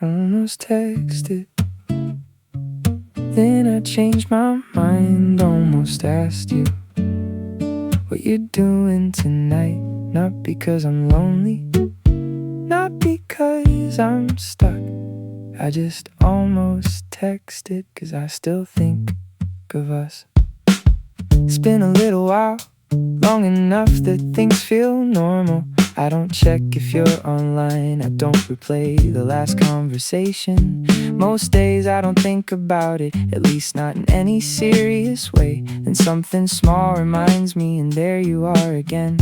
almost texted. Then I changed my mind, almost asked you what you doing tonight. Not because I'm lonely, not because I'm stuck. I just almost texted, cause I still think of us. It's been a little while, long enough that things feel normal. I don't check if you're online, I don't replay the last conversation. Most days I don't think about it, at least not in any serious way. Then something small reminds me, and there you are again.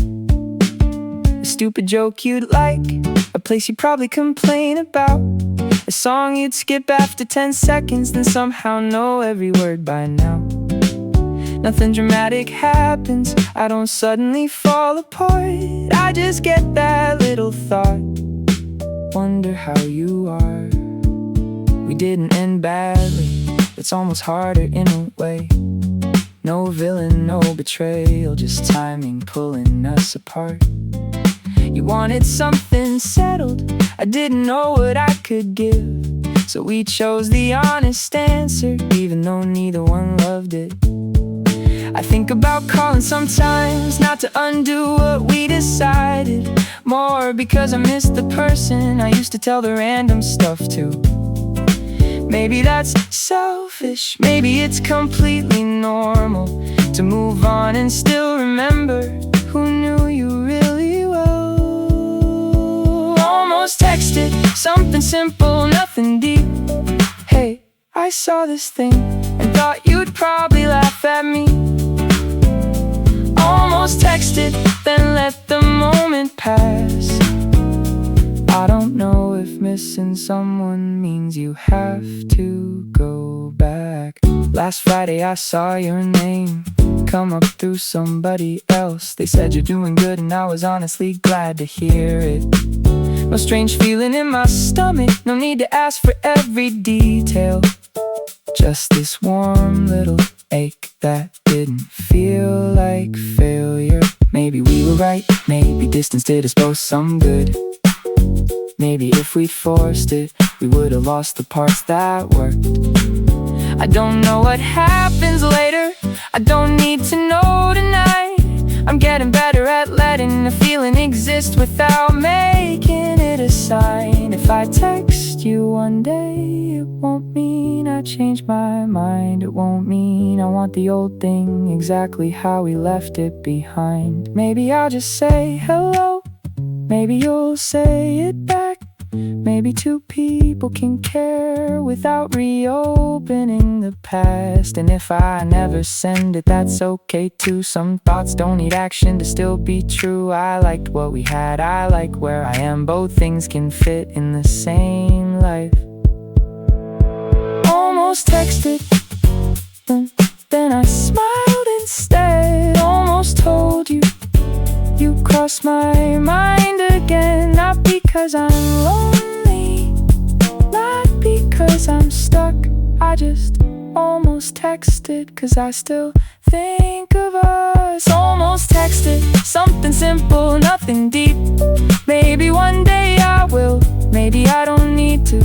A stupid joke you'd like, a place you'd probably complain about, a song you'd skip after 10 seconds, then somehow know every word by now. Nothing dramatic happens, I don't suddenly fall apart. I just get that little thought, wonder how you are. We didn't end badly, it's almost harder in a way. No villain, no betrayal, just timing pulling us apart. You wanted something settled, I didn't know what I could give, so we chose the honest answer, even though neither one loved it. I think about calling sometimes, not to undo what we decided, more because I miss the person I used to tell the random stuff to. Maybe that's selfish, maybe it's completely normal to move on and still remember who knew you really well. Almost texted, something simple, nothing deep. Hey, I saw this thing and thought you'd probably laugh at me. Almost texted, then let the moment pass. I don't know if missing someone means you have to go back. Last Friday I saw your name come up through somebody else. They said you're doing good and I was honestly glad to hear it. No strange feeling in my stomach, no need to ask for every detail. Just this warm little ache that didn't feel like failure. Maybe we were right, maybe distance did us both some good. Maybe if we forced it, we would have lost the parts that worked. I don't know what happens later, I don't need to know tonight. I'm getting better at letting the feeling exist without making it a sign. If I text you one day, it won't mean I changed my mind. It won't mean I want the old thing exactly how we left it behind. Maybe I'll just say hello, maybe you'll say it back. Maybe two people can care without reopening the past. And if I never send it, that's okay too. Some thoughts don't need action to still be true. I liked what we had, I like where I am. Both things can fit in the same life. Almost texted, then I smiled instead. Almost told you, you crossed my mind again. Not because I'm lonely, not because I'm stuck. I just almost texted, cause I still think of us. Almost texted, something simple, nothing deep. Maybe one day I will, maybe I don't need to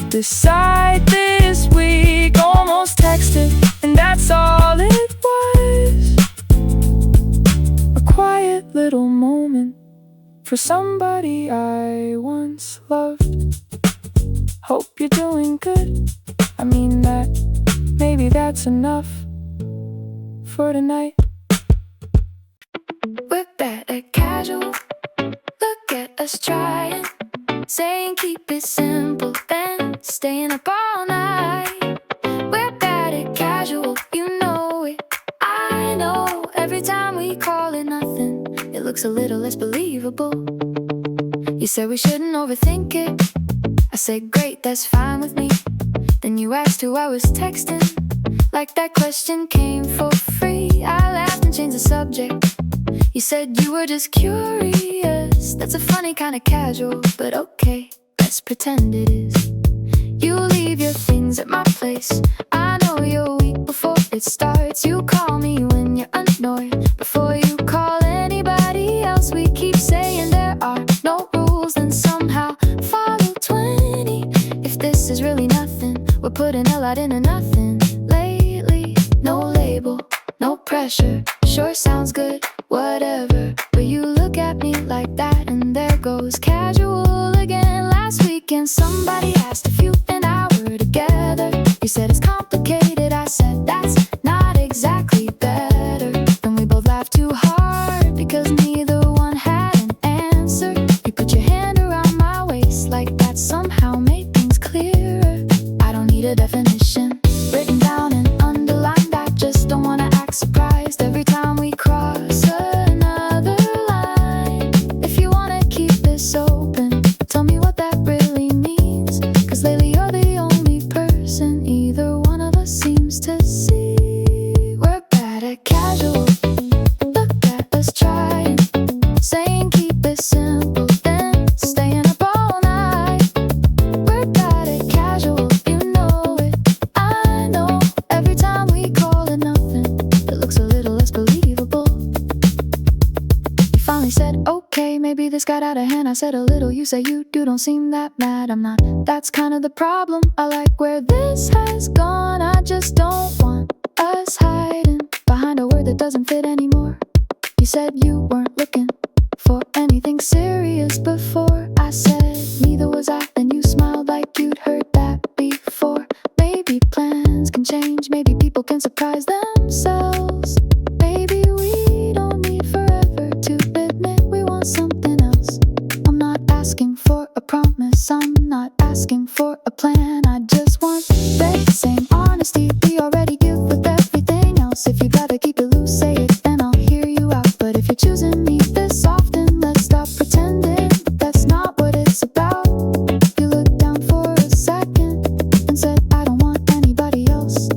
decide this week. Almost texted, and that's all it was. A quiet little moment for somebody I once loved. Hope you're doing good, I mean that. Maybe that's enough for tonight. We're bad at casual, look at us trying. Saying keep it simple, then staying up all night. We're bad at casual, you know it, I know. Every time we call it nothing, it looks a little less believable. You said we shouldn't overthink it, I said great, that's fine with me. Then you asked who I was texting, like that question came for free. I laughed and changed the subject. You said you were just curious. That's a funny kind of casual, but okay, let's pretend it is. You leave your things at my place, I know you're weak before it starts. You call me when you're annoyed, before you call anybody else. We keep saying there are no rules, then somehow follow 20. If this is really nothing. We're putting a lot into nothing lately. No label, no pressure. Sure sounds good, whatever. But you look at me like that and there goes casual again. Last weekend somebody asked if you and I were together. You said it's complicated, I said that's not exactly better. Then we both laughed too hard because neither one had an answer. You put your hand around my waist like that somehow made things clearer. I don't need a definition written down and underlined. I just don't wanna act surprised every time we cross another line. If you wanna keep this open, tell me what that really means. Cause lately you're the only person either one of us seems to see. We're bad at casual. Look at us trying, saying keep it simple, then staying up all night. We're bad at casual, you know it, I know. Every time we call it nothing, it looks a little less believable. You finally said, okay, maybe this got out of hand. I said a little, you say you do, don't seem that mad. I'm not, that's kind of the problem. I like where this has gone. I just don't want us hiding behind a word that doesn't fit anymore. You said you weren't looking for anything serious before. I said neither was I. Then you smiled like you'd heard that before. Maybe plans can change, maybe people can surprise themselves. Maybe we don't need forever to admit we want something else. I'm not asking for a promise, I'm not asking for a plan. I just want the same honesty we already give with everything else. If you'd rather keep it loose, say it and I'll hear you out. But if you're choosing me this often, let's stop pretending that's not what it's about. You looked down for a second and said I don't want anybody else.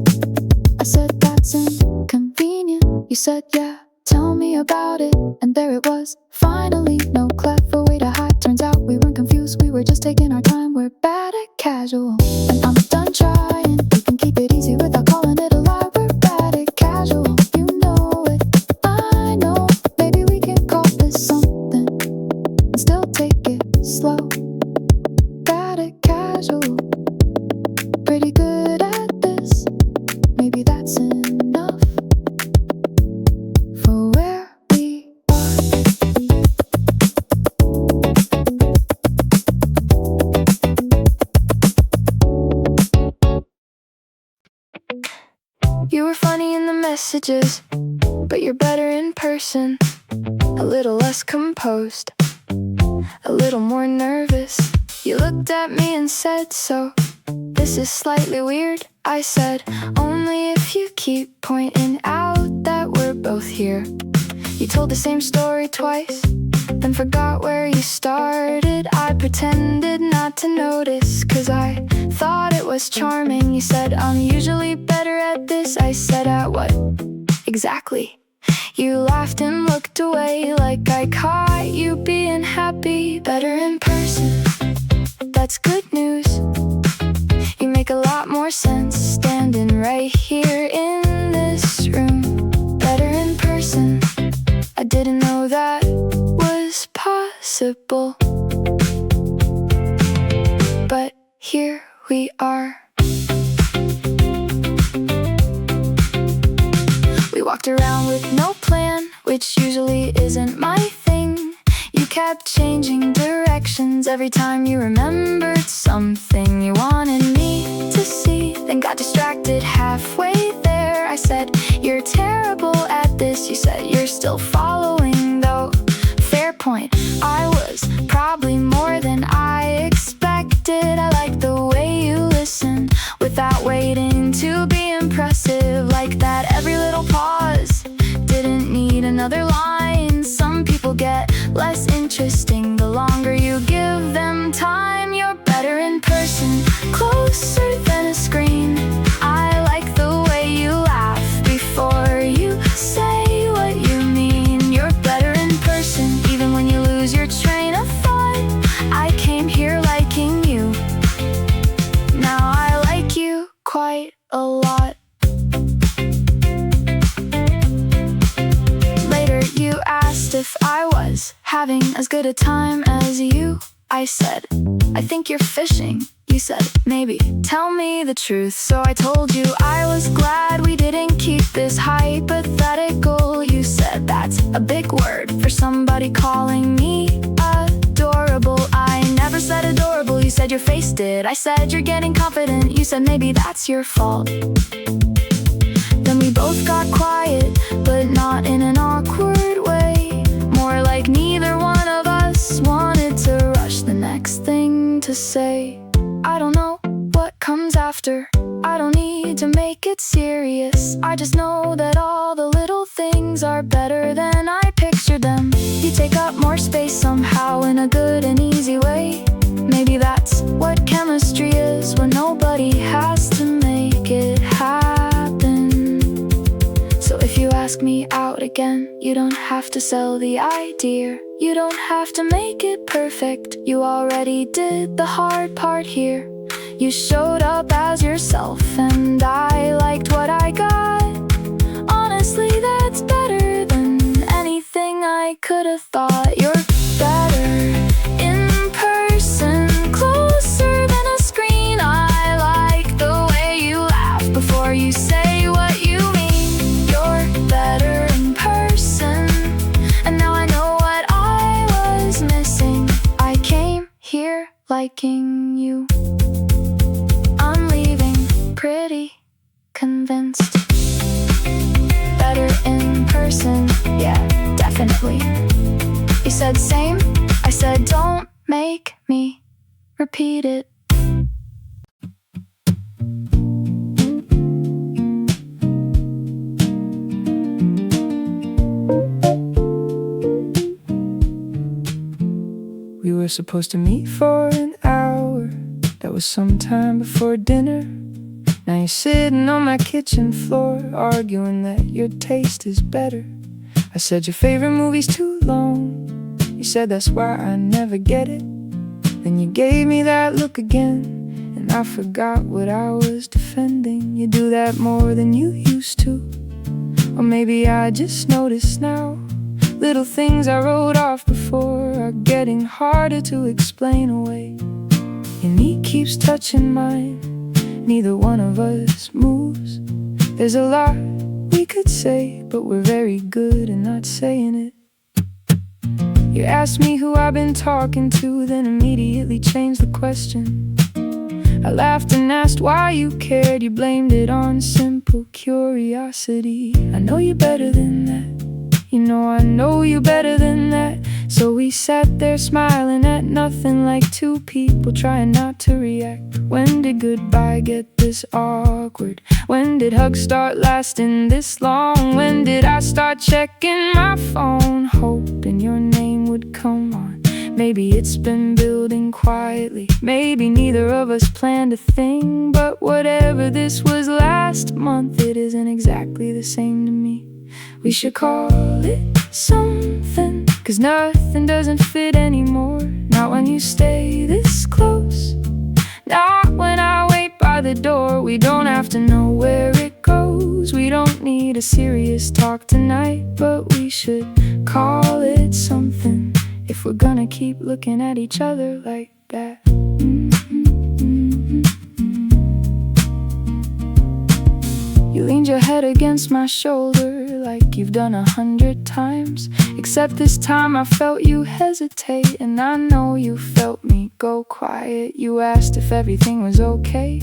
I said that's inconvenient. You said yeah, tell me about it. And there it was, finally, no clever way to hide. Turns out we weren't confused, we were just taking our time. We're bad at casual, and I'm done trying. We can keep it easy without calling it a lie. We're bad at casual, you know it, I know. Maybe we can call this something and still take it slow. Bad at casual, pretty good at this. Maybe that's enough for where we are. You were funny in the messages, but you're better in person. A little less composed, a little more nervous. You looked at me and said, so this is slightly weird. I said, only if you keep pointing out that we're both here. You told the same story twice, then forgot where you started. I pretended not to notice, cause I thought it was charming. You said, I'm usually better at this. I said, at what? Exactly. You laughed and looked away like I caught you being happy. Better in person, that's good news. You make a lot more sense standing right here in this room. Better in person, I didn't know that was possible. But here we are. We walked around with no plan, which usually isn't my thing. You kept changing directions every time you remembered something you wanted me to see. Then got distracted halfway there. I said, you're terrible at this. You said, you're still following though. Fair point, I was probably more than I expected. I like the way you listen without waiting to be impressive. Like that every little pause didn't need another line. Some people get less interesting the longer you give them time. You're better in person, closer than a screen. I like the way you laugh before you say what you mean. You're better in person, even when you lose your train of thought. I came here liking you, now I like you quite a lot. Later you asked if I was having as good a time as you. I said, I think you're fishing. You said, maybe, tell me the truth. So I told you I was glad we didn't keep this hypothetical. You said that's a big word for somebody calling me adorable. I never said adorable, you said your face did. I said you're getting confident, you said maybe that's your fault. Then we both got quiet, but not in an awkward way. More like neither one of us wanted to rush the next thing to say. I don't know what comes after, I don't need to make it serious. I just know that all the little things are better than I pictured them. You take up more space somehow in a good and easy way. Maybe that's what chemistry is, when nobody has to make it happen. So if you ask me out again, you don't have to sell the idea. You don't have to make it perfect, you already did the hard part here. You showed up as yourself and I liked what I got. Honestly, that's better than anything I could have thought. You're better in person, closer than a screen. I like the way you laugh before you say what you mean. You're better in person, and now I know what I was missing. I came here liking you. I'm leaving pretty convinced. Better in person, yeah, definitely. You said same, I said don't make me repeat it. We were supposed to meet for an hour. That was sometime before dinner. Now you're sitting on my kitchen floor, arguing that your taste is better. I said your favorite movie's too long. You said that's why I never get it. Then you gave me that look again, and I forgot what I was defending. You do that more than you used to. Or maybe I just noticed now. Little things I wrote off before are getting harder to explain away. Your knee keeps touching mine, neither one of us moves. There's a lot we could say, but we're very good at not saying it. You asked me who I've been talking to, then immediately changed the question. I laughed and asked why you cared. You blamed it on simple curiosity. I know you better than that. You know I know you better than that. So we sat there smiling at nothing, like two people trying not to react. When did goodbye get this awkward? When did hugs start lasting this long? When did I start checking my phone, hoping your name would come on? Maybe it's been building quietly. Maybe neither of us planned a thing. But whatever this was last month, it isn't exactly the same to me. We should call it something, 'cause nothing doesn't fit anymore. Not when you stay this close. Not when I wait by the door. We don't have to know where it goes. We don't need a serious talk tonight, but we should call it something, if we're gonna keep looking at each other like that. You leaned your head against my shoulder like you've done 100 times. Except this time I felt you hesitate, and I know you felt me go quiet. You asked if everything was okay.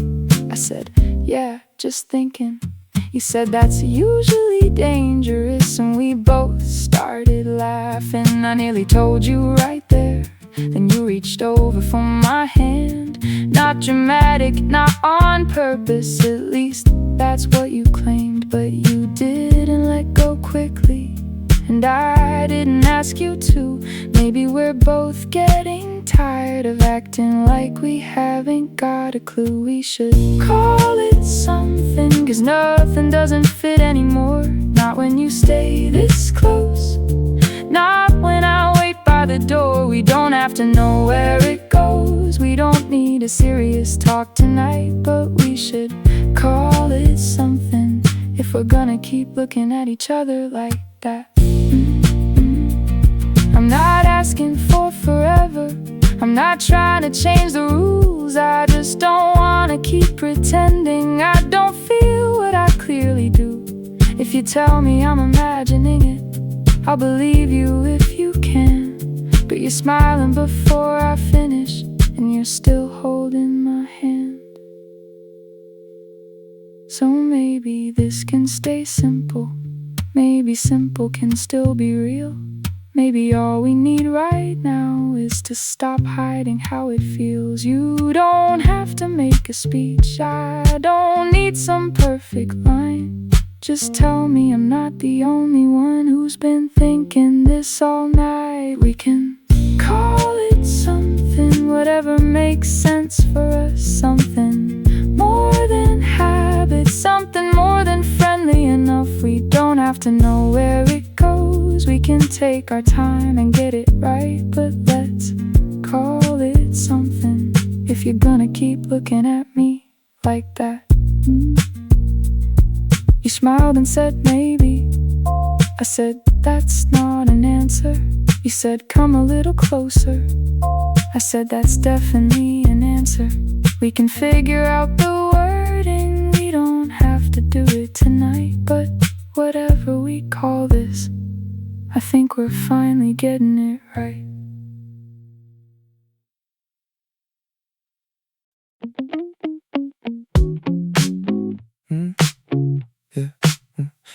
I said, yeah, just thinking. You said that's usually dangerous, and we both started laughing. I nearly told you right there. Then you reached over for my hand. Not dramatic, not on purpose, at least that's what you claimed. But you didn't let go quickly, and I didn't ask you to. Maybe we're both getting tired of acting like we haven't got a clue. We should call it something, 'cause nothing doesn't fit anymore. Not when you stay this close. Not when I wait by the door. We don't have to know where it goes. We don't need a serious talk tonight, but we should call it something, if we're gonna keep looking at each other like that. I'm not asking for forever, I'm not trying to change the rules, I just don't wanna keep pretending I don't feel what I clearly do. If you tell me I'm imagining it, I'll believe you if you can. But you're smiling before I finish, and you're still holding my hand. So maybe this can stay simple. Maybe simple can still be real. Maybe all we need right now is to stop hiding how it feels. You don't have to make a speech, I don't need some perfect line. Just tell me I'm not the only one who's been thinking this all night. We can call it something, whatever makes sense for us. Something more than habit, something more than friendly enough. We don't have to know where it goes. We can take our time and get it right. But let's call it something, if you're gonna keep looking at me like that. You smiled and said maybe. I said that's not an answer. You said come a little closer. I said that's definitely an answer. We can figure out the wording, we don't have to do it tonight. But whatever we call this, I think we're finally getting it right.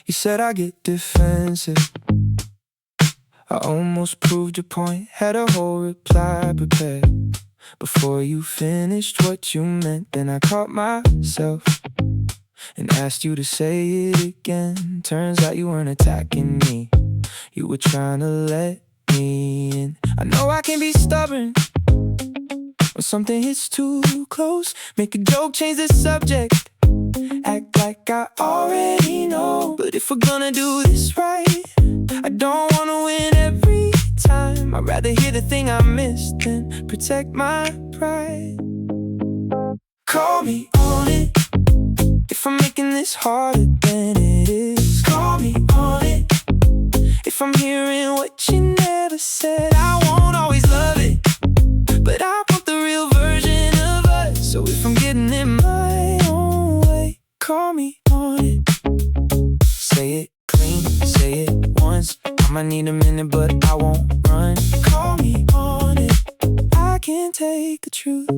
You said I get defensive. I almost proved your point, had a whole reply prepared. Before you finished what you meant, then I caught myself and asked you to say it again. Turns out you weren't attacking me, you were trying to let me in. I know I can be stubborn when something hits too close. Make a joke, change the subject, act like I already know. But if we're gonna do this right, I don't wanna win every time. I'd rather hear the thing I missed than protect my pride. Call me on it if I'm making this harder than it is. Call me on it if I'm hearing what you never said. I won't always love it, but I want the real version of us. So if I'm getting in my own way, call me on it. Say it clean, say it once. I might need a minute, but I won't run. Call me on it, I can't take the truth.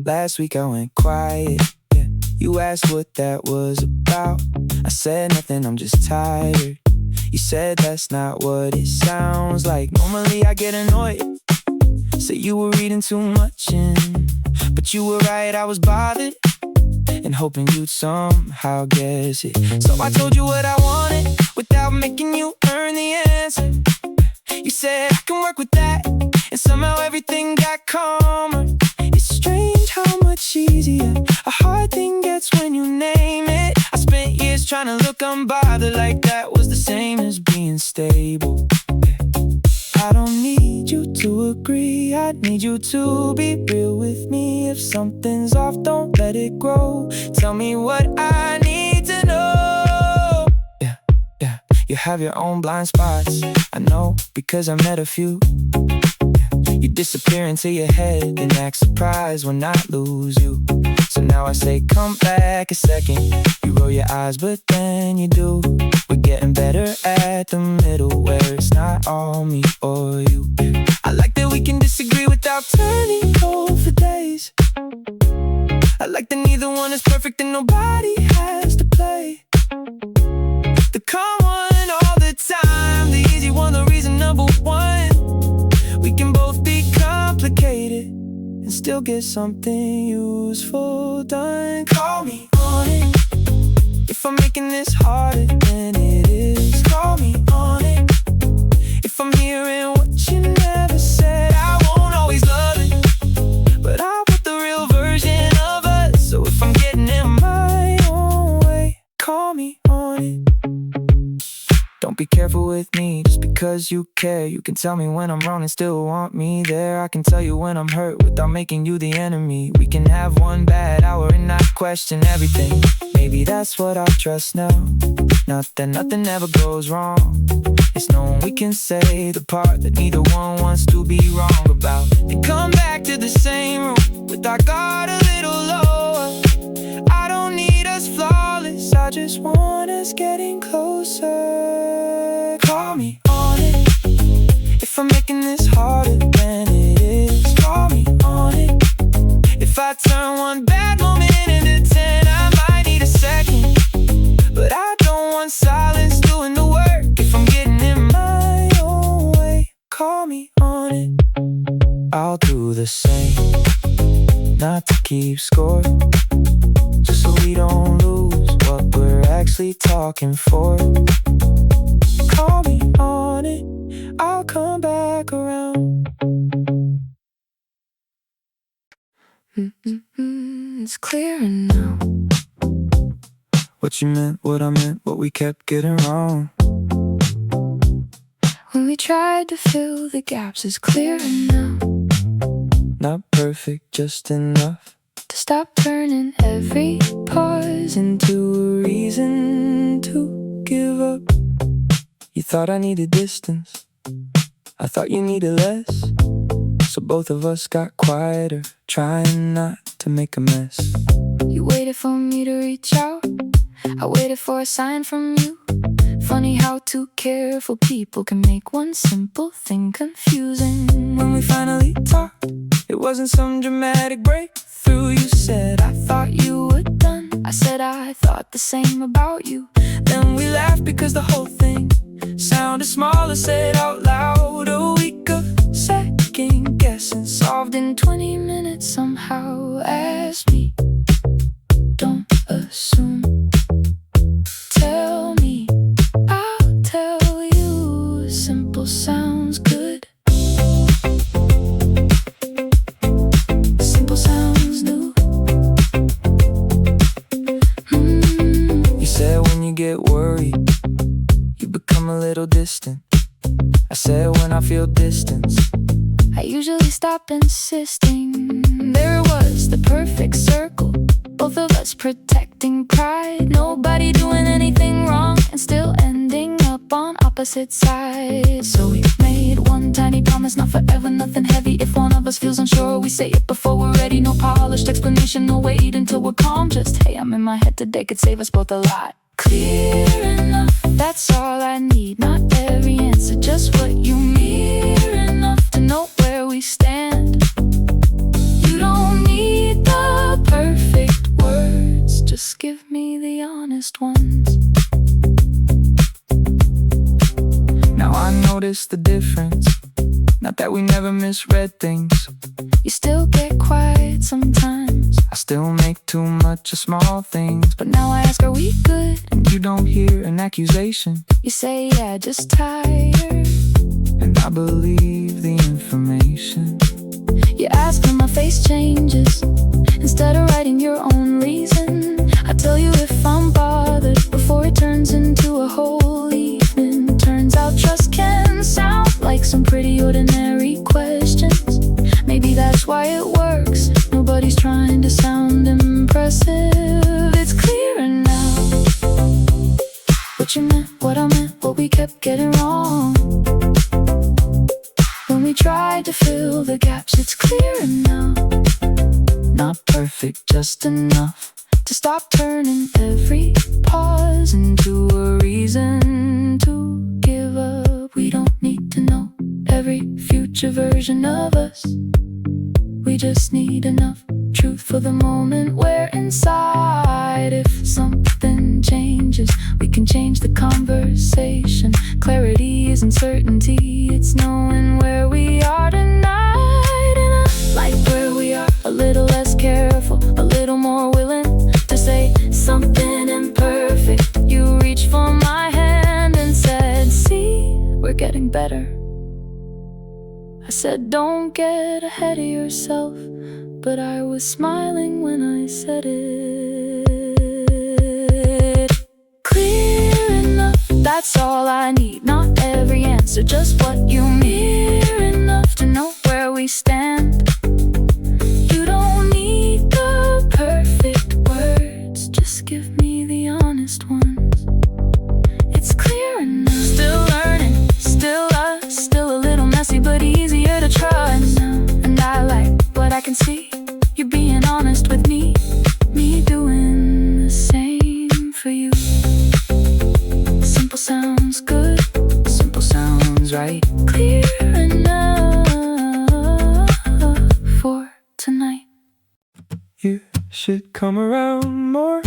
Last week I went quiet, yeah. You asked what that was about. I said nothing, I'm just tired. You said that's not what it sounds like. Normally I get annoyed, say you were reading too much in. But you were right, I was bothered and hoping you'd somehow guess it. So I told you what I wanted without making you earn the answer. You said I can work with that, and somehow everything got calmer. It's strange how much easier a hard thing gets when you name it. I spent years trying to look unbothered, like that was the same as being stable. I don't need you to agree, I need you to be real with me. If something's off, don't let it grow. Tell me what I need to know. Yeah, you have your own blind spots, I know, because I met a few. You disappear into your head, then act surprised when I lose you. So now I say come back a second. You roll your eyes but then you do. We're getting better at the middle, where it's not all me or you. I like that we can disagree without turning cold for days. I like that neither one is perfect and nobody has to play the calm one all the time, the easy one, the reason number one. We can both be complicated and still get something useful done. Call me on it if I'm making this harder than it is. Call me on it if I'm hearing what you never said. I won't always love it, but I want the real version of us. So if I'm getting in my own way, call me on it. Don't be careful with me just because you care. You can tell me when I'm wrong and still want me there. I can tell you when I'm hurt without making you the enemy. We can have one bad hour and not question everything. Maybe that's what I'll trust now. Not that nothing ever goes wrong. It's knowing we can say the part that neither one wants to be wrong about. And come back to the same room with our guard a little lower. I don't need us flawless, I just want us getting closer. Call me on it if I'm making this harder than it is. Call me on it if I turn one bad moment into 10. I might need a second, but I don't want silence doing the work if I'm getting in my own way. Call me on it, I'll do the same. Not to keep score, just so we don't lose what we're actually talking for. Call me on it, I'll come back around. It's clearer now what you meant, what I meant, what we kept getting wrong. When we tried to fill the gaps, it's clearer now. Not perfect, just enough to stop turning every pause into a reason to give up. You thought I needed distance, I thought you needed less. So both of us got quieter, trying not to make a mess. You waited for me to reach out, I waited for a sign from you. Funny how two careful people can make one simple thing confusing. When we finally talked, it wasn't some dramatic breakthrough. You said, I thought you were done. I said, I thought the same about you. Then we laughed because the whole thing sounded smaller, said out loud. A week of second guessing, solved in 20 minutes somehow. Ask me, don't assume. Tell me, I'll tell you. Simple sounds good. Simple sounds new. You said when you get worried, you become a little distant. I said when I feel distance, I usually stop insisting. There was the perfect circle, both of us protecting pride. Nobody doing anything wrong and still ending up on opposite sides. So we made one tiny promise, not forever, nothing heavy. If one of us feels unsure, we say it before we're ready. No polished explanation, no wait until we're calm. Just, hey, I'm in my head today, could save us both a lot. Clear enough, that's all I need. Not every answer, just what you need. Enough to know where we stand. You don't need the perfect words, just give me the honest ones. Now I notice the difference, not that we never misread things. You still get quiet sometimes, I still make too much of small things. But now I ask, are we good? And you don't hear an accusation. You say, yeah, just tired. And I believe the information. You ask when my face changes, instead of writing your own reason. I tell you if I'm bothered before it turns into a whole evening. Turns out trust can sound like some pretty ordinary questions. Maybe that's why it works. Nobody's trying to sound impressive. It's clearer now what you meant, what I meant, what we kept getting wrong. When we tried to fill the gaps, it's clearer now. Not perfect, just enough to stop turning every pause into a reason to give up. We don't need to know every future version of us. We just need enough truth for the moment we're inside. If something changes, we can change the conversation. Clarity isn't certainty, it's knowing where we are tonight. And I like where we are, a little less careful, a little more willing to say something imperfect. You reached for my hand and said, see, we're getting better. I said, don't get ahead of yourself, but I was smiling when I said it. Clear enough, that's all I need. Not every answer, just what you need. Clear enough to know where we stand. You don't need the perfect words, just give me the honest ones. You should come around more.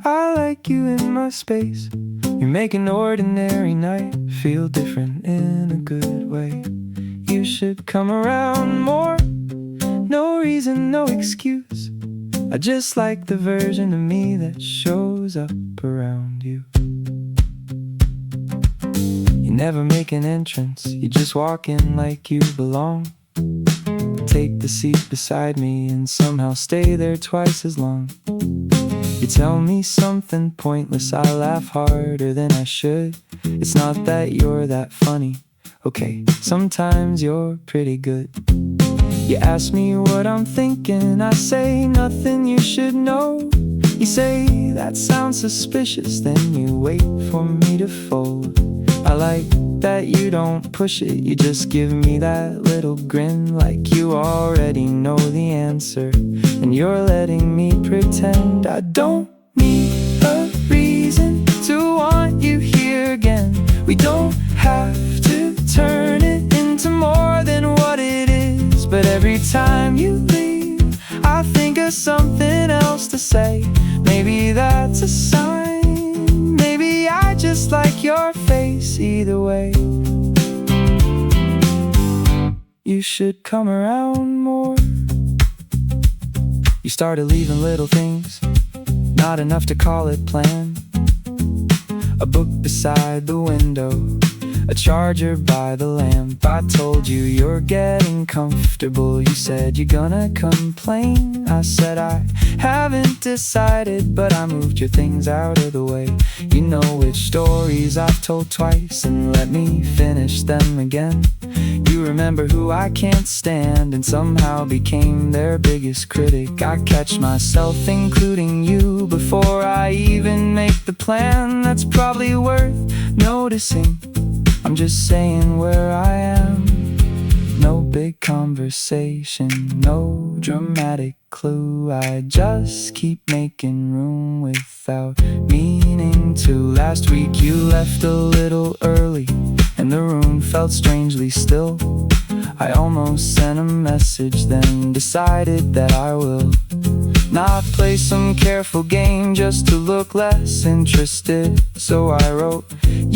I like you in my space. You make an ordinary night feel different in a good way. You should come around more. No reason, no excuse. I just like the version of me that shows up around you. You never make an entrance, you just walk in like you belong. Take the seat beside me and somehow stay there twice as long. You tell me something pointless, I laugh harder than I should. It's not that you're that funny. Okay, sometimes you're pretty good. You ask me what I'm thinking, I say nothing you should know. You say that sounds suspicious, then you wait for me to fold. I like that you don't push it, you just give me that little grin like you already know the answer, and you're letting me pretend. I don't need a reason to want you here again. We don't have to turn it into more than what it is. But every time you leave, I think of something else to say. Maybe that's a sign, maybe I just like your face. Either way, you should come around more. You started leaving little things, not enough to call it planned. A book beside the window, a charger by the lamp. I told you you're getting comfortable. You said you're gonna complain. I said I haven't decided, but I moved your things out of the way. You know which stories I've told twice, and let me finish them again. You remember who I can't stand and somehow became their biggest critic. I catch myself including you before I even make the plan. That's probably worth noticing. I'm just saying where I am. No big conversation, no dramatic clue. I just keep making room without meaning to. Last week you left a little early and the room felt strangely still. I almost sent a message, then decided that I will not play some careful game just to look less interested. So I wrote,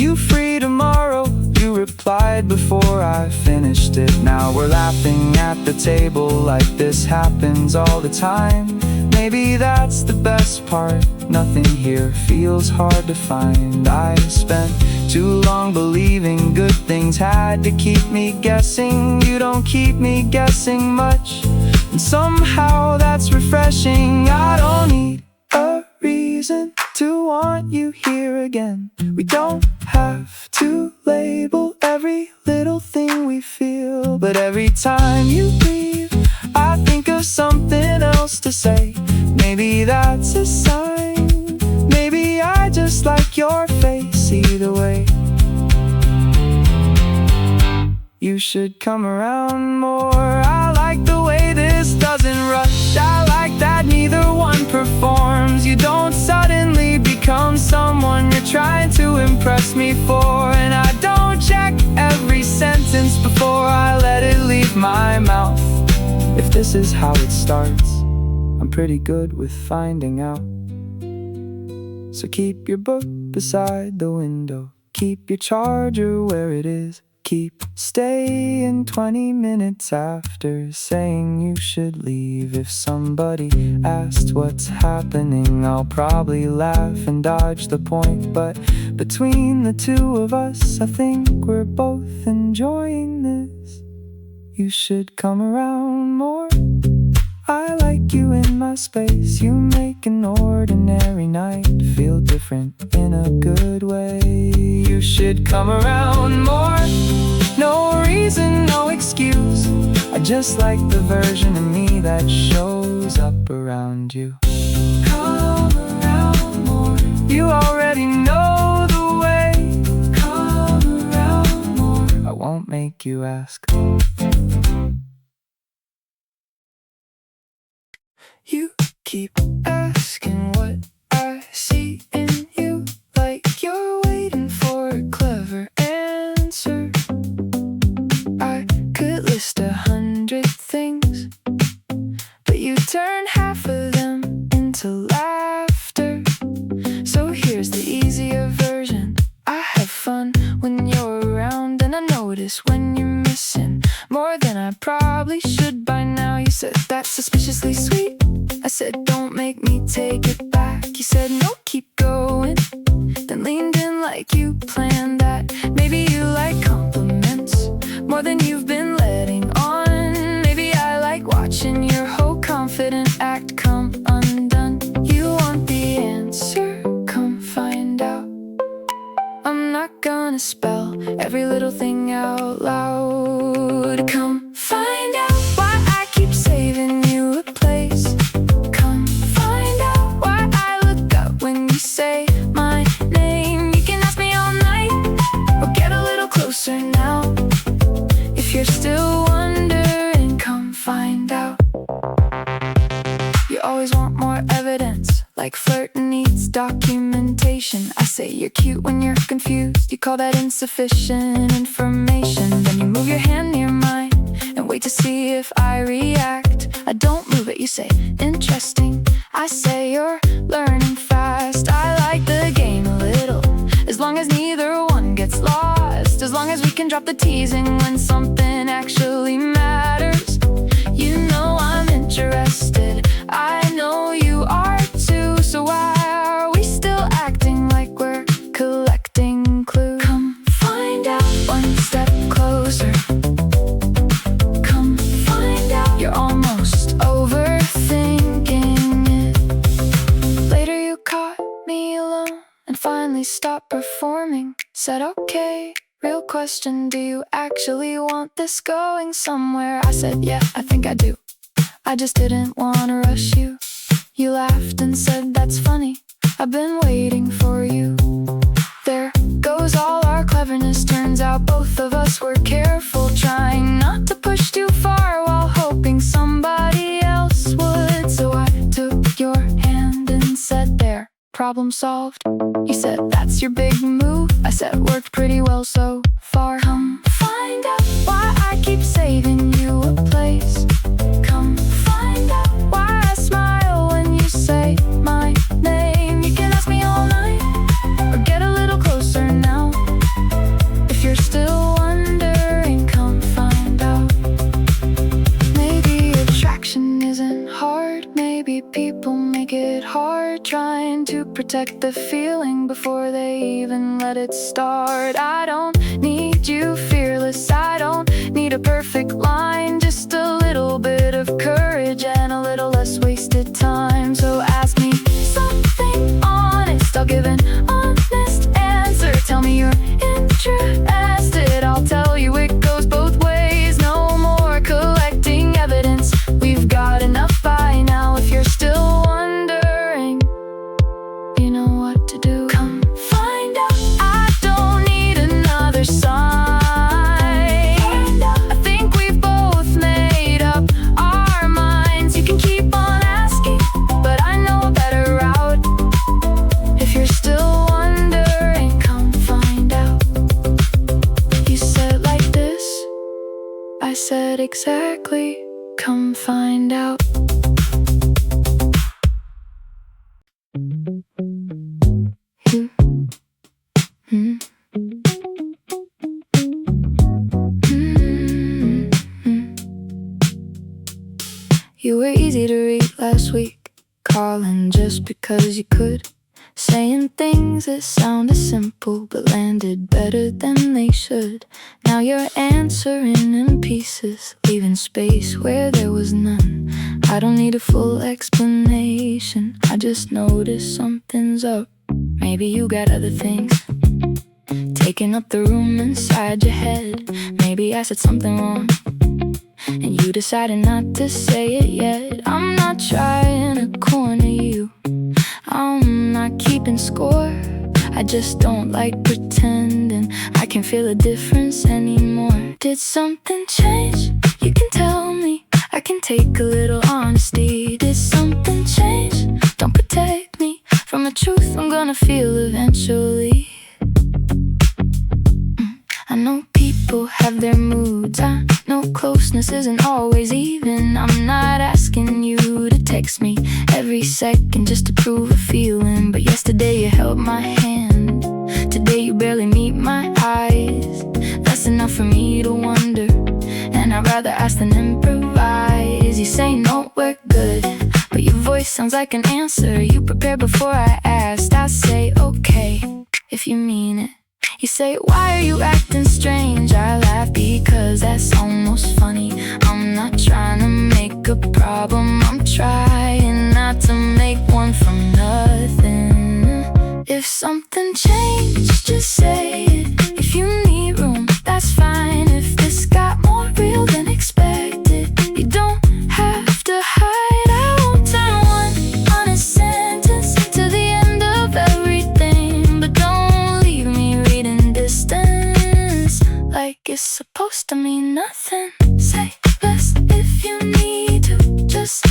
"You free tomorrow?" You replied before I finished it. Now we're laughing at the table like this happens all the time. Maybe that's the best part. Nothing here feels hard to find. I spent too long believing good things had to keep me guessing. You don't keep me guessing much, and somehow that's refreshing. I don't need a reason to want you here again. We don't have to label every little thing we feel. But every time you leave, I think of something else to say. Maybe that's a sign, maybe I just like your face. Either way, you should come around more. I like the way this doesn't rush. I like that neither one performs. You don't suddenly become someone you're trying to impress me for. And I don't check every sentence before I let it leave my mouth. If this is how it starts, I'm pretty good with finding out. So keep your book beside the window, keep your charger where it is. Keep staying 20 minutes after saying you should leave. If somebody asked what's happening, I'll probably laugh and dodge the point. But between the two of us, I think we're both enjoying this. You should come around more. I like you in my space. You make an ordinary night feel different in a good way. You should come around more. No reason, no excuse. I just like the version of me that shows up around you. Come around more. You already know the way. Come around more. I won't make you ask. You keep asking what I see in you, like you're waiting for a clever answer. I could list 100 things, but you turn half of probably should by now. You said that's suspiciously sweet. I said don't make me take it back. You said no, keep going. Then leaned in like you planned that. Maybe you like compliments more than you've been letting on. Maybe I like watching your whole confident act come undone. You want the answer? Come find out. I'm not gonna spell every little thing out loud. Come find out why I keep saving you a place. Come find out why I look up when you say my name. You can ask me all night or get a little closer now. If you're still wondering, come find out. You always want more evidence, like flirting needs documentation. I say you're cute when you're confused. You call that insufficient information. Then you move your hand near mine and wait to see if I react. I don't move it, you say interesting. I say you're learning fast. I like the game a little, as long as neither one gets lost. As long as we can drop the teasing when something actually matters. You know I'm interested, I know you are too. So why are we still acting like we're collecting clues? Come find out, one step closer. Come find out, you're almost overthinking it. Later you caught me alone and finally stopped performing. Said okay, real question, do you actually want this going somewhere? I said yeah, I think I do. I just didn't wanna rush you. You laughed and said that's funny, I've been waiting for you. There goes all our cleverness. Turns out both of us were careful, trying not to push too far while hoping somebody else would. So I took your hand and said there, problem solved. You said that's your big move. I said worked pretty well so far. Come find out why I keep saving you a place. Come find out why I smile when you say my name. You can ask me all night or get a little closer now. If you're still wondering, come find out. Maybe attraction isn't hard. Maybe people make it hard, trying to protect the feeling before they even let it start. I don't need you fearless, I don't need a perfect line, just a little bit of courage and a little less wasted time. So ask me something honest, I'll give an honest answer. Tell me you're interested, I'll tell you it goes both ways. No more collecting evidence, we've got enough by now. If you're still wondering, you know what to do. Come find out, I don't need another sign. I think we've both made up our minds. You can keep on asking, but I know a better route. If you're still wondering, come find out. You said like this, I said exactly, come find out. You were easy to read last week, calling just because you could, saying things that sounded simple but landed better than they should. Now you're answering in pieces, leaving space where there was none. I don't need a full explanation, I just noticed something's up. Maybe you got other things taking up the room inside your head. Maybe I said something wrong and you decided not to say it yet. I'm not trying to corner you, I'm not keeping score. I just don't like pretending I can't feel a difference anymore. Did something change? You can tell me, I can take a little honesty. Did something change? Don't protect me from the truth I'm gonna feel eventually. I know people have their moods, I know closeness isn't always even. I'm not asking you to text me every second just to prove a feeling. But yesterday you held my hand, today you barely meet my eyes. That's enough for me to wonder, and I'd rather ask than improvise. You say no, we're good, but your voice sounds like an answer. You prepare before I asked. I say okay, if you mean it. You say, why are you acting strange? I laugh because that's almost funny. I'm not trying to make a problem, I'm trying not to make one from nothing. If something changed, just say it. If you need room, that's fine. If this got more real than expected, you don't have to hide. I won't turn one honest sentence to the end of everything, but don't leave me reading distance like it's supposed to mean nothing. Say less if you need to, just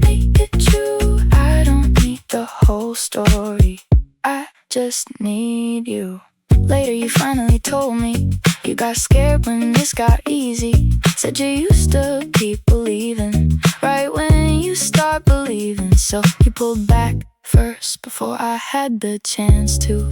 make it true. I don't need the whole story, I just need you. Later you finally told me you got scared when this got easy. Said you used to keep believing right when you start believing. So you pulled back first before I had the chance to.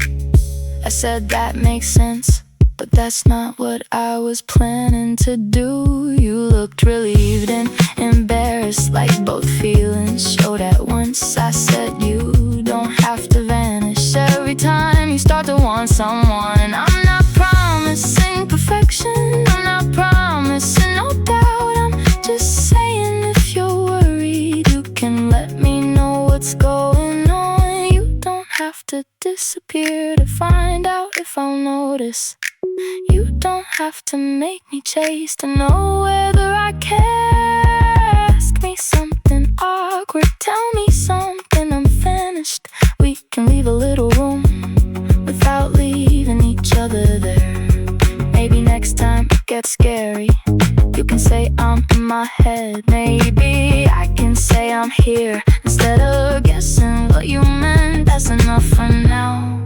I said that makes sense, but that's not what I was planning to do. You looked relieved and embarrassed, like both feelings showed at once. I said you don't have to vanish every time you start to want someone. I'm not promising perfection, I'm not promising no doubt. I'm just saying if you're worried, you can let me know what's going on. You don't have to disappear to find out if I'll notice. You don't have to make me chase to know whether I care. Ask me something awkward, tell me something unfinished. We can leave a little room without leaving each other there. Maybe next time it gets scary, you can say I'm in my head. Maybe I can say I'm here instead of guessing what you meant. That's enough for now.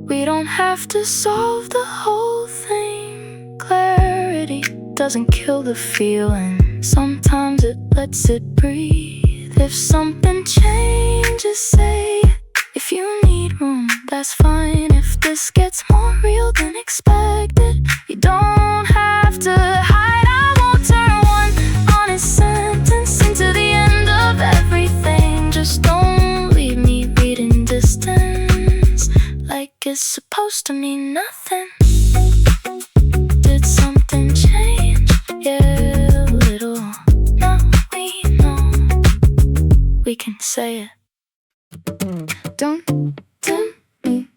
We don't have to solve the whole thing. Clarity doesn't kill the feeling, sometimes it lets it breathe. If something changes, say it. If you need room, that's fine. If this gets more real than expected, you don't have to hide. I won't turn one honest sentence into the end of everything. Just don't leave me reading distance like it's supposed to mean nothing. Did something change? Yeah, a little. Now we know we can say it. Don't tempt me,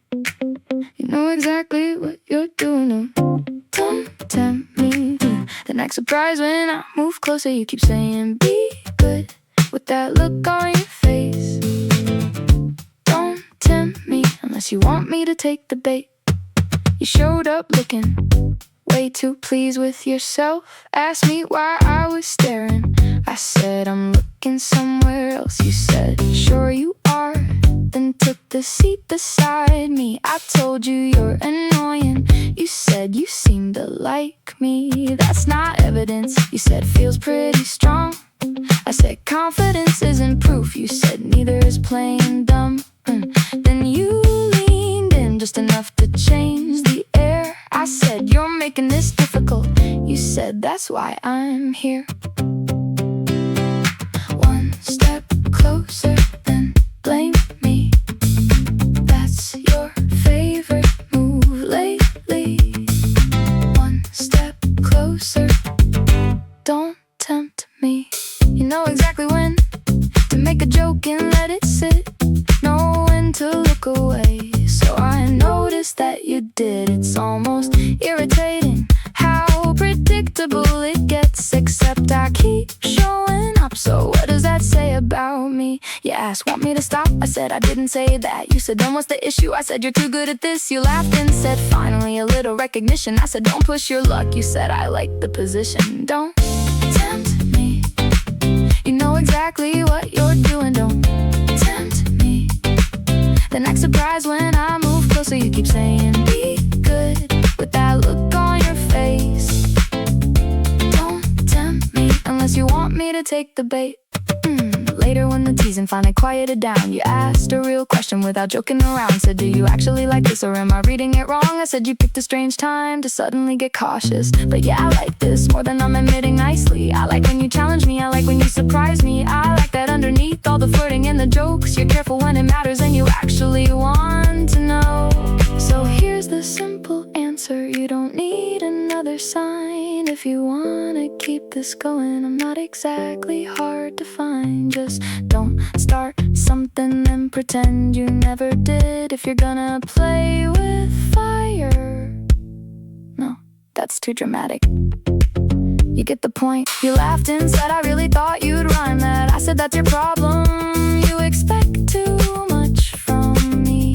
you know exactly what you're doing. Don't tempt me, then act surprised when I move closer. You keep saying be good with that look on your face. Don't tempt me unless you want me to take the bait. You showed up looking way too pleased with yourself. Asked me why I was staring. I said I'm looking somewhere else. You said sure you are, then took the seat beside me. I told you you're annoying. You said you seem to like me. That's not evidence. You said feels pretty strong. I said confidence isn't proof. You said neither is playing dumb. Then you leaned in just enough to change the air. I said you're making this difficult. You said that's why I'm here. One step closer, then blame me. That's your favorite move lately. One step closer, don't tempt me. You know exactly when to make a joke and let it sit, know when to look away. So I noticed that you did. It's almost irritating how predictable it gets, except I keep showing up. So what does that say about me? You asked, want me to stop? I said I didn't say that. You said then what's the issue? I said you're too good at this. You laughed and said finally a little recognition. I said don't push your luck. You said I like the position. Don't tempt me, you know exactly what you're doing. Don't tempt me, then act surprised when I move closer. You keep saying be good with that look on your face. Don't tempt me unless you want me to take the bait. Later when the keys and finally quieted down. You asked a real question without joking around. Said, do you actually like this or am I reading it wrong? I said you picked a strange time to suddenly get cautious. But yeah, I like this more than I'm admitting nicely. I like when you challenge me, I like when you surprise me. I like that underneath all the flirting and the jokes, you're careful when it matters and you actually want to know. So here's the simple answer, you don't need another sign. If you wanna keep this going, I'm not exactly hard to find. Just don't start something and pretend you never did. If you're gonna play with fire, no, that's too dramatic. You get the point. You laughed and said I really thought you'd rhyme that. I said that's your problem, you expect too much from me.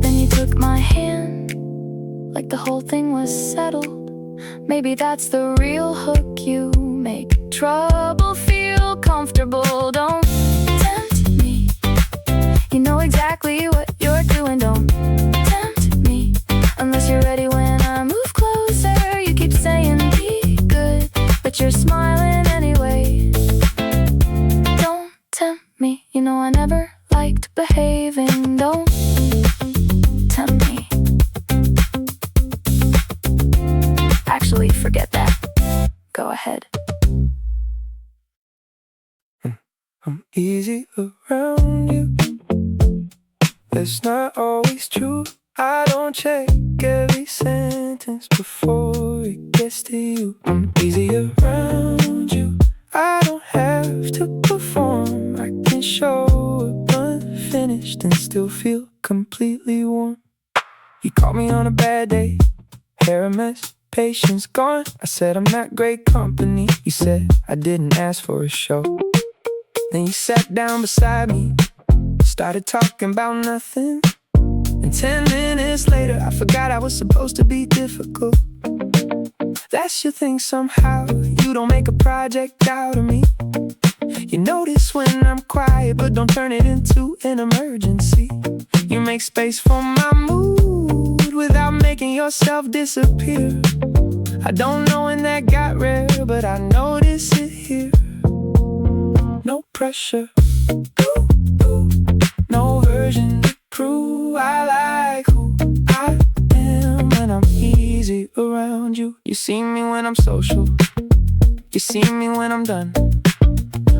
Then you took my hand like the whole thing was settled. Maybe that's the real hook, you make trouble feel comfortable. Don't tempt me, you know exactly what you're doing. Don't tempt me unless you're ready when I move closer. You keep saying be good, but you're smiling anyway. Don't tempt me, you know I never liked behaving. Don't tempt me. Actually, forget that. Go ahead. I'm easy around you. That's not always true. I don't check every sentence before it gets to you. I'm easy around you. I don't have to perform. I can show up unfinished and still feel completely warm. You caught me on a bad day, hair a mess, patience gone. I said I'm not great company. You said I didn't ask for a show. Then you sat down beside me, started talking about nothing. And 10 minutes later I forgot I was supposed to be difficult. That's your thing somehow, you don't make a project out of me. You notice when I'm quiet but don't turn it into an emergency. You make space for my mood without making yourself disappear. I don't know when that got rare, but I notice it here. No pressure, no version to prove. I like who I am when I'm easy around you. You see me when I'm social, you see me when I'm done,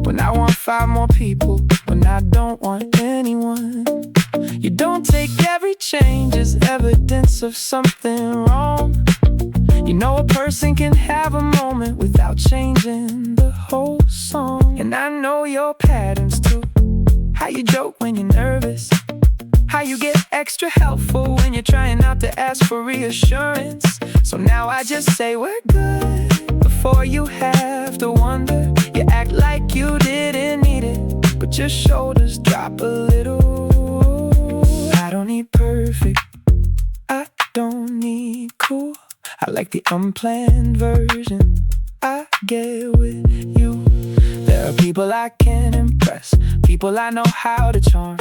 when I want 5 more people, when I don't want anyone. You don't take every change as evidence of something wrong. You know a person can have a moment without changing the whole song. And I know your patterns too. How you joke when you're nervous, how you get extra helpful when you're trying not to ask for reassurance. So now I just say we're good before you have to wonder. You act like you didn't need it, but your shoulders drop a little. I don't need perfect, I don't need cool. I like the unplanned version I get with you. There are people I can impress, people I know how to charm,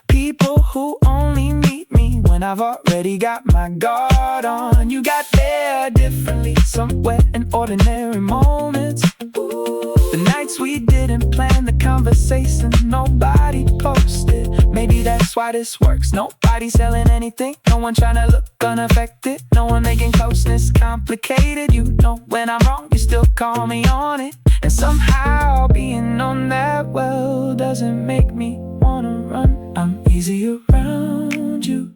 people who only meet me when I've already got my guard on. You got there differently, somewhere in ordinary moments. The nights we didn't plan the conversation nobody posted. Maybe that's why this works. Nobody's selling anything, no one trying to look unaffected, no one making closeness complicated. You know when I'm wrong, you still call me on it. And somehow being on that well doesn't make me wanna run. I'm easy around you.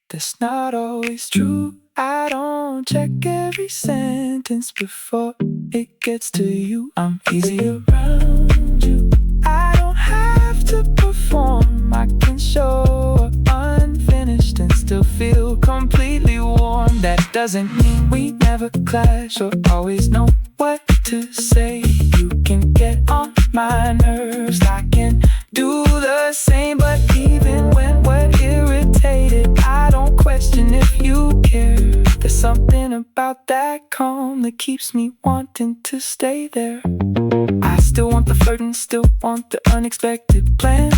That's not always true. I don't check every sentence before it gets to you. I'm easy around you. I don't have to perform. I can show up unfinished and still feel completely warm. That doesn't mean we never clash or always know what to say. You can get on my nerves, I can do the same. But even when we're irritated, I don't question if you care. There's something about that calm that keeps me wanting to stay there. I still want the flirting, still want the unexpected plans,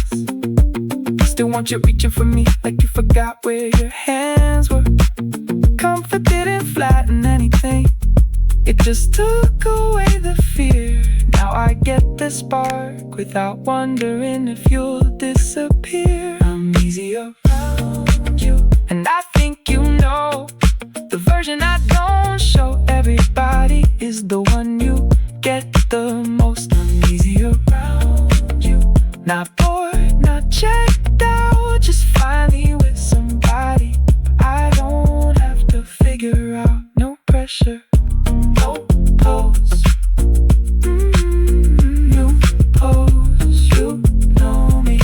still want you reaching for me like you forgot where your hands were. Comfort didn't flatten anything, it just took away the fear. Now Now I get the spark without wondering if you'll disappear. I'm easy around you, and I think you know the version I don't show everybody is the one you get the most. I'm easy around you, not bored, not checked out, just finally with somebody I don't have to figure out. No pressure, no pose. You pose, you know me,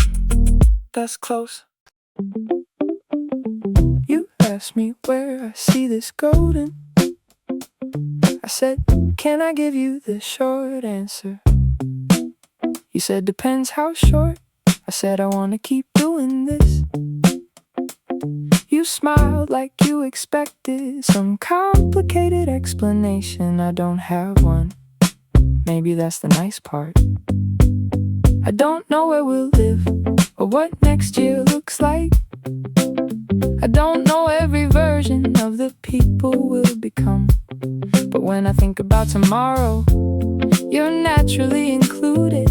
that's close. You asked me where I see this golden. I said, can I give you the short answer? You said, depends how short. I said, I wanna keep doing this. You smiled like you expected some complicated explanation. I don't have one. Maybe that's the nice part. I don't know where we'll live or what next year looks like. I don't know every version of the people we'll become. But when I think about tomorrow, you're naturally included.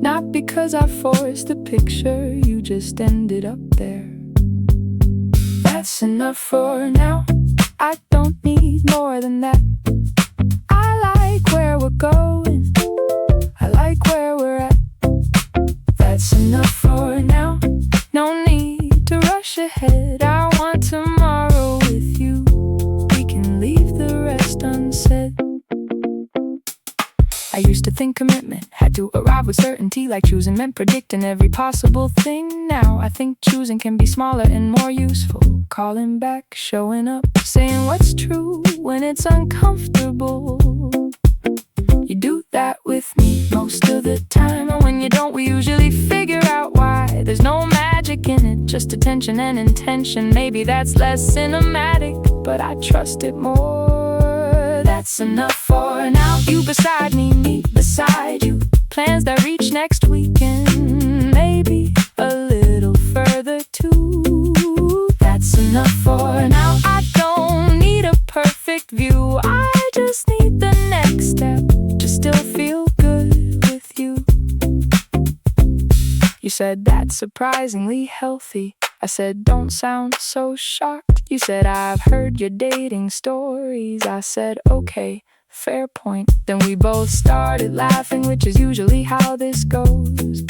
Not because I forced a picture, you just ended up there. That's enough for now. I don't need more than that. I like where we're going, I like where we're at. That's enough for now. No need to rush ahead. I want tomorrow with you. We can leave the rest unsaid. I used to think commitment had to arrive with certainty, like choosing meant predicting every possible thing. Now I think choosing can be smaller and more useful. Calling back, showing up, saying what's true when it's uncomfortable. You do that with me most of the time, and when you don't, we usually figure out why. There's no magic in it, just attention and intention. Maybe that's less cinematic, but I trust it more. That's enough for now. You beside me beside you. Plans that reach next weekend, maybe a little further too. That's enough for now. I don't need a perfect view, I just need the next step to still feel good with you. You said that's surprisingly healthy. I said don't sound so shocked. You said I've heard your dating stories. I said okay, fair point. Then we both started laughing, which is usually how this goes.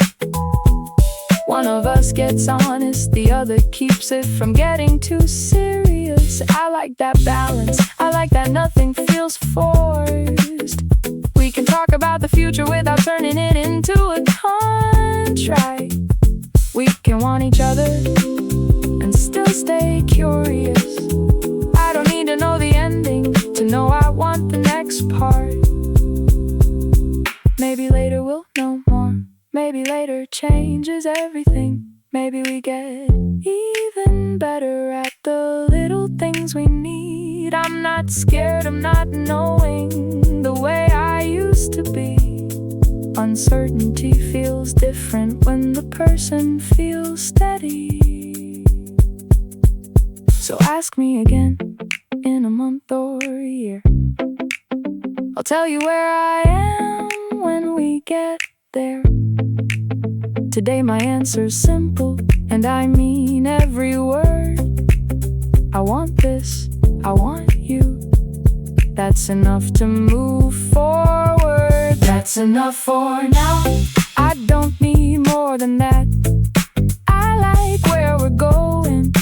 One of us gets honest, the other keeps it from getting too serious. I like that balance, I like that nothing feels forced. We can talk about the future without turning it into a contract. We can want each other and still stay curious. I don't need to know the ending to know I want the next part. Maybe later we'll know more. Maybe later changes everything. Maybe we get even better at the little things we need. I'm not scared of not knowing the way I used to be. Uncertainty feels different when the person feels steady. So ask me again in a month or a year. I'll tell you where I am when we get there. Today my answer's simple, and I mean every word. I want this, I want you. That's enough to move forward. That's enough for now. I don't need more than that. I like where we're going,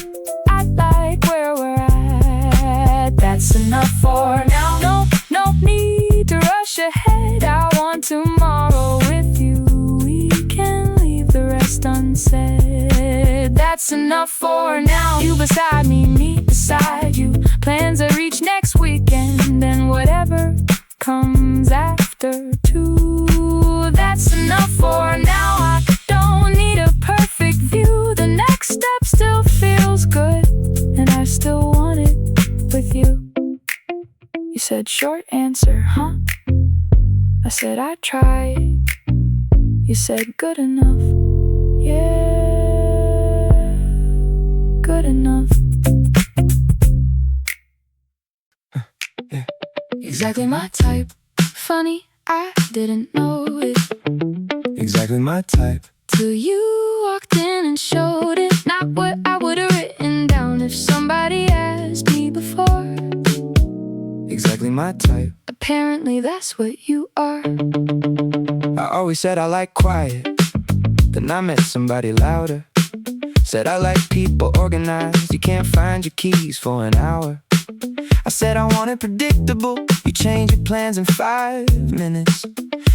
I like where we're at. That's enough for now. No need to rush ahead. I want tomorrow with you. We can leave the rest unsaid. That's enough for now. You beside me beside you. Plans that reach next weekend, and whatever comes after too. That's enough for now. I don't need a perfect view. The next step still feels good, and I still want it with you. You said short answer, huh? I said I tried. You said good enough. Yeah, good enough. Exactly my type. Funny I didn't know it. Exactly my type. Till you walked in and showed it. Not what I would've written down if somebody asked me before. Exactly my type. Apparently that's what you are. I always said I like quiet, then I met somebody louder. Said I like people organized, you can't find your keys for an hour. I said I wanted predictable, you change your plans in 5 minutes.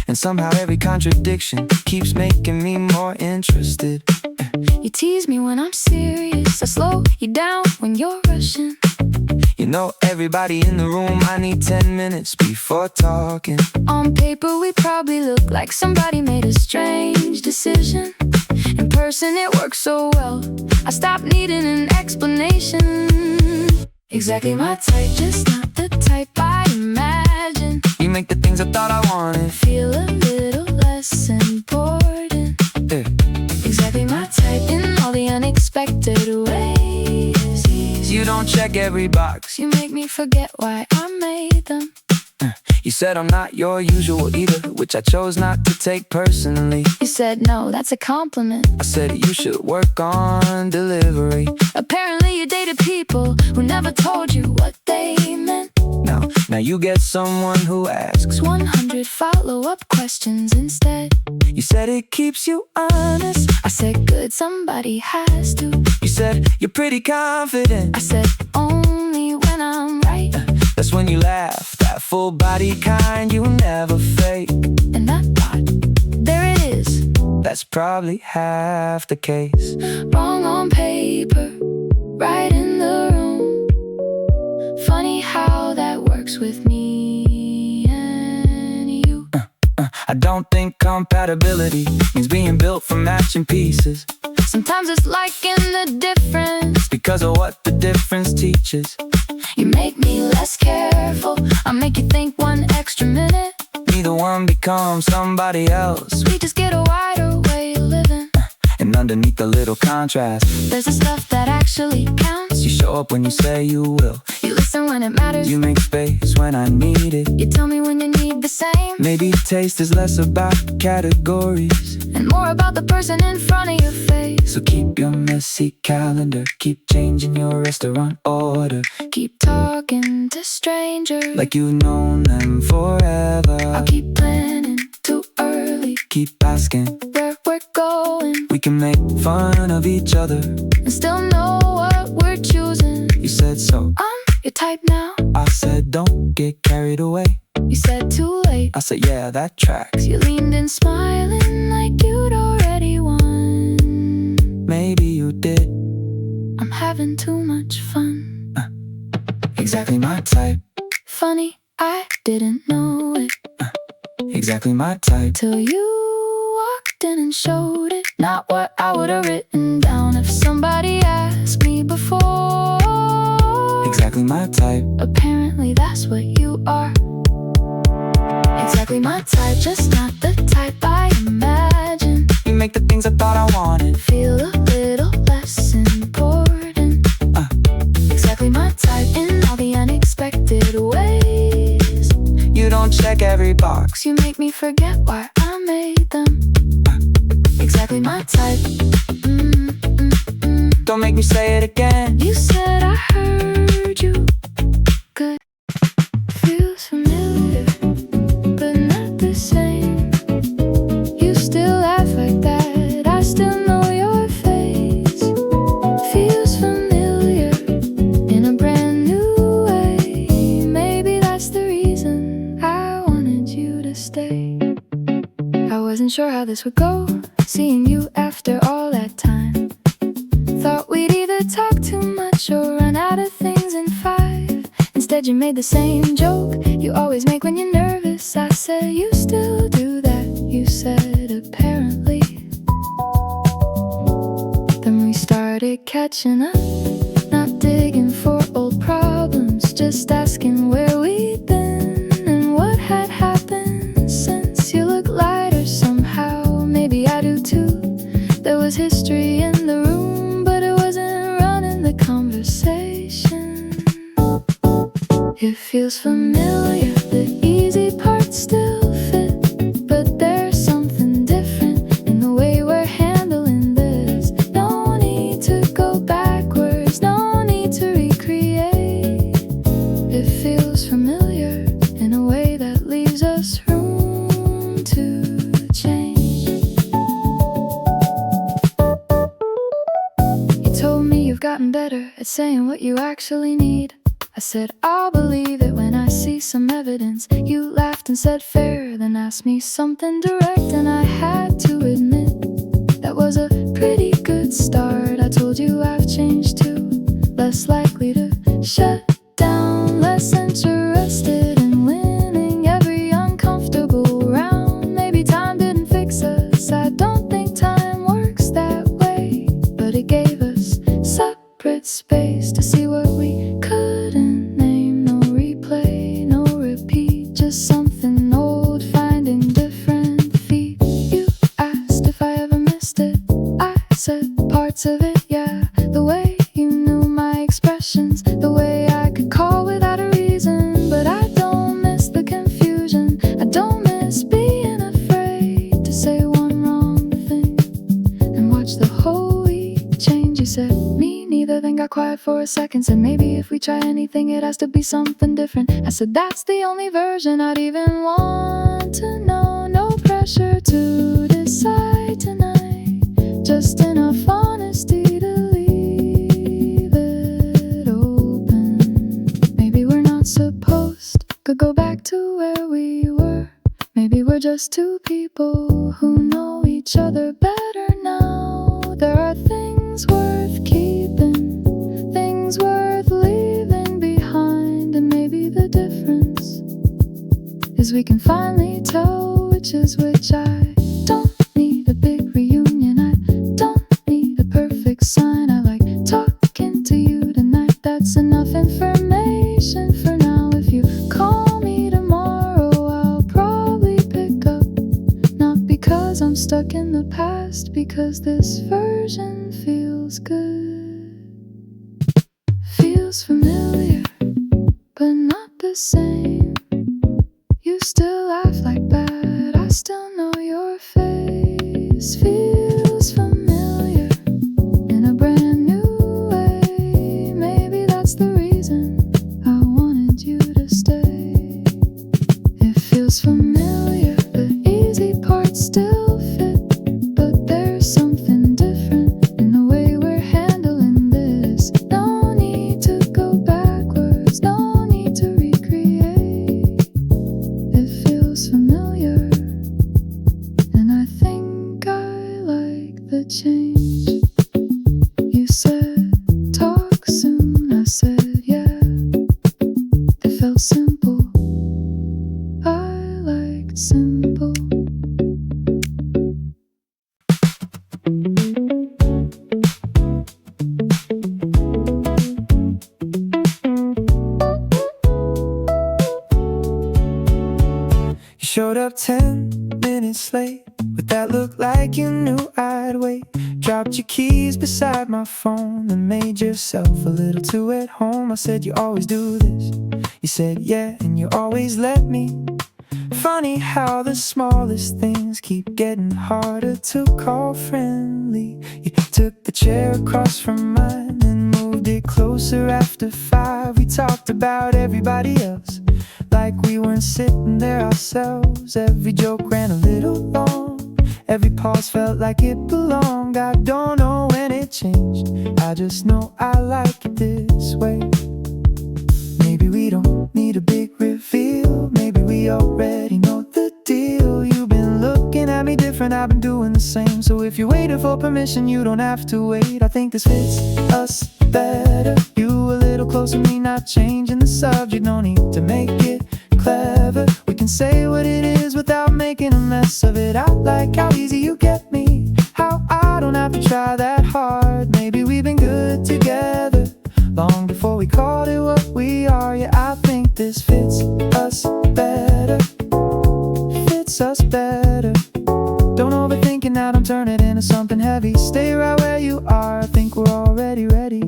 And somehow every contradiction keeps making me more interested. You tease me when I'm serious, I slow you down when you're rushing. You know everybody in the room, I need 10 minutes before talking. On paper we probably look like somebody made a strange decision. In person it works so well, I stopped needing an explanation. Exactly my type, just not the type I imagine. You make the things I thought I wanted feel a little less important. Exactly my type in all the unexpected ways. You don't check every box, you make me forget why I made them. You said I'm not your usual eater, which I chose not to take personally. You said no, that's a compliment. I said you should work on delivery. Apparently you dated people who never told you what they meant. Now you get someone who asks 100 follow-up questions instead. You said it keeps you honest. I said good, somebody has to. You said you're pretty confident. I said only when I'm right. That's when you laugh, that full body kind you never fake. And that thought, there it is. That's probably half the case. Wrong on paper, right in the room. Funny how that works with me and you. I don't think compatibility means being built from matching pieces. Sometimes it's liking the difference because of what the difference teaches. You make me less careful, I make you think 1 extra minute. Neither one becomes somebody else. We just get a wider way of living. And underneath the little contrast, there's the stuff that actually counts. You show up when you say you will. You listen when it matters. You make space when I need it. You tell me when you need the same. Maybe taste is less about categories and more about the person in front of your face. So keep your messy calendar, keep changing your restaurant order. Keep talking to strangers like you've known them forever. I'll keep planning too early. Keep asking where we're going. We can make fun of each other and still know what we're choosing. You said so, I'm your type now. I said don't get carried away. You said too late. I said yeah, that tracks. You leaned in smiling like you'd already won. Maybe you did. I'm having too much fun. Exactly my type. Funny, I didn't know it. Exactly my type. Till you walked in and showed it. Not what I would've written down if somebody asked me before. Exactly my type. Apparently that's what you are. Exactly my type, just not the type I imagine. You make the things I thought I wanted feel a little less important. Exactly my type in all the unexpected ways. You don't check every box, you make me forget why I made them. Exactly my type. Don't make me say it again. You said I heard you. Good. Feels familiar, but not the same. You still laugh like that, I still know your face. Feels familiar in a brand new way. Maybe that's the reason I wanted you to stay. I wasn't sure how this would go, seeing you after all that time. Thought we'd either talk too much or run out of things in 5. Instead you made the same joke you always make when you're nervous. I said you still do that. You said apparently. Then we started catching up, not digging for old problems, just asking where we'd been and what had happened since. You look lighter somehow, maybe I do too. There was history in the room, but it wasn't running the conversation. It feels familiar, the easy parts still fit. gotten better at saying what you actually need. I said I'll believe it when I see some evidence. You laughed and said fair, then asked me something direct, and I had to admit that was a pretty good start. I told you I've changed too, less likely to shut down, less interested in winning every uncomfortable round. Maybe time didn't fix us, I don't think time works that way, but it gave us separate space to see what we couldn't name. No replay, no repeat, just something old finding different feet. You asked if I ever missed it, I said parts of it, yeah. The way you knew my expressions, the way I could call without a reason. But I don't miss the confusion, I don't miss being afraid to say one wrong thing and watch the whole week change. You said me neither, then got quiet for a second. Said maybe if we try anything it has to be something different. I said that's the only version I'd even want to know. No pressure to decide tonight, just enough honesty to leave it open. Maybe we're not supposed to go back to where we were. Maybe we're just two people who know each other better now. There are things worth keeping, things worth leaving behind, and maybe the difference is we can finally tell which is which. I don't need a big reunion, I don't need a perfect sign. I like talking to you tonight, that's enough information for now. If you call me tomorrow, I'll probably pick up. Not because I'm stuck in the past, because this version feels good. Feels familiar, but not the same. You still laugh like bad, I still know your face. Feels familiar in a brand new way. Maybe that's the reason I wanted you to stay. It feels familiar, the easy parts still fit, but there's something different in the way we're handling this. No need to go backwards, no need to recreate. It feels familiar, and I think I like the change. You said talk soon, I said yeah. It felt simple, I liked simple. You showed up 10 minutes late with that look like you knew I'd wait. Dropped your keys beside my phone and made yourself a little too at home. I said you always do this, you said yeah, and you always let me. Funny how the smallest things keep getting harder to call friendly. You took the chair across from mine and moved it closer after 5. We talked about everybody else like we weren't sitting there ourselves. Every joke ran a little long, every pause felt like it belonged. I don't know when it changed, I just know I like it this way. Maybe we don't need a big reveal, maybe we already know the deal. You've been looking at me different, I've been doing the same. So if you're waiting for permission, you don't have to wait. I think this fits us better. You a little closer to me, not changing the subject. No need to make it clever, we can say what it is without making a mess of it. I like how easy you get me, how I don't have to try that hard. Maybe we've been good together long before we called it what we are. Yeah, I think this fits us better, fits us better. Don't overthink it now, don't turn it into something heavy. Stay right where you are, I think we're already ready.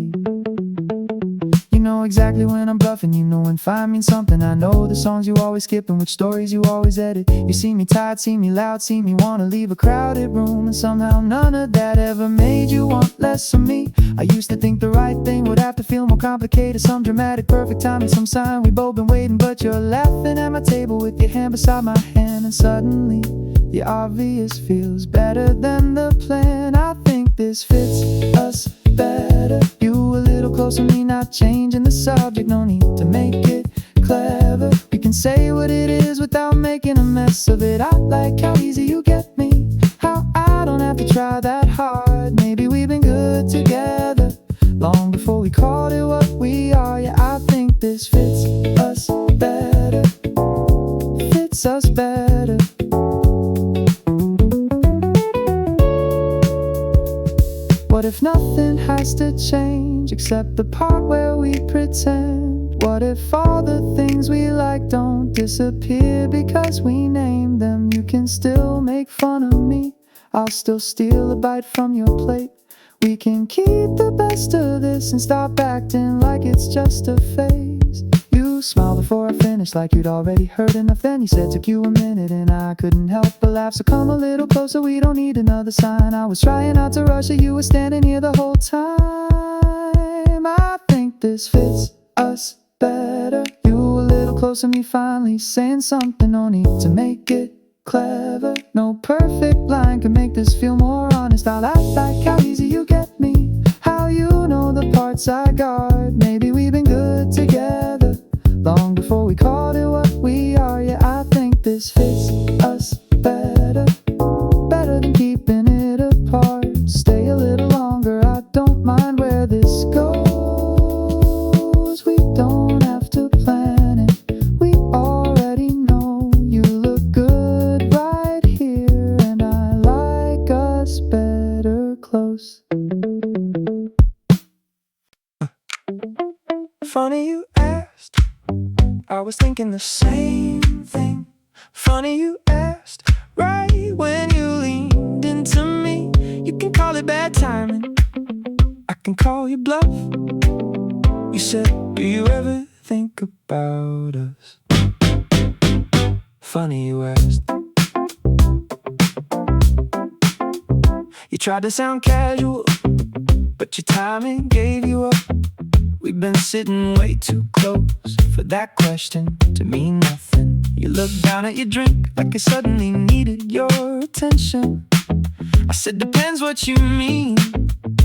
You know exactly when I'm bluffing, you know when fine means something. I know the songs you always skip and which stories you always edit. You see me tired, see me loud, see me wanna leave a crowded room, and somehow none of that ever made you want less of me. I used to think the right thing would have to feel more complicated, some dramatic perfect timing, some sign we both been waiting. But you're laughing at my table with your hand beside my hand, and suddenly the obvious feels better than the plan. I think this fits us better. You a close to me, not changing the subject. No need to make it clever. We can say what it is without making a mess of it. I like how easy you get me, how I don't have to try that hard. Maybe we've been good together long before we called it what we are. Yeah, I think this fits us better, fits us better. What if nothing has to change except the part where we pretend? What if all the things we like don't disappear because we name them? You can still make fun of me, I'll still steal a bite from your plate. We can keep the best of this and stop acting like it's just a phase. You smiled before I finished like you'd already heard enough. Then you said took you a minute and I couldn't help but laugh. So come a little closer, we don't need another sign. I was trying not to rush it, you were standing here the whole time. I think this fits us better. You a little closer, me finally saying something. No need to make it clever. No perfect line can make this feel more honest. I like how easy you get me, how you know the parts I guard. Maybe we've been good together long before we called it what we are. Yeah, I think this fits us better, better than keeping it apart. Stay a little longer, I don't mind where this goes. We don't have to plan it, we already know. You look good right here and I like us better close. Funny you asked, I was thinking the same thing. Funny you asked, right when you leaned into me. You can call it bad timing, I can call you bluff. You said, do you ever think about us? Funny you asked. You tried to sound casual, but your timing gave you up. We've been sitting way too close for that question to mean nothing. You looked down at your drink like it suddenly needed your attention. I said, depends what you mean,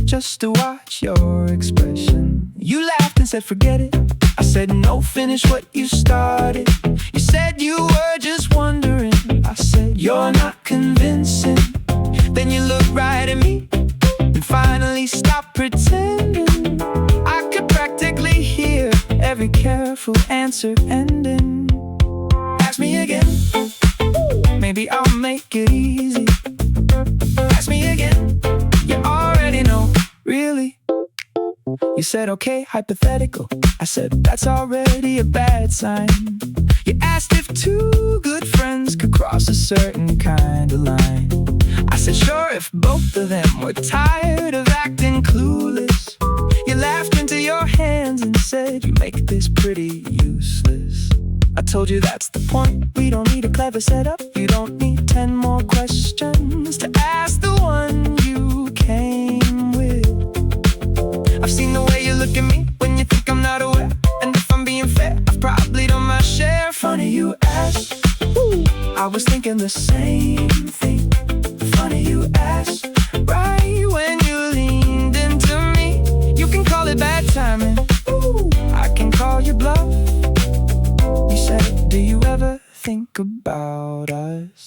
just to watch your expression. You laughed and said, forget it. I said, no, finish what you started. You said you were just wondering. I said, you're not convincing. Then you looked right at me and finally stopped pretending. I could practically hear every careful answer ending. Ask me again, maybe I'll make it easy. Ask me again, you already know, really. You said, okay, hypothetical. I said, that's already a bad sign. You asked if two good friends could cross a certain kind of line. I said, sure, if both of them were tired of acting clueless. You laughed into your hands and said, you make this pretty useless. I told you that's the point, we don't need a clever setup. You don't need 10 more questions to ask the one you came with. I've seen the way you look at me when you think I'm not aware. And if I'm being fair, I've probably done my share. Funny you asked, I was thinking the same thing. Funny you asked, right when you leaned into me. You can call it bad timing, I can call you bluff. You said, do you ever think about us?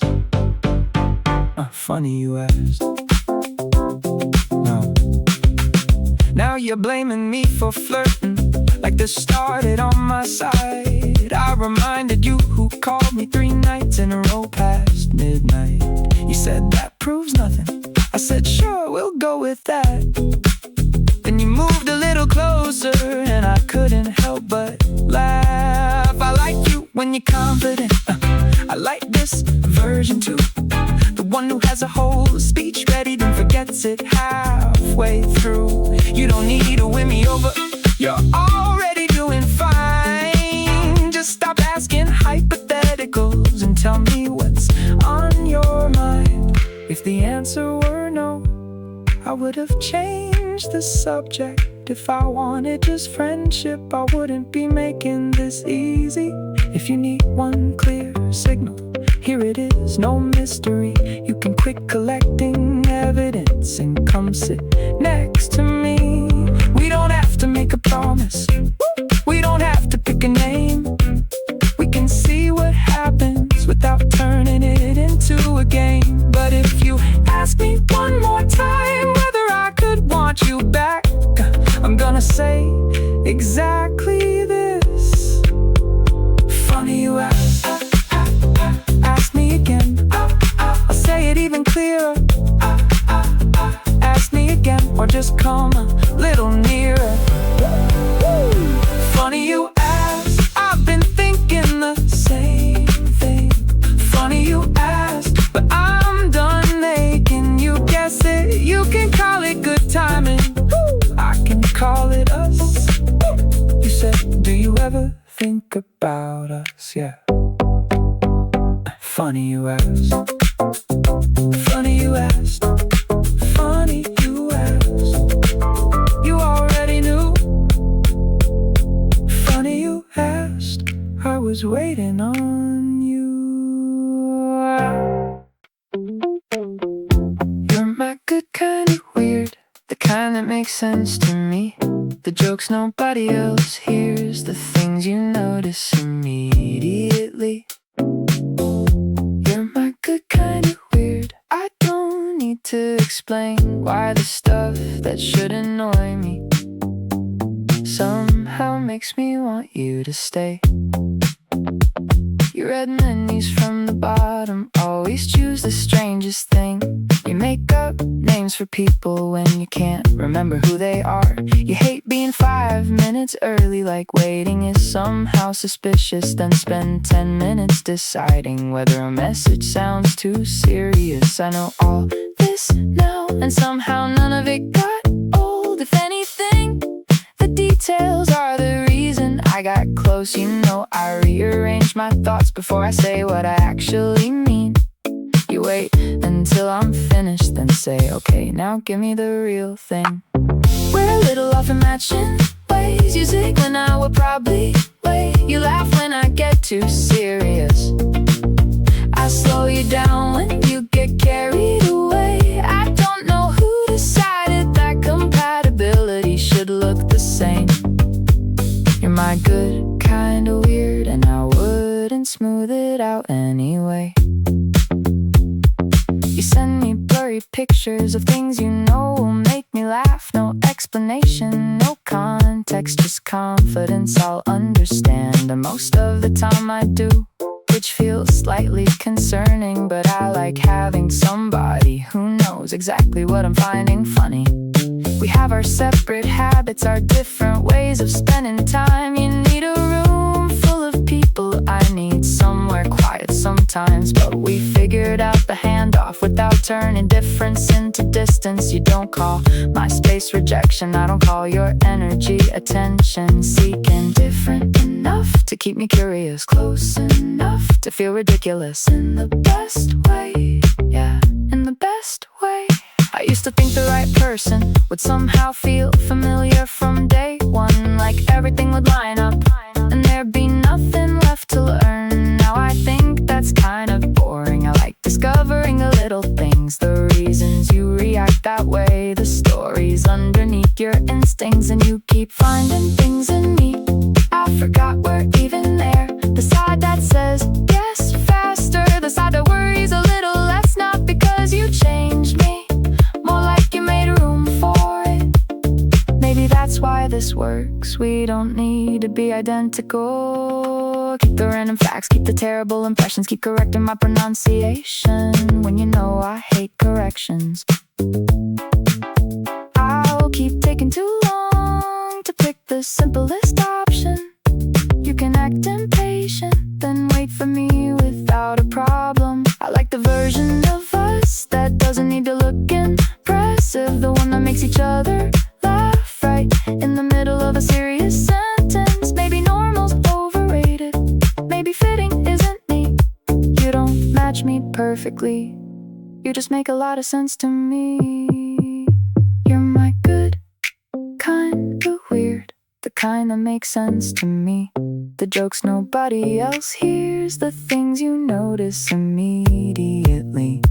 Funny you asked. No. Now you're blaming me for flirting, like this started on my side. I reminded you who called me 3 nights in a row past midnight. You said that proves nothing. I said sure, we'll go with that. Then you moved a little closer and I couldn't help but laugh. I like you when you're confident, I like this version too. The one who has a whole speech ready then forgets it halfway through. You don't need to win me over, you're already doing fine. Just stop asking hypotheticals and tell me what's on your mind. If the answer were no, I would have changed the subject. If I wanted just friendship, I wouldn't be making this easy. If you need one clear signal, here it is, no mystery. You can quit collecting evidence and come sit next to me. We don't have to make make a promise. We don't have to pick a name. We can see what happens without turning it into a game. But if you ask me one more time whether I could want you back, I'm gonna say exactly this. Funny you ask. Ask me again. I'll say it even clearer. Ask me again, or just come a little nearer. Funny you ask. I've been thinking the same thing. Funny you ask, but I'm done making you guess it. You can call it good timing, I can call it us. You said, do you ever think about us? Yeah. Funny you asked. Funny you asked. Funny you asked. You already knew. Funny you asked. I was waiting on you. You're my good kind of weird, the kind that makes sense to me. The jokes nobody else hears, the things you notice immediately. You're my good kind of weird. I don't need to explain why the stuff that should annoy me somehow makes me want you to stay. You read menus from the bottom, always choose the strangest thing. You make up names for people when you can't remember who they are. You hate being 5 minutes early, like waiting is somehow suspicious. Then spend 10 minutes deciding whether a message sounds too serious. I know all this now, and somehow none of it got old. If anything, the details are the reason I got close. You know I rearrange my thoughts before I say what I actually mean. You wait until I'm finished, then say, okay, now give me the real thing. We're a little off in matching ways. You zig when I would probably wait. You laugh when I get too serious. I slow you down when you get carried away. I don't know who decided that compatibility should look the same. You're my good kind of weird, and I wouldn't smooth it out anyway. You send me blurry pictures of things you know will make me laugh. No explanation, no context, just confidence. I'll understand, and most of the time I do, which feels slightly concerning. But I like having somebody who knows exactly what I'm finding funny. We have our separate habits, our different ways of spending time. You need a room full of people, I need somewhere quiet sometimes. But we figured out the handoff without turning difference into distance. You don't call my space rejection, I don't call your energy attention seeking. Different enough to keep me curious, close enough to feel ridiculous. In the best way, yeah, in the best way. I used to think the right person would somehow feel familiar from day one, like everything would line up and there'd be nothing left to learn. Now I think that's kind of boring. I like discovering the little things, the reasons you react that way, the stories underneath your instincts, and you keep finding things in me I forgot were even there. The side that says yes faster, the side that worries a little less, not because you changed me, more like you made room for it. Maybe that's why this works. We don't need to be identical. Keep the random facts, keep the terrible impressions, keep correcting my pronunciation when you know I hate corrections. I'll keep taking too long to pick the simplest option. You can act impatient, then wait for me without a problem. I like the version of us that doesn't need to look impressive, the one that makes each other laugh right in the middle of a serious sentence. Maybe normal's overrated, maybe fitting isn't me. You don't match me perfectly, you just make a lot of sense to me. You're my good kind of weird, the kind that makes sense to me. The jokes nobody else hears, the things you notice immediately.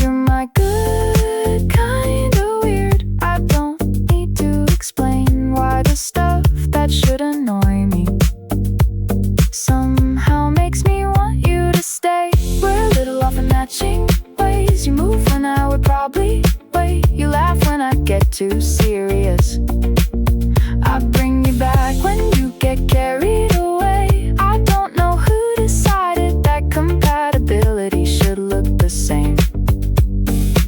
You're my good kind of weird. I don't need to explain why the stuff not get too serious. I bring you back when you get carried away. I don't know who decided that compatibility should look the same.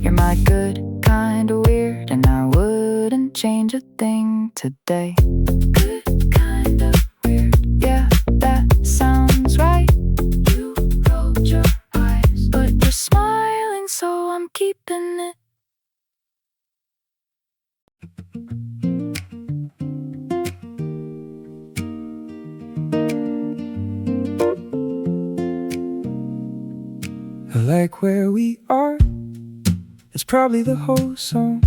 You're my good kind of weird, and I wouldn't change a thing today. Good kind of weird, yeah, that sounds right. You rolled your eyes, but you're smiling, so I'm keeping it. I like where we are. That's probably the whole song.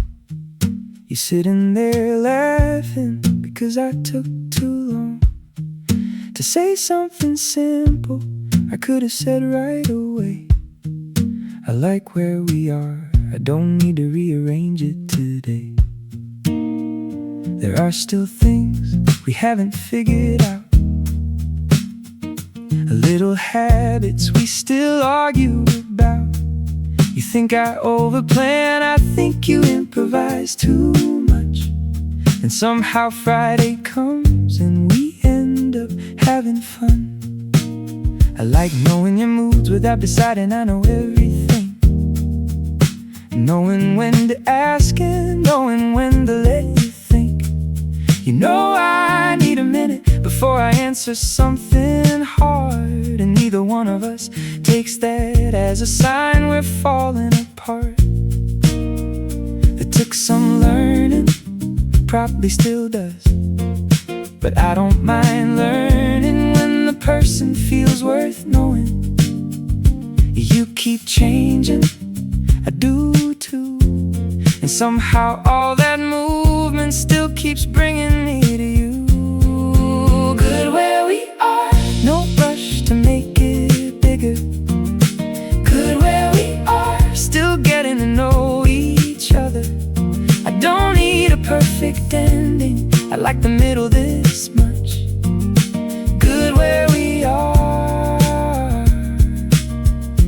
You sitting there laughing because I took too long to say something simple I could have said right away. I like where we are. I don't need to rearrange it today. There are still things we haven't figured out, little habits we still argue about. You think I overplan, I think you improvise too much. And somehow Friday comes and we end up having fun. I like knowing your moods without deciding I know everything. Knowing when to ask and knowing when to let you think. You know I need a minute before I answer something hard, and neither one of us takes that as a sign we're falling apart. It took some learning, probably still does, but I don't mind learning when the person feels worth knowing. You keep changing, I do too, and somehow all that movement still keeps bringing me to you. Good where we are, no rush to make it bigger. Good where we are, still getting to know each other. I don't need a perfect ending, I like the middle this much. Good where we are,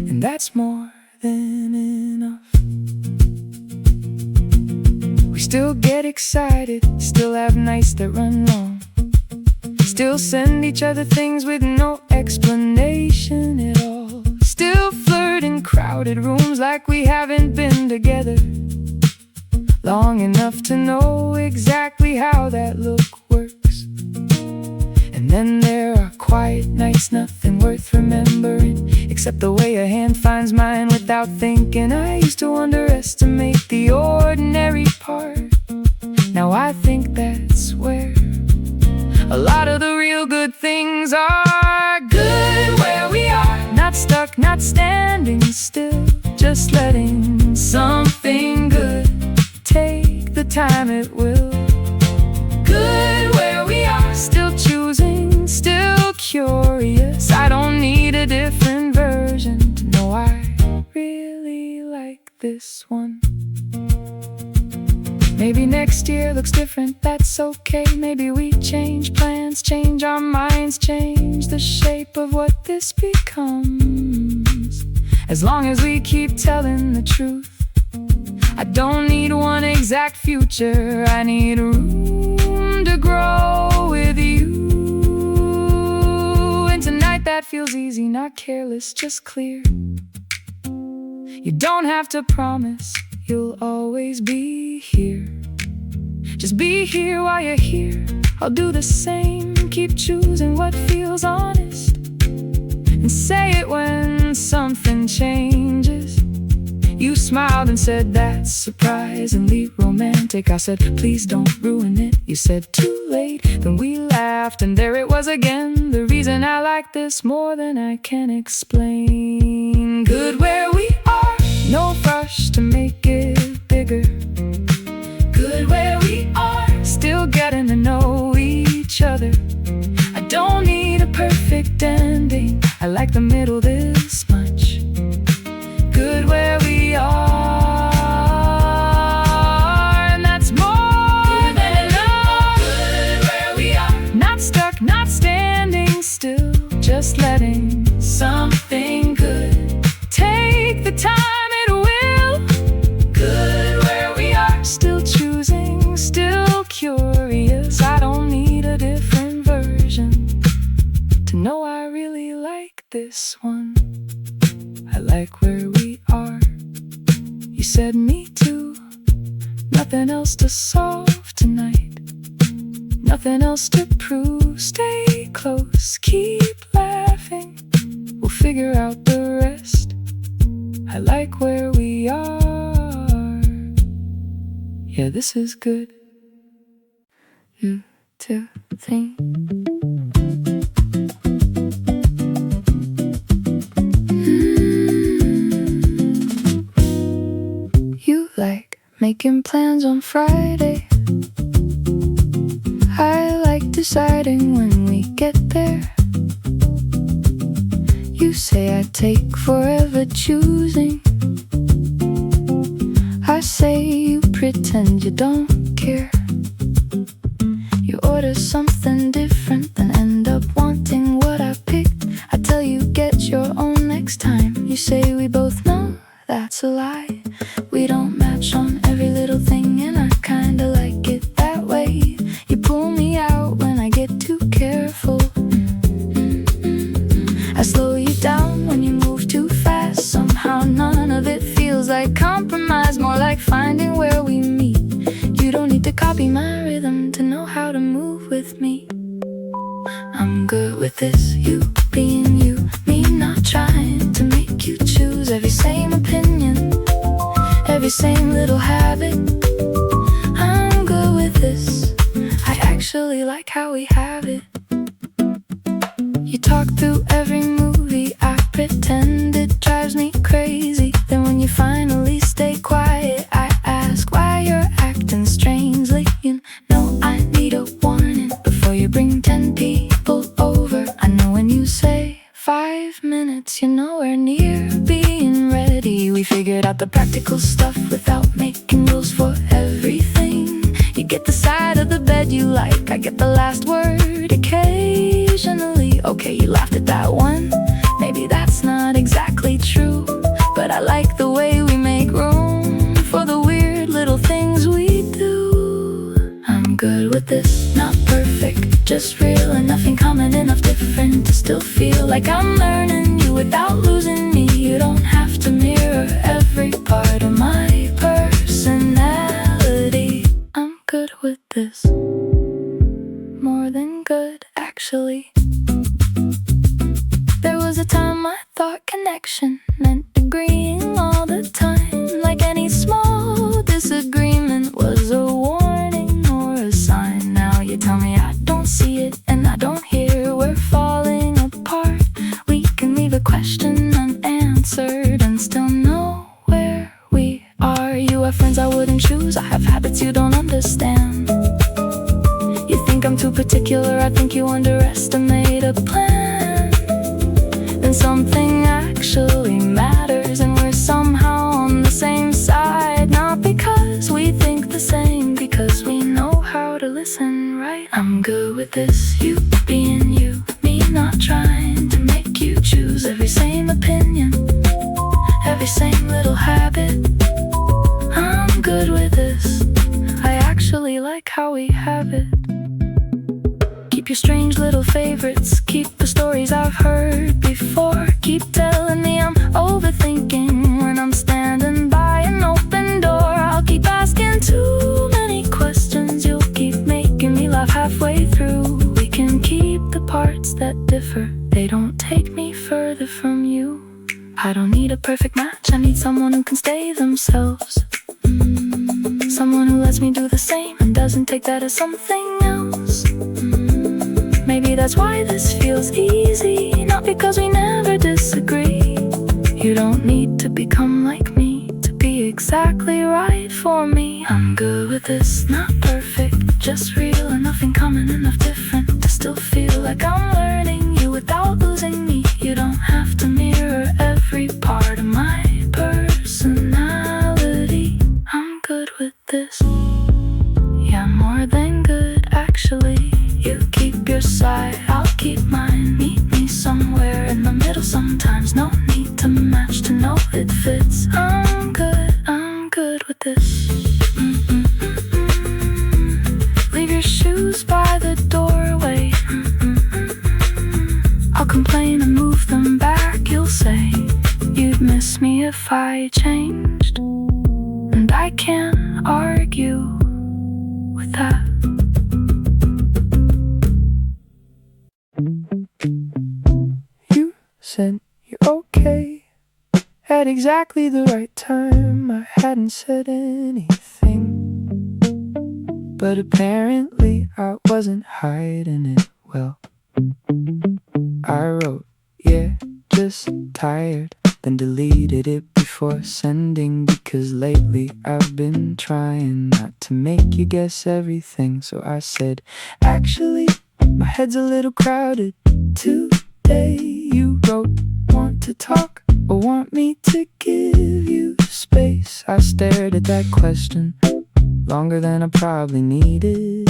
and that's more than enough. We still get excited, still have nights that run long, still send each other things with no explanation at all. Still flirt in crowded rooms like we haven't been together long enough to know exactly how that look works. And then there are quiet nights, nothing worth remembering except the way a hand finds mine without thinking. I used to underestimate the ordinary part. Now I think that's where a lot of the real good things are. Good where we are, not stuck, not standing still, just letting something good take the time it will. Good where we are, still choosing, still curious. I don't need a different version to know I really like this one. Maybe next year looks different, that's okay. Maybe we change plans, change our minds, change the shape of what this becomes. As long as we keep telling the truth, I don't need one exact future, I need room to grow with you. And tonight that feels easy, not careless, just clear. You don't have to promise you'll always be here. Just be here while you're here. I'll do the same, keep choosing what feels honest, and say it when something changes. You smiled and said that's surprisingly romantic. I said please don't ruin it. You said too late. Then we laughed and there it was again, the reason I like this more than I can explain. Good where we are, no rush to make it bigger. Good where we are, still getting to know each other. I don't need a perfect ending, I like the middle this much. Good where we are, and that's more than enough. Good where we are, not stuck, not standing still, just letting something good take the time it will. Good where we are, still still choosing, still curious. I don't need a different version to know I really like this one. I like where we are. You said me too. Nothing else to solve tonight, nothing else to prove. Stay close, keep laughing, we'll figure out the rest. I like where we are. Yeah, this is good. 1, 2, 3. You like making plans on Friday. I like deciding when we get there. You say I take forever choosing. I say you pretend you don't care. You order something different then end up wanting what I picked. I tell you get your own next time. You say we both know that's a lie. We don't match on every little thing and I kinda like it that way. You pull me out when I get too careful. I slow you down when you move too fast. Somehow none of it feels like compromise, more like finding where we meet. You don't need to copy my rhythm to know how to move with me. I'm good with this, you being you, me not trying to make you choose every same opinion, every same little habit. I'm good with this, I actually like how we have it. You talk through every movie, I pretend it drives me crazy. Then when you finally stay quiet, I ask why you're acting strangely. You know I need a warning before you bring 10 people over. I know when you say 5 minutes, you're nowhere near being ready. We figured out the practical stuff without making rules for everything. You get the side of the bed you like, I get the last word occasionally. Okay, you laughed at that one, maybe that's not exactly true, but I like the way we make room for the weird little things we do. I'm good with this, not perfect, just real, enough in common, enough different to still feel like I'm learning you without losing me. You don't have to mirror every part of my personality. I'm good with this, more than good actually. There was a time I thought connection meant agreeing all the time, like any small disagreement was a warning or a sign. Now you tell me I don't see it and I don't hear we're falling apart. We can leave a question unanswered and still know where we are. You have friends I wouldn't choose, I have habits you don't understand. You think I'm too particular, I think you underestimate a plan. Then something actually matters and we're somehow on the same side. Not because we think the same, because we know how to listen, right? I'm good with this, you being you, me not trying to make you choose every same opinion, every same little habit. I'm good with this, I actually like how we have it. Keep your strange little favorites, keep the stories I've heard before. Keep telling me I'm overthinking when I'm standing by an open door. I'll keep asking too many questions, you'll keep making me laugh halfway through. We can keep the parts that differ, they don't take me further from you. I don't need a perfect match, I need someone who can stay themselves. Someone who lets me do the same and doesn't take that as something else. Maybe that's why this feels easy, not because we never disagree. You don't need to become like me to be exactly right for me. I'm good with this, not perfect, just real, enough in common, enough different to still feel like I'm learning you without losing me. You don't have to mirror every part of my personality. I'm good with this, yeah, more than good actually. You keep your side, I'll keep mine. Meet me somewhere in the middle sometimes. No need to match to know it fits. I'm good with this. why you changed, and I can't argue with that. You said you're okay at exactly the right time. I hadn't said anything, but apparently I wasn't hiding it well. I wrote, yeah, just tired, then deleted it before sending, because lately I've been trying not to make you guess everything. So I said, actually, my head's a little crowded today. You wrote, want to talk or want me to give you space? I stared at that question longer than I probably needed.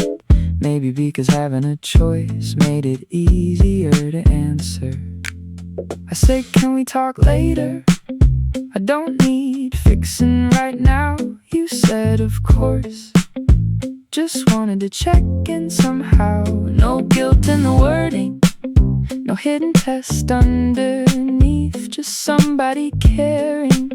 Maybe because having a choice made it easier to answer. I said, can we talk later? I don't need fixing right now. You said, of course. Just wanted to check in somehow. No guilt in the wording, no hidden test underneath. Just somebody caring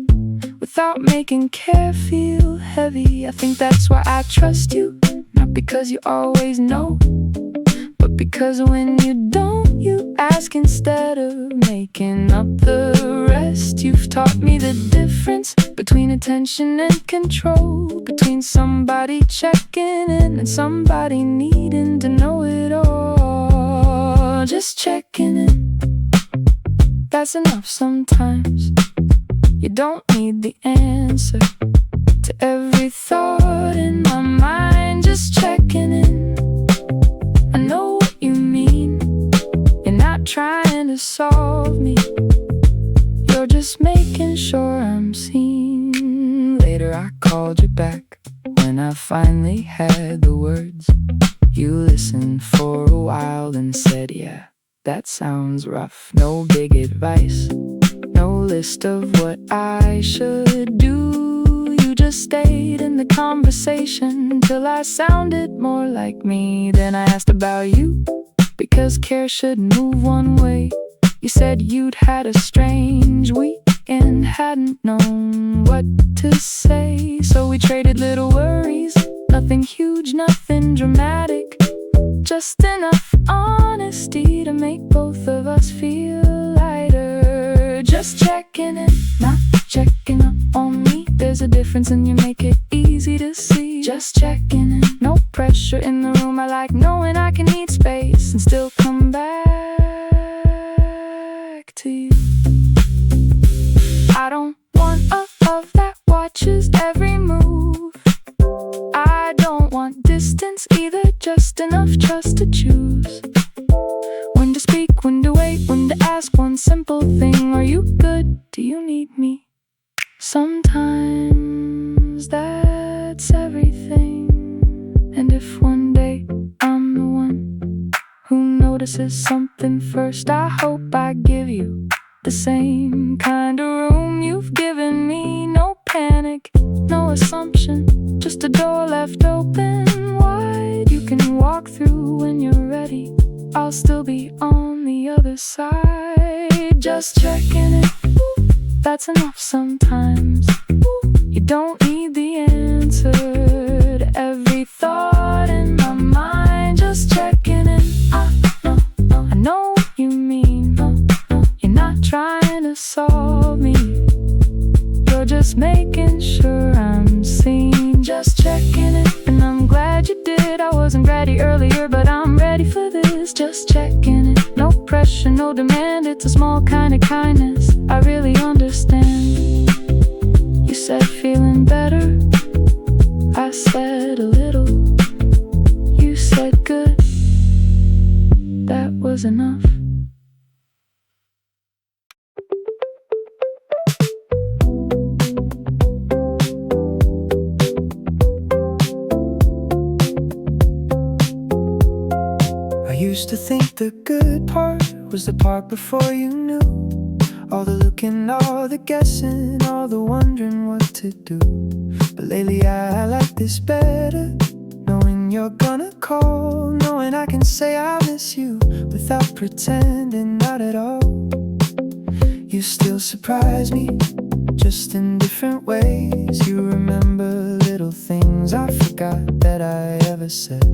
without making care feel heavy. I think that's why I trust you. Not because you always know, but because when you don't, you ask instead of making up the rest. You've taught me the difference between attention and control, between somebody checking in and somebody needing to know it all. Just checking in, that's enough sometimes. You don't need the answer to every thought in my mind. Just checking in, I know what you mean. You're not trying to solve me, you're just making sure I'm seen. Later I called you back when I finally had the words. You listened for a while and said, yeah, that sounds rough. No big advice, no list of what I should do. You just stayed in the conversation until I sounded more like me. Then I asked about you, because care should move one way. You said you'd had a strange week and hadn't known what to say. So we traded little worries, nothing huge, nothing dramatic, just enough honesty to make both of us feel lighter. Just checking in, not checking up on me. There's a difference and you make it easy to see. Just checking in, no pressure in the room. I like knowing I can need space and still come back to you. I don't want a love that watches every move. I don't want distance either, just enough trust to choose when to speak, when to wait, when to ask one simple thing. Are you good? Do you need me? Sometimes that's everything. And if one day I'm the one who notices something first, I hope I give you the same kind of room you've given me. No panic, no assumption, just a door left open wide. You can walk through when you're ready, I'll still be on the other side. Just checking in, that's enough sometimes. You don't need the answer to every thought in my mind. Just checking in, I know what you mean. You're not trying to solve me, you're just making sure I'm seen. Just checking in, and I'm glad you did. I wasn't ready earlier, but I'm ready for this. Just checking in, no pressure, no demand. It's a small kind of kindness, I really understand. You said feeling better, I said a little. You said good, that was enough. I used to think the good part was the part before you knew. All the looking, all the guessing, all the wondering what to do. But lately I like this better, knowing you're gonna call, knowing I can say I miss you without pretending not at all. You still surprise me just in different ways. You remember little things I forgot that I ever said.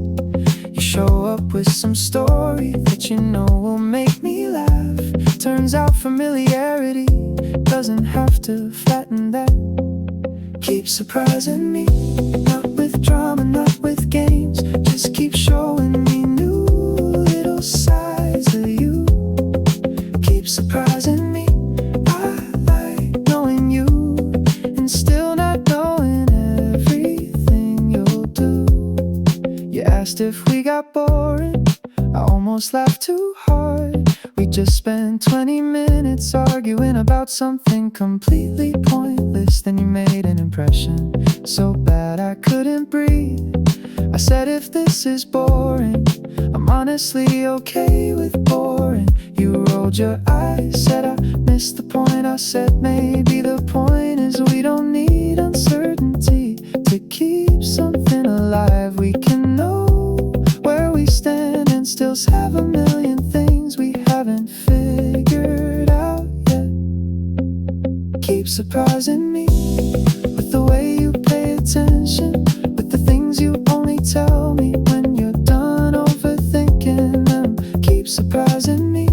You show up with some story that you know will make me laugh. Turns out familiarity doesn't have to flatten that. Keep surprising me, not with drama, not with games. Just keep showing me new little sides of you. Keep surprising me, I like knowing you and still not knowing everything you'll do. You asked if we got boring, I almost laughed too hard. We just spent 20 minutes arguing about something completely pointless. Then you made an impression so bad I couldn't breathe. I said if this is boring, I'm honestly okay with boring. You rolled your eyes, said I missed the point. I said maybe the point is we don't need uncertainty to keep something alive. We can know where we stand and still have a million things we haven't figured out yet. Keep surprising me with the way you pay attention, with the things you only tell me when you're done overthinking them. Keep surprising me,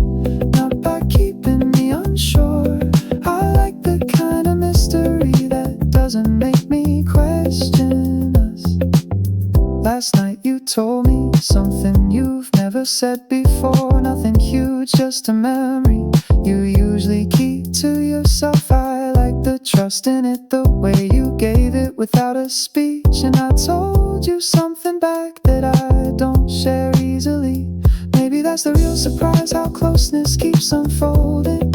not by keeping me unsure. I like the kind of mystery that doesn't make me question us. Last night you told me something you've never said before. Nothing huge, just a memory you usually keep to yourself. I like the trust in it, the way you gave it without a speech. And I told you something back that I don't share easily. Maybe that's the real surprise, how closeness keeps unfolding.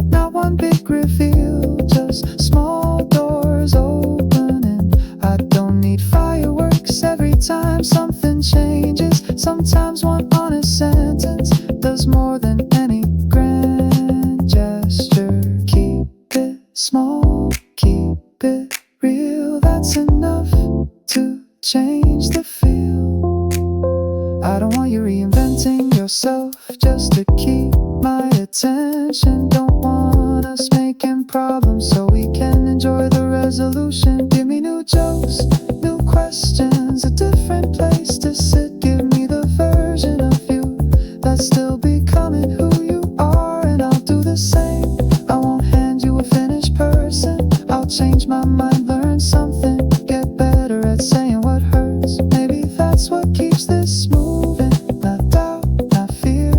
Not one big reveal, just small doors opening. I don't need fireworks every time something changes. Sometimes one honest sentence does more than any grand gesture. Keep it small, keep it real. That's enough to change the feel. I don't want you reinventing yourself just to keep my attention. Don't want us making problems so we can enjoy the resolution. Give me new jokes, new questions, a different place to sit. Give me the version of you that's still becoming who you are, and I'll do the same. I won't hand you a finished person. I'll change my mind, learn something, get better at saying what hurts. Maybe that's what keeps this moving. Not doubt, not fear,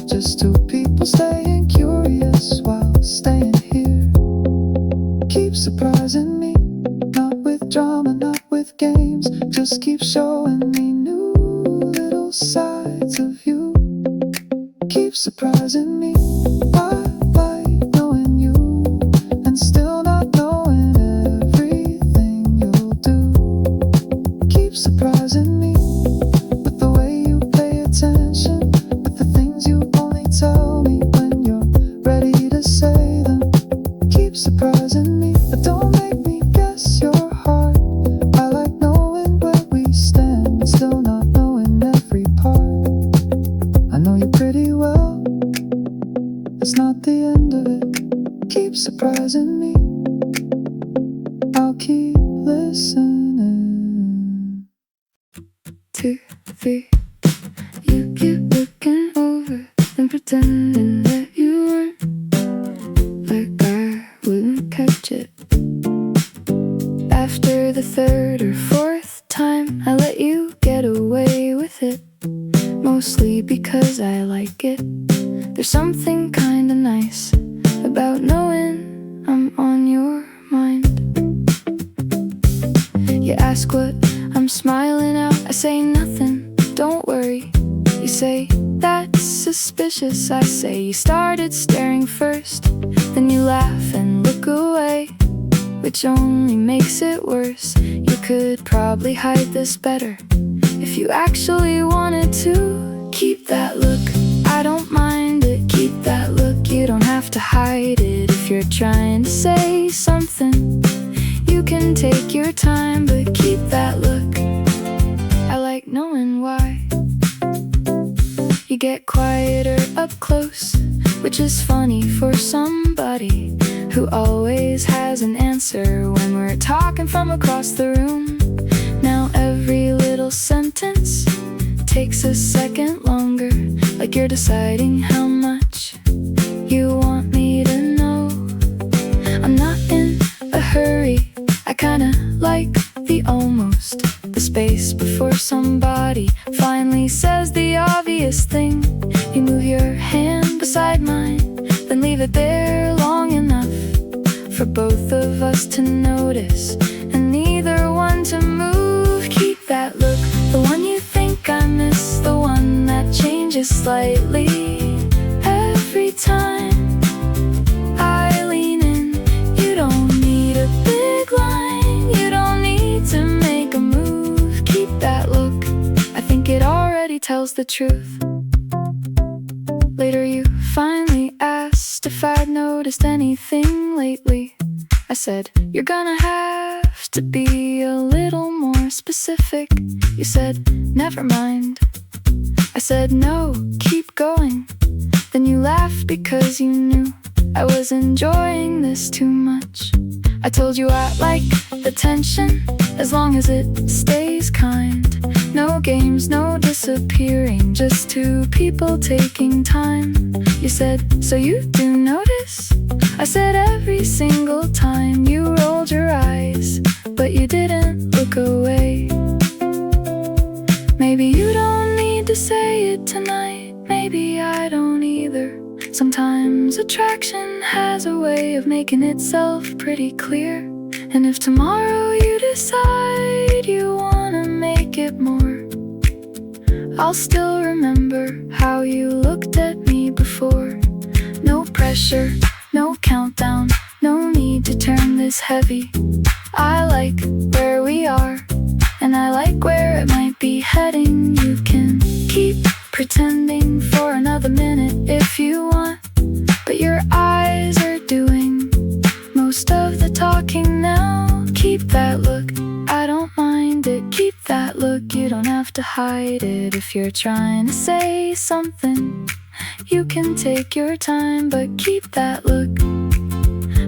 just two people staying curious while staying here. Keep surprising me, not with drama, not with games. Just keep showing me new little sides of you. Keep surprising me, I like knowing you and still not knowing everything you'll do. Keep surprising me with the way you pay attention, with the things you only tell me when you're ready to say them. Keep surprising me, but don't make me guess your heart. I like knowing where we stand and still not knowing every part. I know you pretty well, it's not the end of it. Keep surprising me, I'll keep listening. 2, 3. You keep looking over and pretending that you weren't, like I wouldn't catch it. After the third or fourth time I let you get away with it, mostly because I like it. There's something kinda nice about knowing I'm on your mind. You ask what I'm smiling at, I say nothing, don't worry. You say that's suspicious, I say you started staring first. Then you laugh and look away, which only makes it worse. You could probably hide this better if you actually wanted to. Keep that look, I don't mind it. Keep that look, you don't have to hide it. If you're trying to say something, you can take your time, but keep that look. I like knowing why. You get quieter up close, which is funny for somebody who always has an answer when we're talking from across the room. Now every little sentence takes a second longer, like you're deciding how much you want me to know. I'm not in a hurry, I kinda like the almost, the space before somebody finally says the obvious thing. You move your hand beside mine, then leave it there long enough for both of us to notice and neither one to move. Keep that look, the one you think I miss, the one that changes slightly every time I lean in. You don't need a big line, you don't need to make a move. Keep that look, I think it already tells the truth. Later you finally asked if I'd noticed anything lately. I said, you're gonna have to be a little more specific. You said, never mind. I said, no, keep going. Then you laughed because you knew I was enjoying this too much. I told you I like the tension, as long as it stays kind. No games, no disappearing, just two people taking time. You said, so you do notice? I said, every single time. You rolled your eyes, but you didn't look away. Maybe you don't need to say it tonight, maybe I don't either. Sometimes attraction has a way of making itself pretty clear. And if tomorrow you decide you wanna make it more, I'll still remember how you looked at me before. No pressure, no countdown, no need to turn this heavy. I like where we are, and I like where it might be heading. You can keep pretending for another minute if you want, but your eyes are doing most of the talking now. Keep that look, I don't mind it. Keep that look, you don't have to hide it. If you're trying to say something, you can take your time, but keep that look.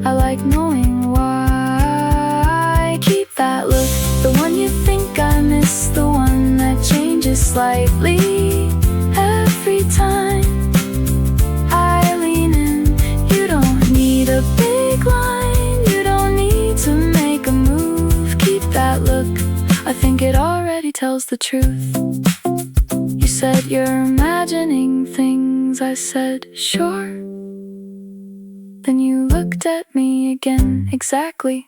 I like knowing why. Keep that look, the one you think I miss, the one that changes slightly every time I lean in. You don't need a big line, you don't need to make a move. Keep that look, I think it already tells the truth. You said you're imagining things, I said sure. Then you looked at me again, exactly.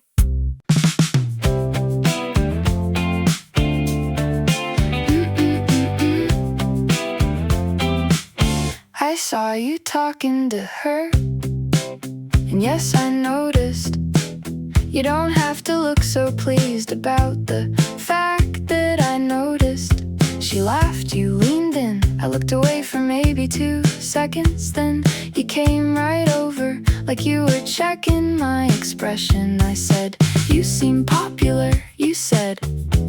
I saw you talking to her, and yes, I noticed. You don't have to look so pleased about the fact that I noticed. She laughed, you leaned in. I looked away for maybe 2 seconds, then you came right over, like you were checking my expression. I said, you seem popular. You said,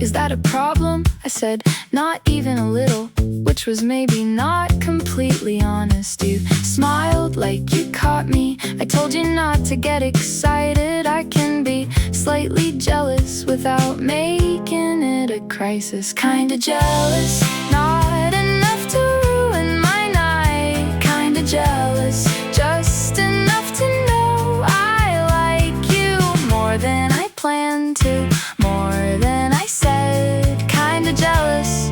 is that a problem? I said, not even a little, which was maybe not completely honest. You smiled like you caught me. I told you not to get excited. I can be slightly jealous without making it a crisis. Kinda jealous, not enough to ruin my night. Kinda jealous, just enough to know I like you more than I planned to, more than I said. Kinda jealous.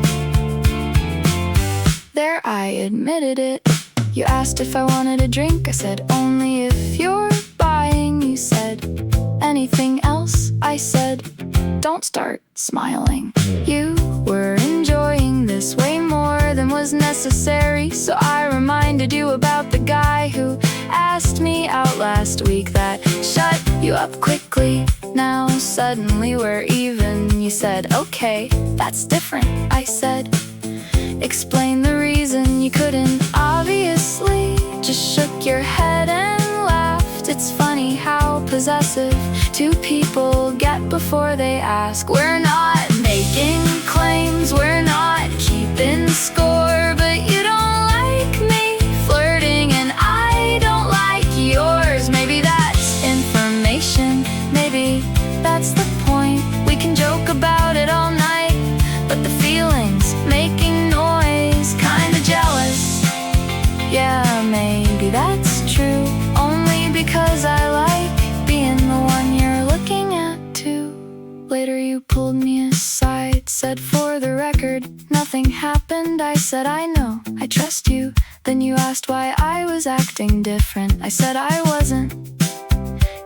There, I admitted it. You asked if I wanted a drink. I said, only if you're buying. You said, anything else? I said, don't start smiling. You were enjoying this way more than was necessary, so I reminded you about the guy who asked me out last week. That shut you up quickly. Now suddenly we're even. You said, okay, that's different. I said, explain the reason. You couldn't, obviously. Just shook your head and laughed. It's funny how possessive two people get before they ask. We're not making claims, we're not keeping score, but you don't like me flirting and I don't like yours. Maybe that's in said, for the record, nothing happened. I said, I know, I trust you. Then you asked why I was acting different. I said I wasn't.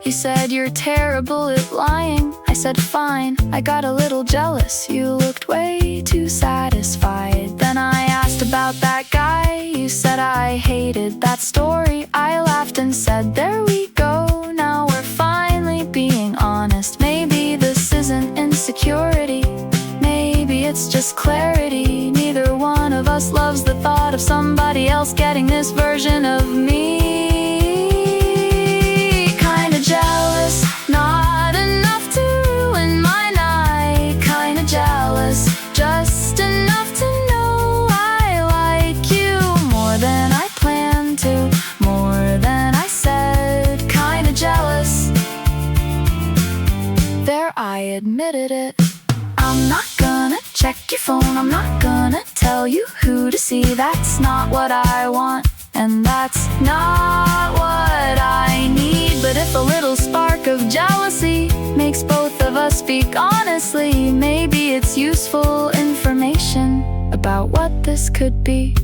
You said you're terrible at lying. I said fine. I got a little jealous. You looked way too satisfied. Then I asked about that guy. You said I hated that story. I laughed and said, there we go. Now we're finally being honest. Maybe this isn't insecurity. Maybe it's just clarity. Neither one of us loves the thought of somebody else getting this version of me. Kinda jealous, not enough to ruin my night. Kinda jealous, just enough to know I like you more than I planned to, more than I said. Kinda jealous. There, I admitted it. I'm not gonna check your phone, I'm not gonna tell you who to see. That's not what I want, and that's not what I need. But if a little spark of jealousy makes both of us speak honestly, maybe it's useful information about what this could be.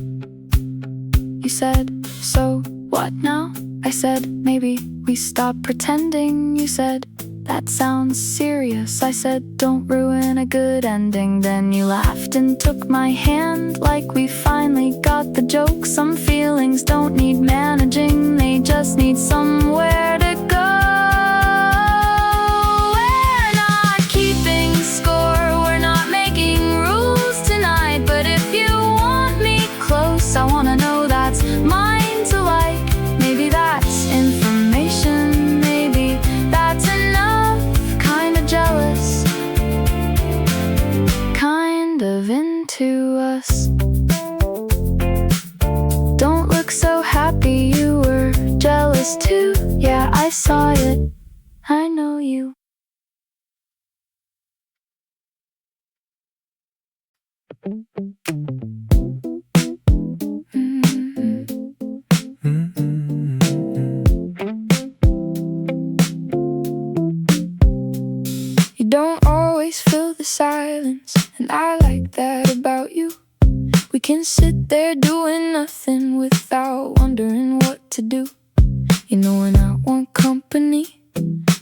You said, so what now? I said, maybe we stop pretending. You said, that sounds serious. I said, don't ruin a good ending. Then you laughed and took my hand like we finally got the joke. Some feelings don't need managing, they just need somewhere to go. We're not keeping score, we're not making rules tonight. But if you want me close, I wanna know that's mine to like. Maybe that's information, maybe that's enough. Jealous, kind of into us. Don't look so happy, you were jealous too. Yeah, I saw it, I know you. Don't always fill the silence, and I like that about you. We can sit there doing nothing without wondering what to do. You know when I want company,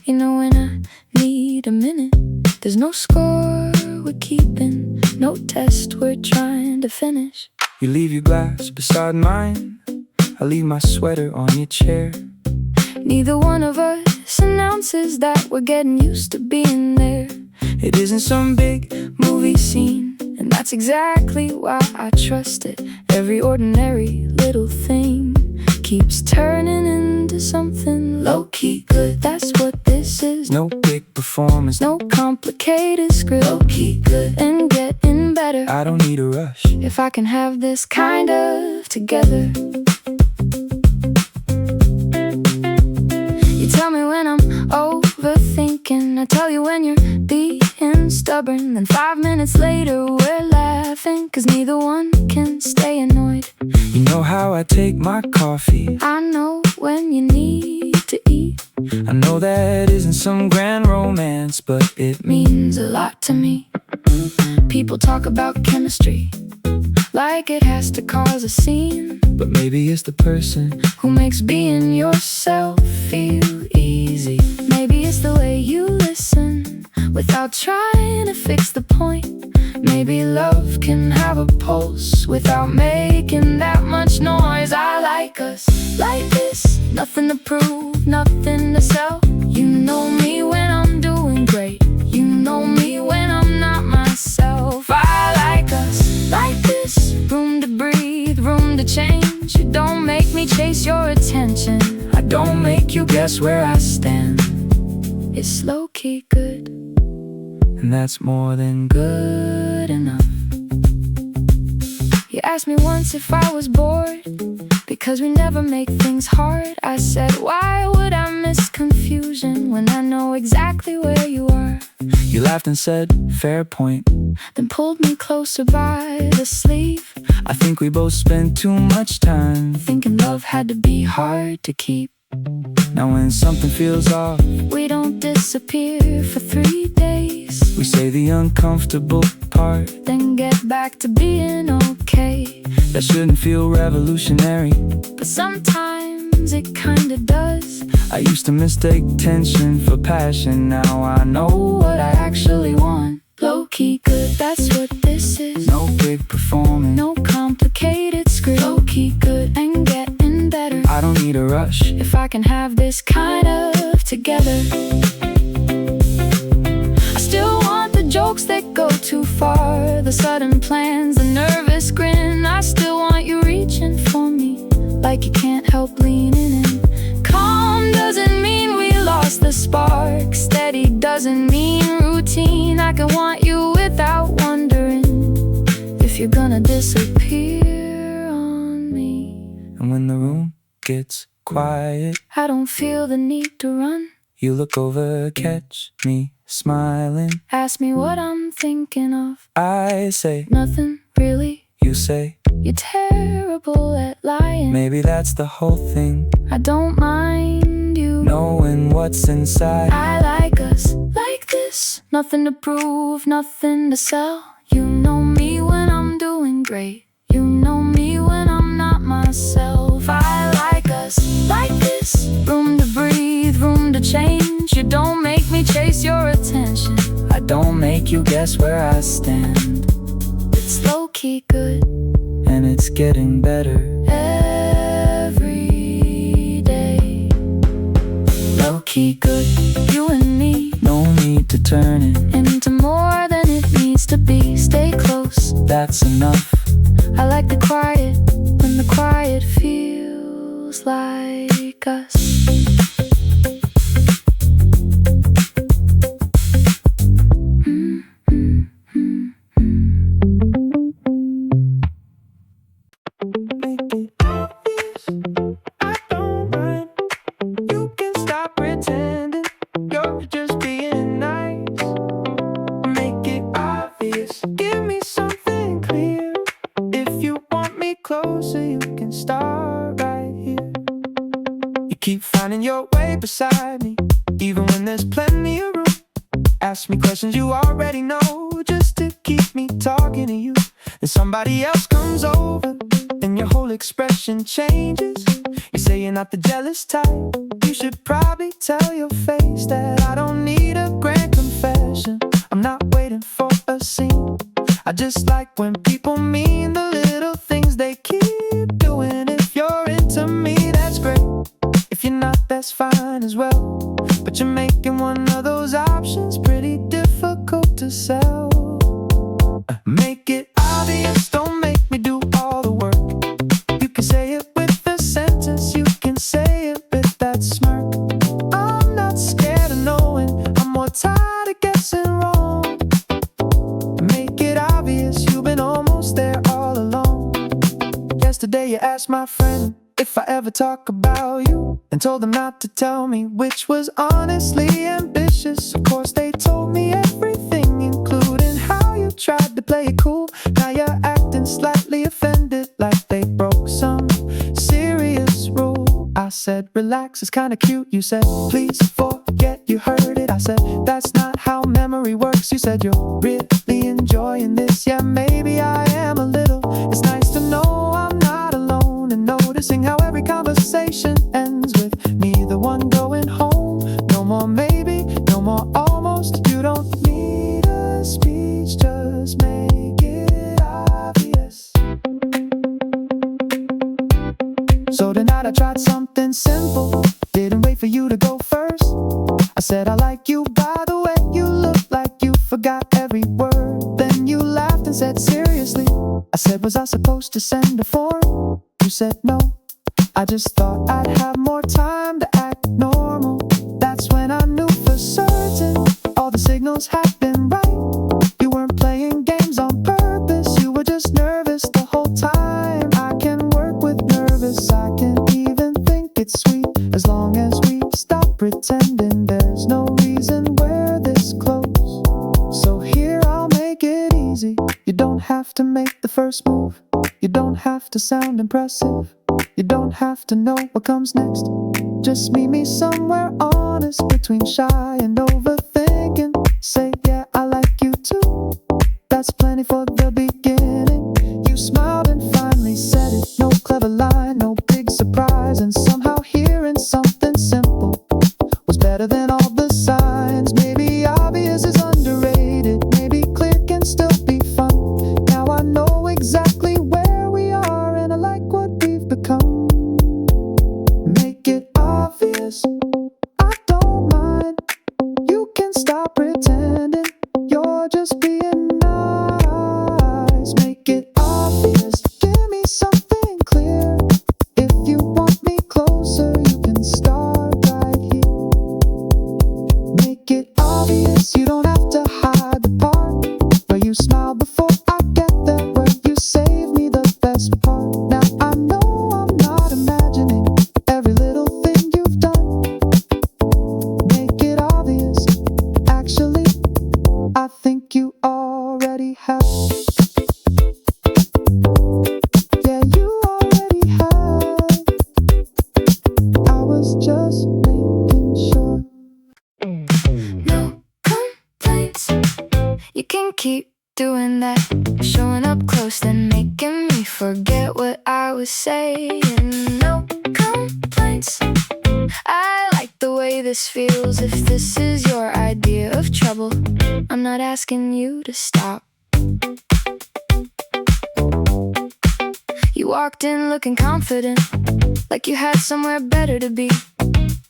you know when I need a minute. There's no score we're keeping, no test we're trying to finish. You leave your glass beside mine, I leave my sweater on your chair. Neither one of us announces that we're getting used to being there. It isn't some big movie scene, and that's exactly why I trust it. Every ordinary little thing keeps turning into something low-key good. That's what this is. No big performance, no complicated script. Low-key good and getting better. I don't need a rush if I can have this kind of together. You tell me when I'm overthinking, I tell you when you're being stubborn. Then 5 minutes later we're laughing, cause neither one can stay annoyed. You know how I take my coffee, I know when you need to eat. I know that isn't some grand romance, but it means a lot to me. People talk about chemistry like it has to cause a scene, but maybe it's the person who makes being yourself feel easy. Maybe it's the way you listen without trying to fix the point. Maybe love can have a pulse without making that much noise. I like us like this, nothing to prove, nothing to sell. You know me when I'm doing great, you know me when I'm not myself. I like us like this, room to breathe, room to change. You don't make me chase your attention, I don't make you guess where I stand. It's low-key good, and that's more than good enough. You asked me once if I was bored because we never make things hard. I said, why would I miss confusion when I know exactly where you are? You laughed and said, fair point, then pulled me closer by the sleeve. I think we both spent too much time thinking love had to be hard to keep. Now when something feels off, we don't disappear for 3 days. We say the uncomfortable apart, then get back to being okay. that shouldn't feel revolutionary, But sometimes it kinda does. I used to mistake tension for passion. Now I know what I actually want. Low-key good, that's what this is. No big performance, No complicated script. Low-key good and getting better. I don't need a rush. If I can have this kind of together. I still want the jokes that go too far, the sudden plans, the nervous grin. I still want you reaching for me like you can't help leaning in. Calm doesn't mean we lost the spark. Steady doesn't mean routine. I can want you without wondering if you're gonna disappear on me. And when the room gets quiet, I don't feel the need to run. you look over, catch me smiling. Ask me what I'm thinking of. I say, Nothing really. you say, You're terrible at lying. maybe that's the whole thing, I don't mind you. knowing what's inside. I like us like this. Nothing to prove, nothing to sell. You know me when I'm doing great. You know me when I'm not myself. I like us like this. Room to breathe, room to change. You don't make me chase your attention. I don't make you guess where I stand, It's low-key good and it's getting better. every day. Low-key good, you and me, No need to turn it, into more than it needs to be. Stay close, that's enough. I like the quiet, when the quiet feels like us. Make it obvious, I don't mind. You can stop pretending you're just being nice. Make it obvious, give me something clear. If you want me closer, you can start right here. You keep finding your way beside me, even when there's plenty of room. Ask me questions you already know, just to keep me talking to you. Then somebody else comes over, and your whole expression changes. You say you're not the jealous type. You should probably tell your face that I don't need a grand confession. I'm not waiting for a scene. I just like when people mean the little things they keep doing. If you're into me, that's great. If you're not, that's fine as well. But you're making one of those options pretty difficult to sell. Make it obvious, don't make me do all the work. You can say it with a sentence, you can say it with that smirk. I'm not scared of knowing, I'm more tired of guessing wrong. Make it obvious, you've been almost there all along. Yesterday you asked my friend if I ever talk about you, and told them not to tell me, which was honestly ambitious. Of course they told me everything, including how you tried to play it cool. Now you're acting slightly offended, like they broke some serious rule. I said, relax, it's kinda cute. You said, please forget you heard it. I said, that's not how memory works. You said, you're really enjoying this. Yeah, maybe I am a little. It's nice to know I'm not alone, and noticing how every conversation ends with neither one going home. No more maybe, no more almost. You don't need a speech, just make it obvious. So tonight I tried something simple, didn't wait for you to go first. I said I like you by the way you look, like you forgot every word. Then you laughed and said, seriously? I said, was I supposed to send a form? You said no. I just thought I'd have more time to act normal. That's when I knew for certain all the signals had been right. You weren't playing games on purpose, you were just nervous the whole time. I can work with nervous, I can even think it's sweet, as long as we stop pretending. There's no reason we're this close. So here I'll make it easy. You don't have to make the first move. You don't have to sound impressive. You don't have to know what comes next. Just meet me somewhere honest, between shy and overthinking. Say, yeah, I like you too. That's plenty. that, showing up close, then making me forget what I was saying. No complaints, I like the way this feels. If this is your idea of trouble, I'm not asking you to stop. You walked in looking confident, like you had somewhere better to be.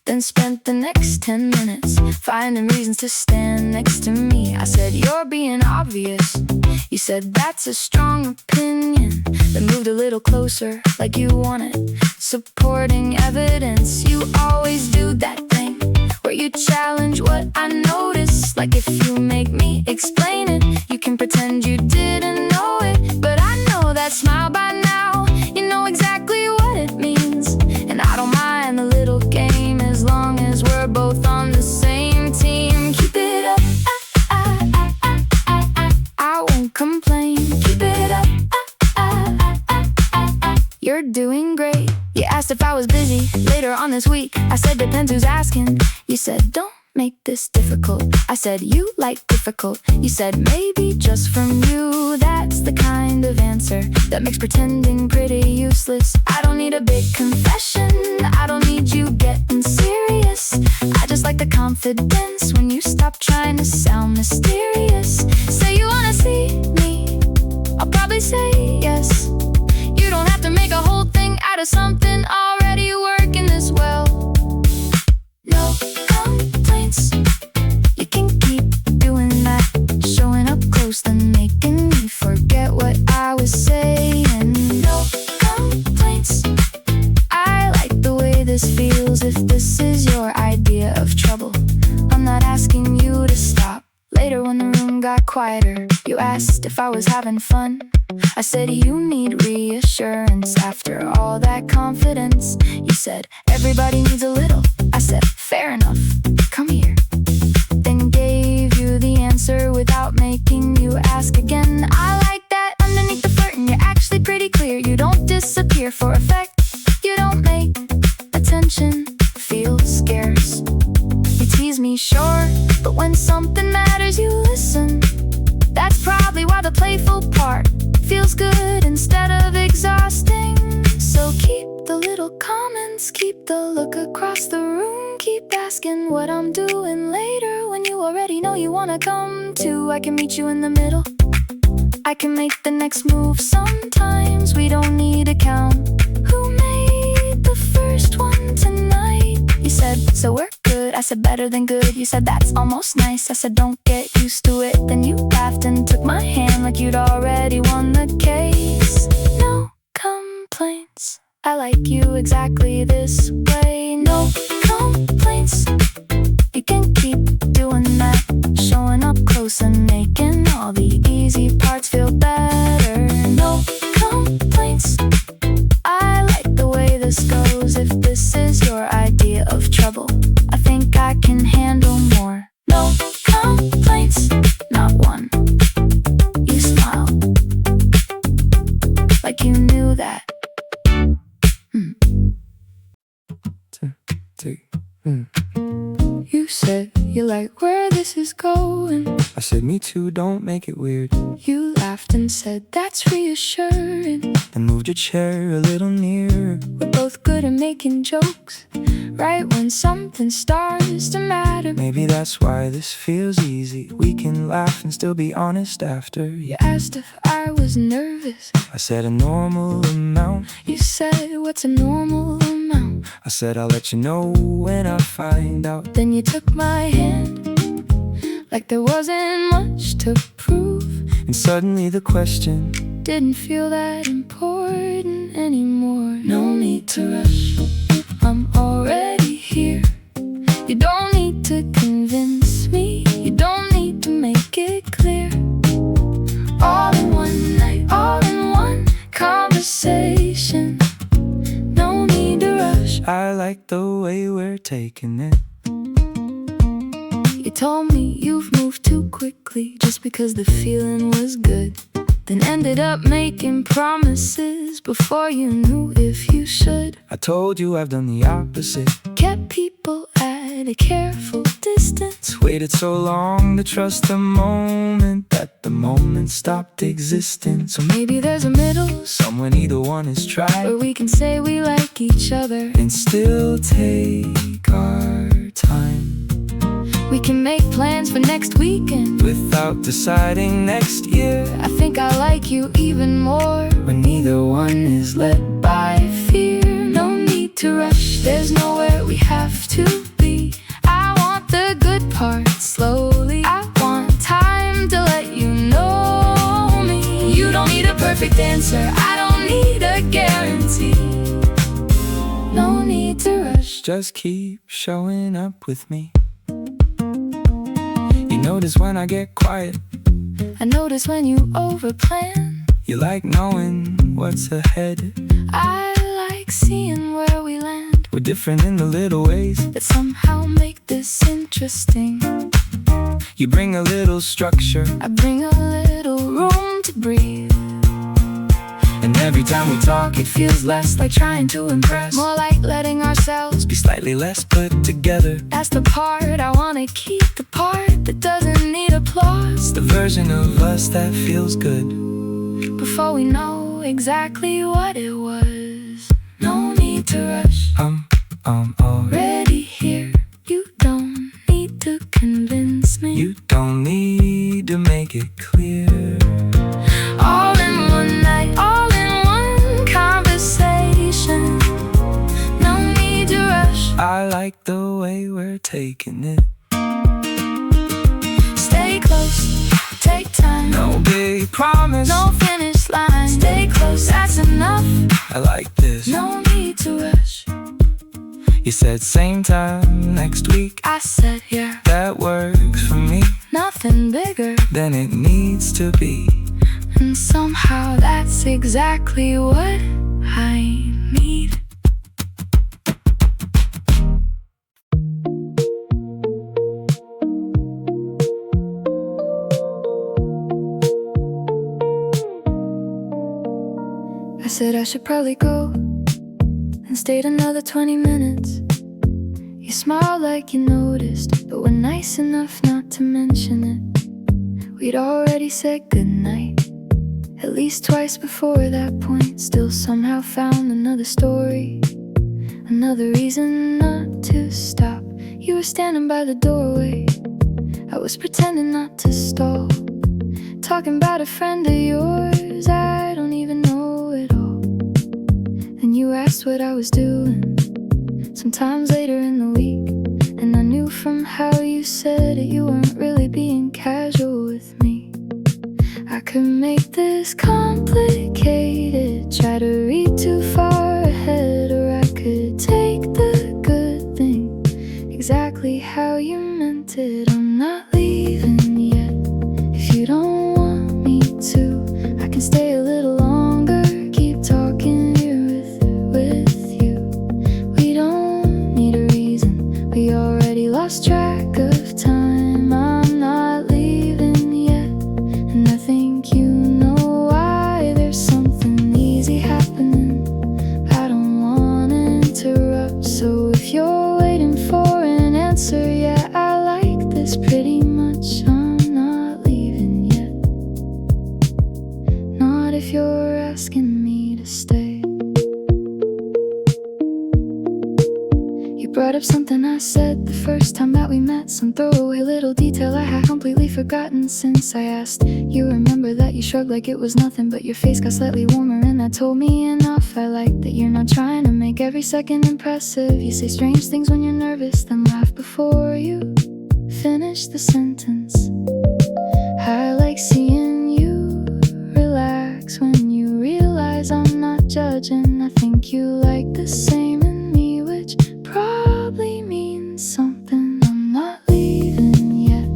Then spent the next 10 minutes finding reasons to stand next to me. I said, you're being obvious. You said, that's a strong opinion. Then moved a little closer, like you wanted supporting evidence. You always do that thing where you challenge what I notice. Like if you make me explain it, you can pretend you didn't know it. But I know that smile by now, you know exactly what it means. And I don't mind the little game as long as we're both on the same team. Keep it up, I won't complain. Keep it up, you're doing great. You asked if I was busy later on this week. I said depends who's asking. You said don't make this difficult. I said you like difficult. You said maybe just from you. That's the kind of answer that makes pretending pretty useless. I don't need a big confession, I don't need you getting serious. I just like the confidence when you stop trying to sound mysterious. Say you wanna see me, I'll probably say yes. You don't have to make a whole thing out of something already working this well. No complaints, you can keep doing that, showing up close then making me forget what I was saying. No complaints, I like the way this feels. If this is your idea of trouble, I'm not asking you to stop. Later when the room got quieter, you asked if I was having fun. I said you need reassurance after all that confidence. You said everybody needs a little. I said fair enough, come here. Then gave you the answer without making you ask again. I like that underneath the flirting, you're actually pretty clear. You don't disappear for effect, you don't make attention feel scarce. You tease me, sure, but when something matters you listen. That's probably why the playful part feels good instead of exhausting. So keep the little comments, keep the look across the room. Keep asking what I'm doing later when you already know you wanna come too. I can meet you in the middle, I can make the next move. Sometimes we don't need to count who made the first one tonight. You said, so we're good. I said, better than good. You said, that's almost nice. I said, don't get used to it. Then you laughed and took my hand like you'd already won the case. No complaints, I like you exactly this way. No complaints, you can keep doing that, showing up close and making all the easy parts feel better. No complaints, I like the way this goes. If this is your idea of trouble, I think I can handle more. No complaints, not one. You smiled like you knew that. You said you like where this is going. I said me too, don't make it weird. You laughed and said that's reassuring. And moved your chair a little nearer. We're both good at making jokes right when something starts to matter. Maybe that's why this feels easy. We can laugh and still be honest after. You asked if I was nervous. I said a normal amount. You said what's a normal amount? I said I'll let you know when I find out. Then you took my hand like there wasn't much to prove. And suddenly the question didn't feel that important anymore. No need to rush, I'm already here. You don't need to convince me, you don't need to make it clear. All in one night, all in one conversation. No need to rush. I like the way we're taking it. You told me you've moved too quickly just because the feeling was good. Then ended up making promises before you knew if you should. I told you I've done the opposite. kept people at a careful distance. Waited so long to trust the moment that the moment stopped existing. So maybe there's a middle, somewhere neither one has tried, where we can say we like each other and still take our time. We can make plans for next weekend without deciding next year. I think I like you even more when neither one is led by fear. No need to rush, there's nowhere we have to be. I want the good parts slowly. I want time to let you know me. You don't need a perfect answer, I don't need a guarantee. No need to rush, just keep showing up with me. You notice when I get quiet, I notice when you overplan. You like knowing what's ahead, I like seeing where we land. We're different in the little ways that somehow make this interesting. You bring a little structure, I bring a little room to breathe. And every time we talk it feels less like trying to impress, more like letting ourselves be slightly less put together. That's the part I wanna keep, the part that doesn't need applause. The version of us that feels good before we know exactly what it was. No need to rush, I'm already here. You don't need to convince me. You don't need to make it clear. All in one night, all in one conversation. No need to rush, I like the way we're taking it. Stay close, take time. No big promise, no finish line. Stay close, that's enough. I like this. No need to rush. You said same time next week. I said yeah, that works for me. Nothing bigger than it needs to be. And somehow that's exactly what I need. I said I should probably go, and stayed another 20 minutes. You smiled like you noticed, but were nice enough not to mention it. We'd already said goodnight at least twice before that point. Still somehow found another story, another reason not to stop. You were standing by the doorway, I was pretending not to stall, talking about a friend of yours I don't even know at all. And you asked what I was doing sometimes later in the week, and I knew from how you said it you weren't really being casual with me. I could make this complicated, try to read too far ahead, or I could take the good thing exactly how you meant it. I'm not leaving yet. If you don't want me to, I can stay a little longer, keep talking here with you. We don't need a reason, we already lost track of time. I'm not leaving yet, and I think you know why. There's something easy happening, I don't wanna interrupt. So if you're waiting for an answer, yeah, I like this pretty much. I'm not leaving yet, not if you're asking me to stay. You brought up something I said the first time that we met, some throwaway little detail I had completely forgotten since I asked. You remember that? You shrugged like it was nothing, but your face got slightly warmer, and that told me enough. I like that you're not trying to make every second impressive. You say strange things when you're nervous, then laugh before you finish the sentence. I like seeing you relax when you realize I'm not judging. I think you like the same in me, which probably means something. I'm not leaving yet.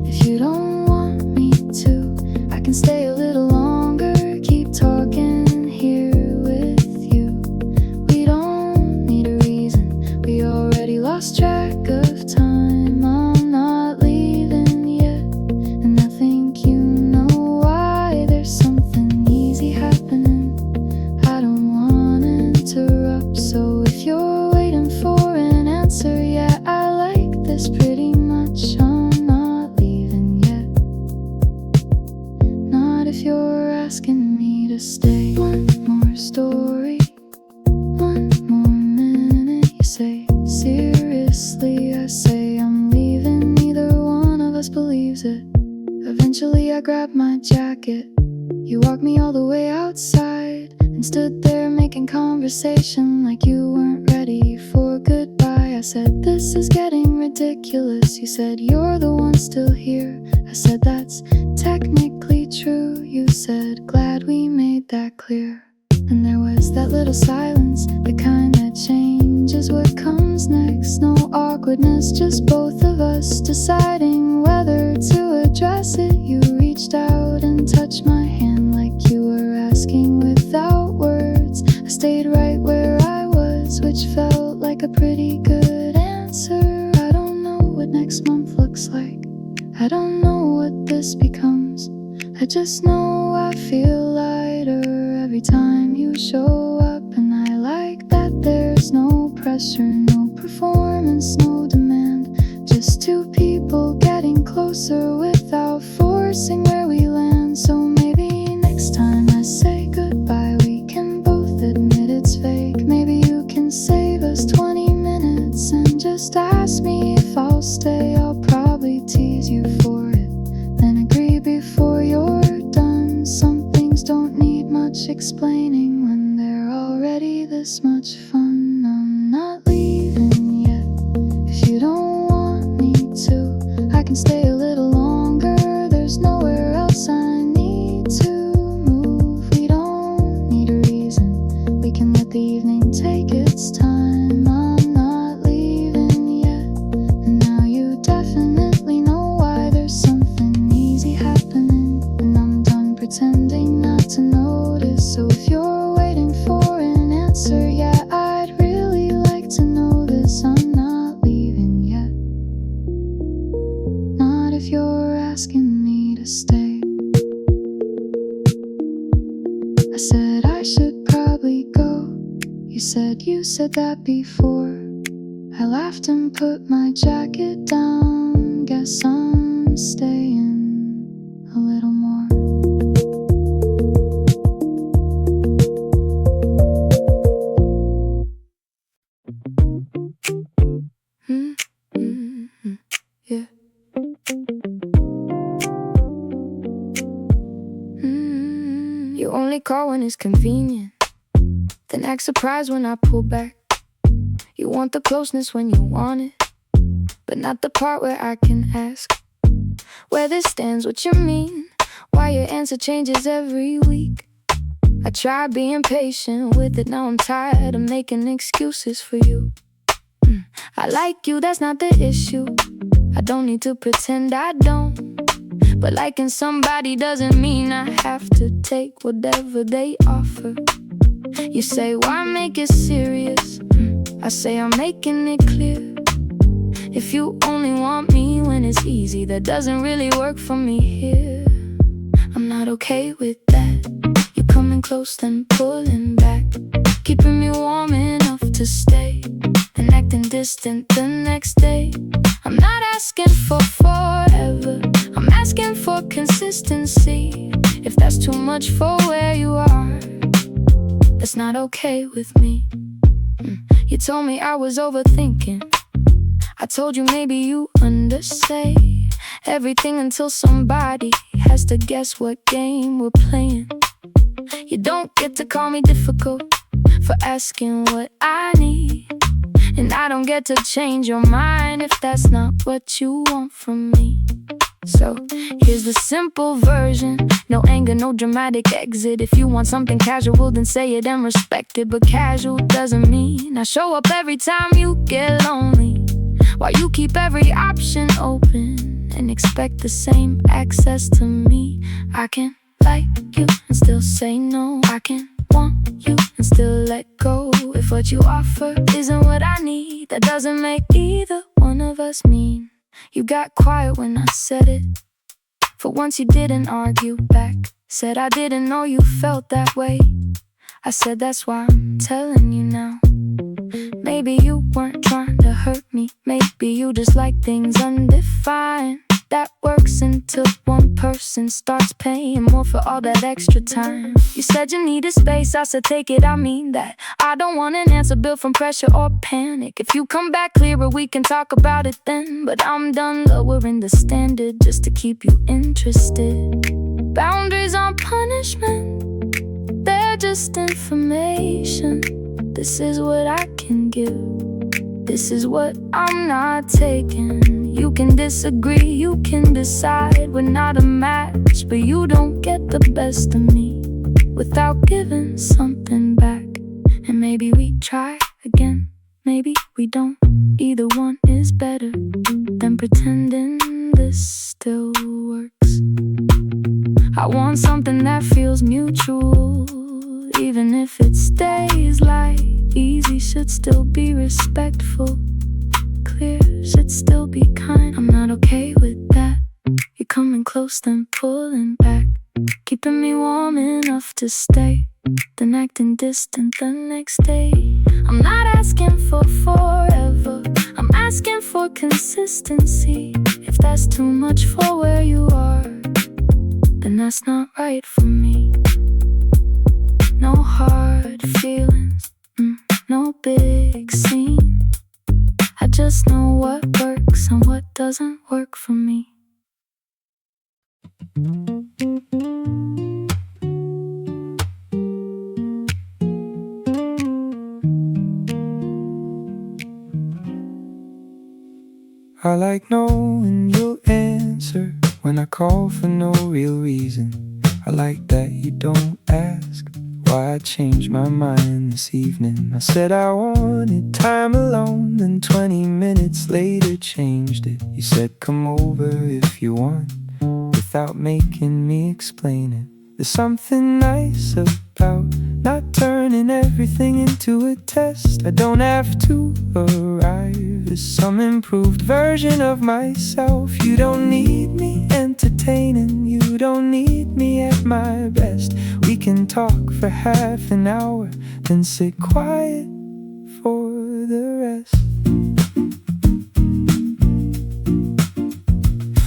If you don't want me to, I can stay a little longer, keep talking here with you. We don't need a reason, we already lost track of time. I'm not leaving yet, and I think you know why. There's something easy happening, I don't wanna interrupt. So if to stay. One more story, one more minute. You say, seriously? I say, I'm leaving. Neither one of us believes it. Eventually I grabbed my jacket. You walked me all the way outside and stood there making conversation like you weren't ready for goodbye. I said, this is getting ridiculous. You said, you're the one still here. I said, that's technically true. You said, glad we made that clear. And there was that little silence, the kind that changes what comes next. No awkwardness, just both of us deciding whether to address it. You reached out and touched my hand like you were asking without words. I stayed right where I was, which felt like a pretty good answer. I don't know what next month looks like. I don't know what this becomes. I just know I feel lighter every time you show up. And I like that there's no pressure, no performance, no demand. Just two people getting closer without forcing where we land. So maybe next time I say goodbye, we can both admit it's fake. Maybe you can save us 20 minutes and just ask me if I'll stay. I'll probably tease you for it, then agree before you're done. Some things don't need much explaining when they're already this much fun. I'm not leaving yet. If you don't want me to, I can stay a little longer. There's nowhere else I need to move. We don't need a reason. We can let the evening take its time. I'm not leaving yet. And now you definitely know why. There's something easy happening, and I'm done pretending not to notice. So if you're waiting for an answer, yeah, I'd really like to know this. I'm not leaving yet. Not if you're asking me to stay. I said I should probably go. You said that before. I laughed and put my jacket down. Guess I'm staying a little more. Yeah. You only call when it's convenient, then act surprised when I pull back. You want the closeness when you want it, but not the part where I can ask where this stands, what you mean, why your answer changes every week. I tried being patient with it, now I'm tired of making excuses for you. I like you, that's not the issue. I don't need to pretend I don't. But liking somebody doesn't mean I have to take whatever they offer. You say, why make it serious? I say, I'm making it clear. If you only want me when it's easy, that doesn't really work for me here. I'm not okay with that. You coming close, then pulling back, keeping me warm enough to stay, and acting distant the next day. I'm not asking for forever, I'm asking for consistency. If that's too much for where you are, that's not okay with me. You told me I was overthinking. I told you maybe you undersay everything until somebody has to guess what game we're playing. You don't get to call me difficult for asking what I need, and I don't get to change your mind if that's not what you want from me. So here's the simple version. No anger, no dramatic exit. If you want something casual, then say it and respect it. But casual doesn't mean I show up every time you get lonely, while you keep every option open and expect the same access to me. I can like you and still say no. I can want you and still let go. If what you offer isn't what I need, that doesn't make either one of us mean. You got quiet when I said it. For once you didn't argue back. Said I didn't know you felt that way. I said that's why I'm telling you now. Maybe you weren't trying to hurt me. Maybe you just like things undefined. that works until one person starts paying more for all that extra time. You said you needed space, I said take it, I mean that. I don't want an answer built from pressure or panic. If you come back clearer, we can talk about it then. But I'm done lowering the standard just to keep you interested. Boundaries aren't punishment, they're just information. This is what I can give, this is what I'm not taking. You can disagree, you can decide we're not a match, but you don't get the best of me without giving something back. And maybe we try again, maybe we don't. Either one is better than pretending this still works. I want something that feels mutual, even if it stays like easy should still be respectful. Clear should still be kind. I'm not okay with that. You're coming close then pulling back, keeping me warm enough to stay, then acting distant the next day. I'm not asking for forever, I'm asking for consistency. If that's too much for where you are, then that's not right for me. No hard feelings, no big scene. I just know what works and what doesn't work for me. I like knowing you'll answer when I call for no real reason. I like that you don't ask why I changed my mind this evening. I said I wanted time alone, then 20 minutes later changed it. You said come over if you want, without making me explain it. There's something nice about not turning everything into a test. I don't have to arrive as some improved version of myself. You don't need me entertaining, you don't need me at my best. We can talk for half an hour, then sit quiet for the rest.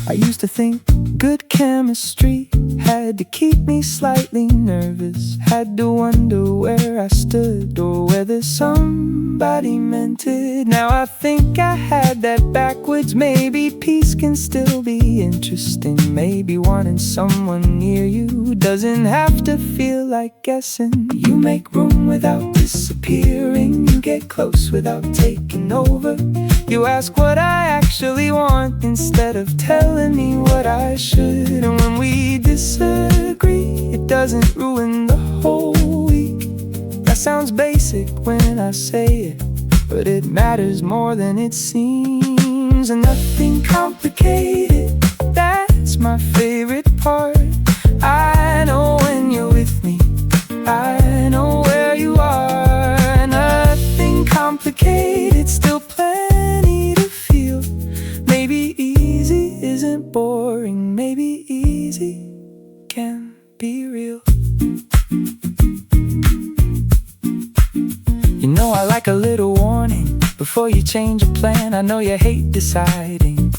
I used to think good chemistry had to keep me slightly nervous, had to wonder where I stood or whether somebody meant it. Now I think I had that backwards. Maybe peace can still be interesting. Maybe wanting someone near you doesn't have to feel like guessing. You make room without disappearing, you get close without taking over. You ask what I actually want instead of telling me what I should. And when we disagree, it doesn't ruin the whole week. That sounds basic when I say it, but it matters more than it seems. And nothing complicated, that's my favorite part. I know when you're with me, I know where you are. Nothing complicated, still plenty to feel. Maybe easy isn't boring, maybe easy can be real. You know I like a little warning before you change your plan. I know you hate deciding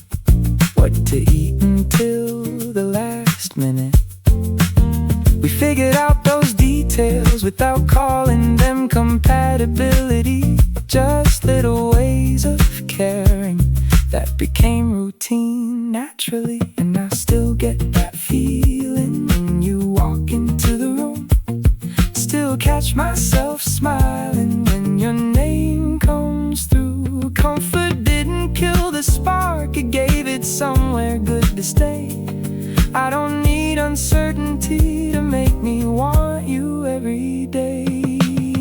what to eat until the last minute. We figured out those details without calling them compatibility, just little ways of caring that became routine naturally. And I still get that feeling when you walk into the room. Still catch myself smiling when your name comes through. Comfort didn't kill the spark, it gave it somewhere good to stay. I don't need uncertainty to make me want you every day.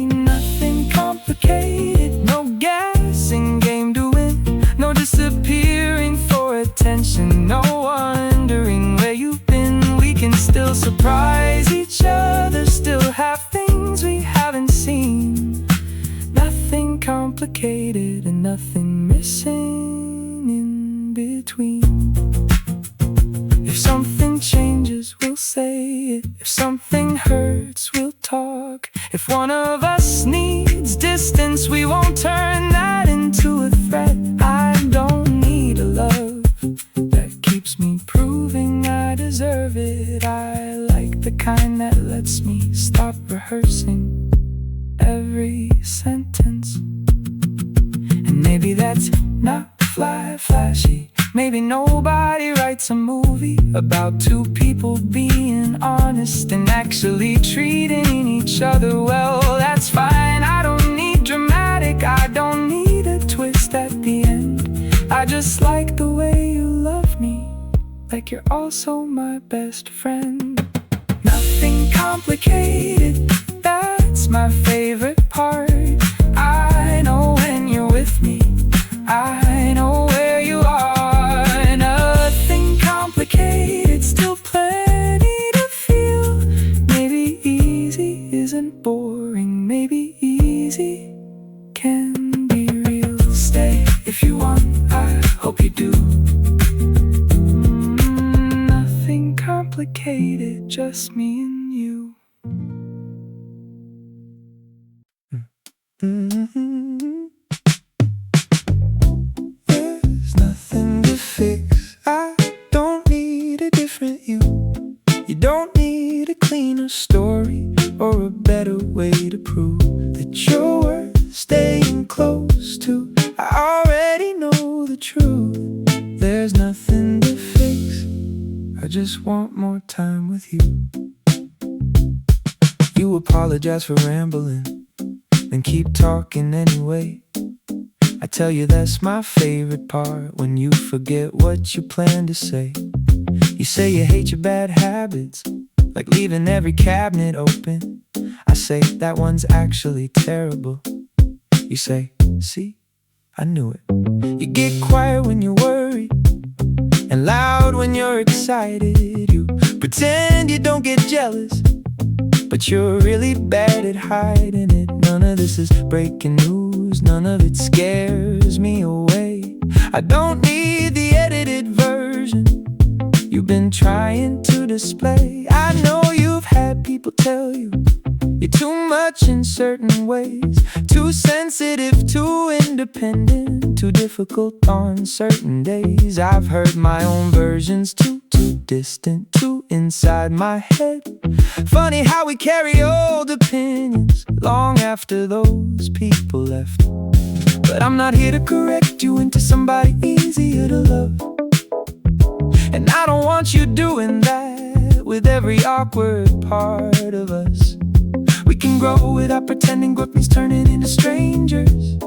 Nothing complicated, no guessing game to win, no disappearing for attention, no wondering where you've been. We can still surprise each other, still have things we haven't seen. Nothing complicated and nothing missing in between. If something changes, we'll say it. If something hurts, we'll talk. If one of us needs distance, we won't turn that into a threat. I don't need a love that keeps me rehearsing every sentence. And maybe that's not flashy. Maybe nobody writes a movie about two people being honest and actually treating each other well. That's fine, I don't need dramatic, I don't need a twist at the end. I just like the way you love me, like you're also my best friend. Nothing complicated, that's my favorite part. I know when you're with me, I know where you are. Nothing complicated, still plenty to feel. Maybe easy isn't boring, maybe easy can be real. Stay if you want, I hope you do. Nothing complicated, just me and you. There's nothing to fix, I don't need a different you. You don't need a cleaner story or a better way to prove that you're worth staying close to. I already know the truth. There's nothing to fix, I just want more time with you. You apologize for rambling, then keep talking anyway. I tell you that's my favorite part, when you forget what you plan to say. You say you hate your bad habits, like leaving every cabinet open. I say that one's actually terrible. You say, see, I knew it. You get quiet when you're worried and loud when you're excited. You pretend you don't get jealous, but you're really bad at hiding it. None of this is breaking news, none of it scares me away. I don't need the edited version you've been trying to display. I know you've had people tell you you're too much in certain ways, too sensitive, too independent, too difficult on certain days. I've heard my own versions too distant, too inside my head. Funny how we carry old opinions long after those people left. But I'm not here to correct you into somebody easier to love, and I don't want you doing that with every awkward part of us. We can grow without pretending growth means turning into strangers.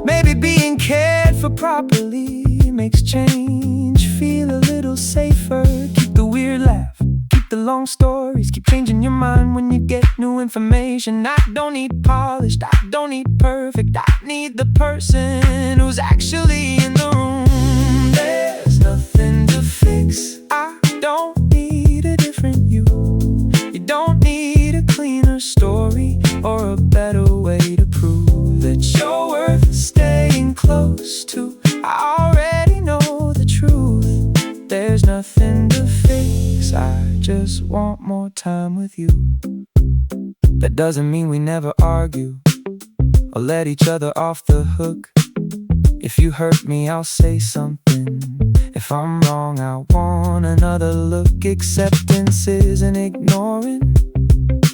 Maybe being cared for properly makes change feel a little safer. Keep the weird laugh, keep the long stories, keep changing your mind when you get new information. I don't need polished, I don't need perfect, I need the person who's actually in the room. There's nothing to fix, I don't need a different you. You don't need a cleaner story or a better way to prove that you're worth staying close to. I already know the truth. There's nothing to fix, I just want more time with you. That doesn't mean we never argue or let each other off the hook. If you hurt me, I'll say something. If I'm wrong, I want another look. Acceptance isn't ignoring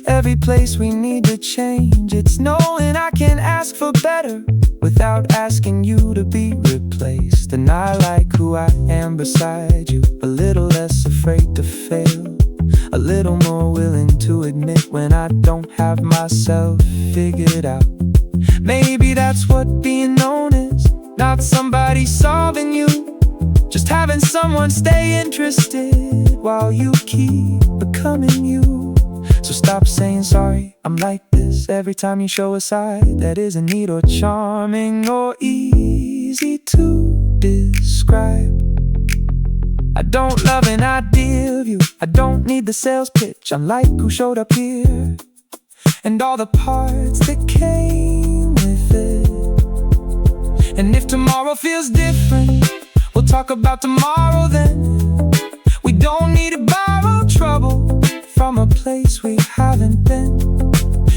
every place we need to change. It's knowing I can ask for better without asking you to be replaced. And I like who I am beside you, a little less afraid to fail, a little more willing to admit when I don't have myself figured out. Maybe that's what being known is, not somebody solving you, just having someone stay interested while you keep becoming you. So stop saying sorry, I'm like this, every time you show a side that isn't neat or charming or easy to describe. I don't love an idea of you, I don't need the sales pitch. I'm like who showed up here and all the parts that came with it. And if tomorrow feels different, we'll talk about tomorrow then. We don't need to borrow trouble from a place we haven't been.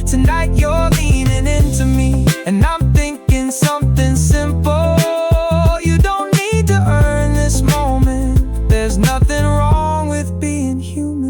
Tonight you're leaning into me, and I'm thinking something simple. You don't need to earn this moment. There's nothing wrong with being human.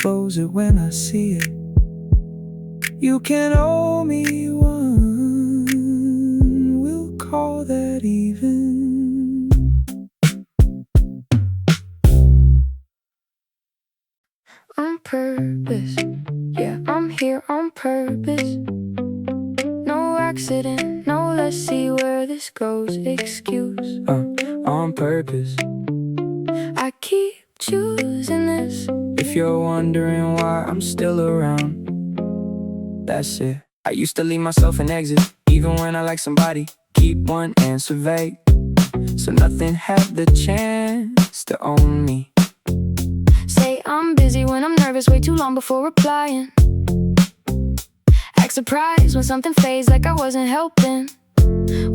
close it when I see it. You can owe me one, we'll call that even. On purpose, yeah, I'm here on purpose. No accident, no, let's see where this goes. Excuse, On purpose. I keep choosing this. If you're wondering why I'm still around, that's it. I used to leave myself an exit, even when I like somebody. Keep one answer vague, so nothing had the chance to own me. Say I'm busy when I'm nervous, way too long before replying. Act surprised when something fades, like I wasn't helping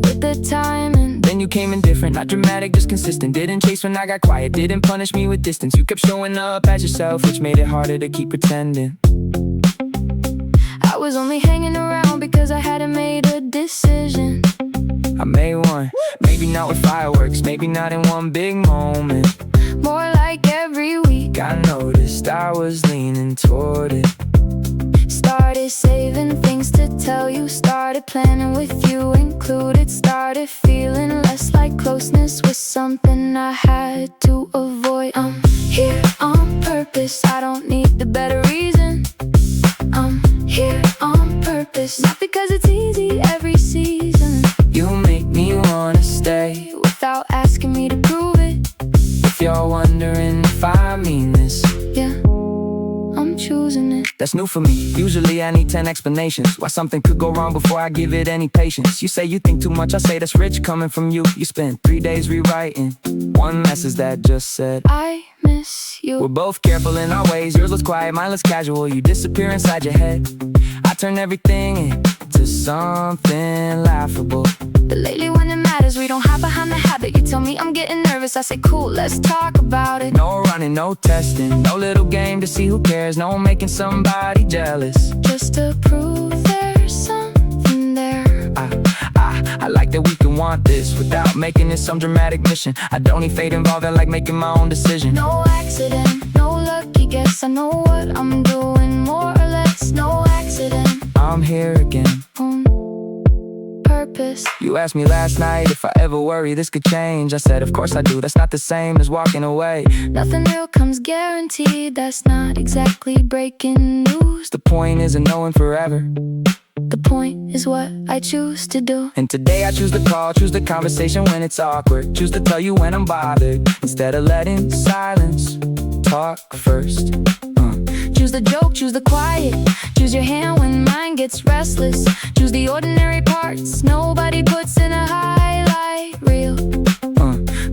with the timing. Then you came in different, not dramatic, just consistent. Didn't chase when I got quiet, didn't punish me with distance. You kept showing up as yourself, which made it harder to keep pretending. I was only hanging around because I hadn't made a decision. I made one, maybe not with fireworks, maybe not in one big moment. More like every week I noticed I was leaning toward it. started saving things to tell you, started planning with you included, started feeling less like closeness was something I had to avoid. I'm here on purpose, I don't need the better reason. I'm here on purpose, not because it's easy every season. You make me wanna stay Without asking me to prove it, if you're wondering if I mean this. yeah, I'm choosing it. That's new for me. Usually I need 10 explanations why something could go wrong before I give it any patience. You say you think too much, I say that's rich coming from you. You spent 3 days rewriting one message that just said I miss you. we're both careful in our ways. Yours was quiet, mine was casual. You disappear inside your head. I turn everything into something laughable. But lately when it matters, we don't hide behind the habit. You tell me I'm getting nervous, I say cool, let's talk about it. No running, no testing, no little game to see who cares. No making somebody jealous. Just to prove there's something there. I like that we can want this without making it some dramatic mission. I don't need fate involved, I like making my own decision. No accident, no lucky guess, I know what I'm doing more or less. No accident, I'm here again. on purpose. You asked me last night if I ever worry this could change. I said of course I do, that's not the same as walking away. Nothing real comes guaranteed, that's not exactly breaking news. The point isn't knowing forever. The point is what I choose to do. And today I choose the call, choose the conversation when it's awkward. Choose to tell you when I'm bothered, instead of letting silence talk first. Choose the joke, choose the quiet. Choose your hand when mine gets restless. Choose the ordinary parts nobody puts in a highlight reel.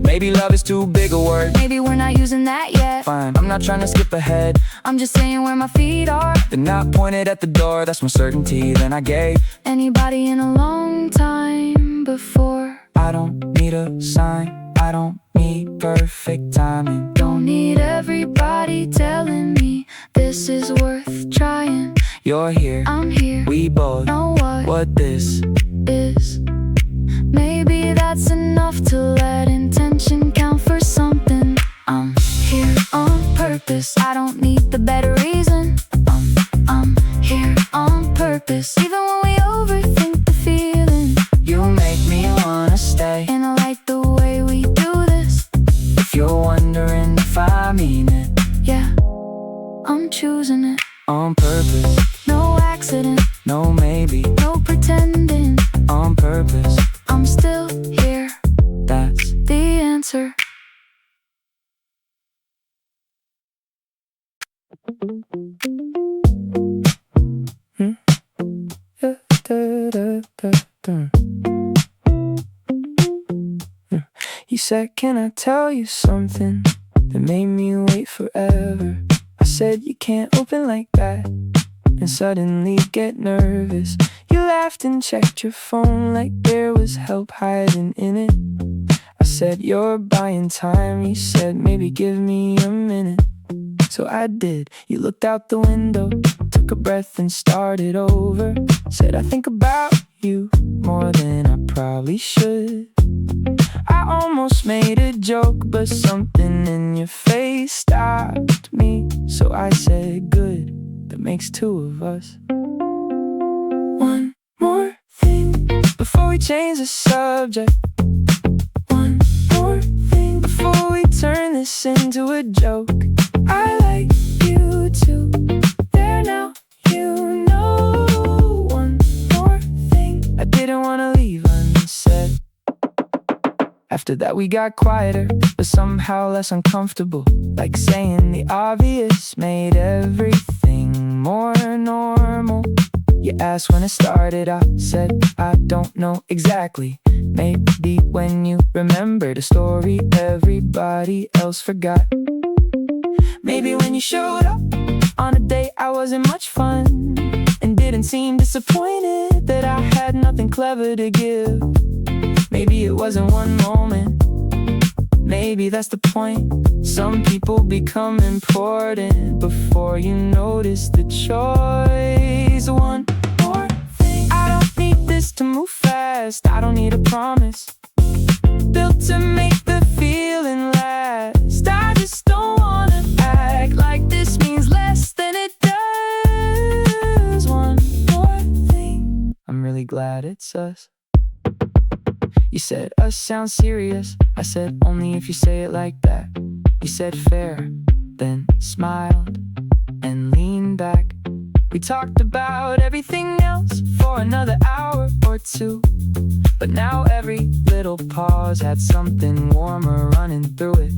Maybe love is too big a word. Maybe we're not using that yet. Fine, I'm not trying to skip ahead. I'm just saying where my feet are. They're not pointed at the door, that's my certainty. Then I gave Anybody in a long time before. I don't need a sign, I don't need perfect timing. Don't need everybody telling me this is worth trying. You're here, I'm here, we both know what this is. Maybe that's enough to let intention count for something. I'm here on purpose, I don't need the better reason. I'm here on purpose, even when we overthink the feeling. You make me wanna stay, And I like the way we do this. if you're wondering if I mean it. Yeah, I'm choosing it. On purpose, No accident, no maybe. no pretending. On purpose, I'm still here, that's the answer. You said, can I tell you something that made me wait forever? I said, you can't open like that and suddenly get nervous. You laughed and checked your phone like there was help hiding in it. I said, you're buying time. You said, maybe give me a minute. So I did. You looked out the window, took a breath and started over. Said, I think about you more than I probably should. I almost made a joke, but something in your face stopped me. So I said, good, that makes two of us. One more thing before we change the subject. One more thing before we turn this into a joke. I like you too, there now, you know. One more thing I didn't want to leave unsaid. After that we got quieter, but somehow less uncomfortable. Like saying the obvious made everything more normal. You asked when it started, I said I don't know exactly. Maybe when you remembered a story everybody else forgot. Maybe when you showed up on a date I wasn't much fun, and didn't seem disappointed that I had nothing clever to give. Maybe it wasn't one moment, maybe that's the point. Some people become important before you notice the choice. One more thing, I don't need this to move fast. I don't need a promise built to make the feeling last. I just don't wanna act like this means less than it does. One more thing, I'm really glad it's us. You said us sounds serious. I said only if you say it like that. You said fair, then smiled and leaned back. We talked about everything else for another hour or two, but now every little pause had something warmer running through it.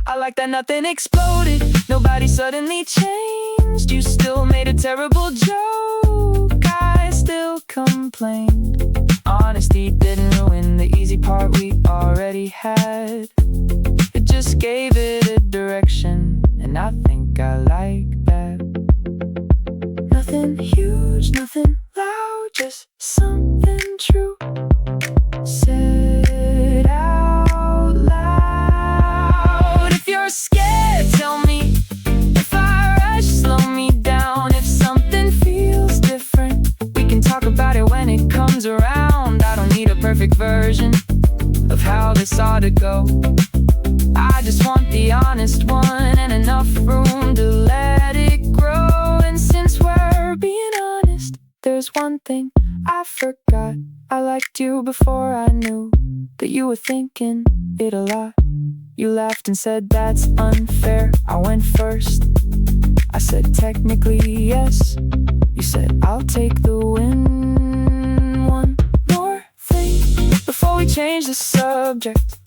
I like that nothing exploded, nobody suddenly changed. You still made a terrible joke, I still complained. Honesty didn't ruin the easy part we already had. It just gave it a direction, and I think I like that. Nothing huge, nothing loud, just something true said out loud. If you're scared, tell me. If I rush, slow me down. If something feels different, we can talk about it when it comes around. I don't need a perfect version of how this ought to go. I just want the honest one and enough room to let it grow. And since we're being honest, there's one thing I forgot. I liked you before I knew that you were thinking it a lot. You laughed and said that's unfair. I went first, I said technically yes. You said I'll take the win. One more thing before we change the subject.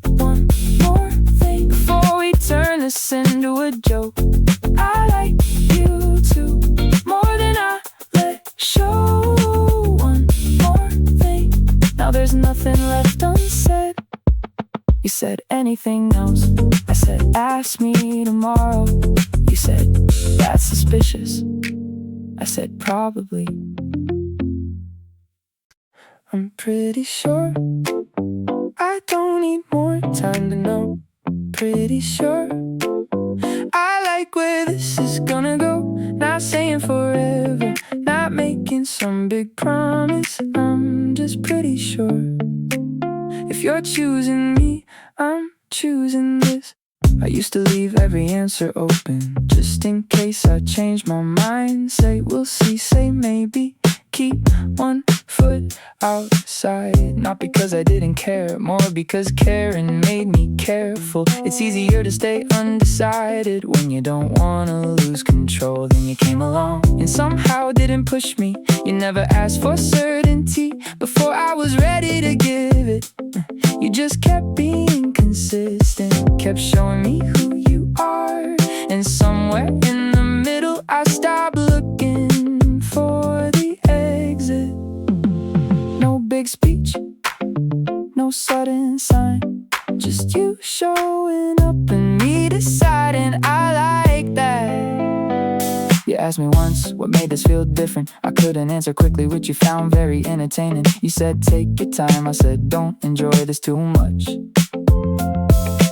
One more thing before we turn this into a joke. I like you too, more than I let show. One more thing, now there's nothing left unsaid. You said anything else, I said ask me tomorrow. You said that's suspicious, I said probably. I'm pretty sure I don't need more time to know. Pretty sure I like where this is gonna go. Not saying forever, not making some big promise. I'm just pretty sure. If you're choosing me, I'm choosing this. I used to leave every answer open, just in case I change my mind. Say we'll see, say maybe. Keep one foot outside. Not because I didn't care, more because caring made me careful. It's easier to stay undecided when you don't wanna lose control. Then you came along and somehow didn't push me. You never asked for certainty before I was ready to give it. You just kept being consistent, kept showing me who you are. And somewhere in the middle I stopped looking for the exit. No big speech, no sudden sign, just you showing up and me deciding I like that. You asked me once what made this feel different. I couldn't answer quickly, which you found very entertaining. You said take your time, I said don't enjoy this too much.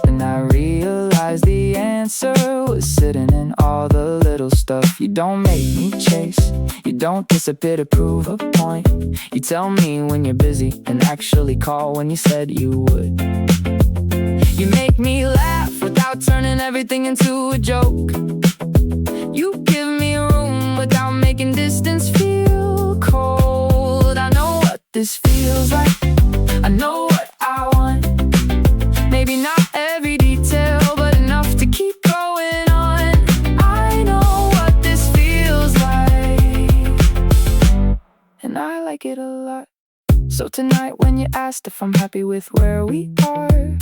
Then I realized the answer was sitting in all the little stuff. You don't make me chase, you don't disappear to prove a point. You tell me when you're busy and actually call when you said you would. You make me laugh without turning everything into a joke. You give me room without making distance feel cold. I know what this feels like, I know what I want. Maybe not every detail, but enough to keep going on. I know what this feels like, and I like it a lot. So tonight when you asked if I'm happy with where we are,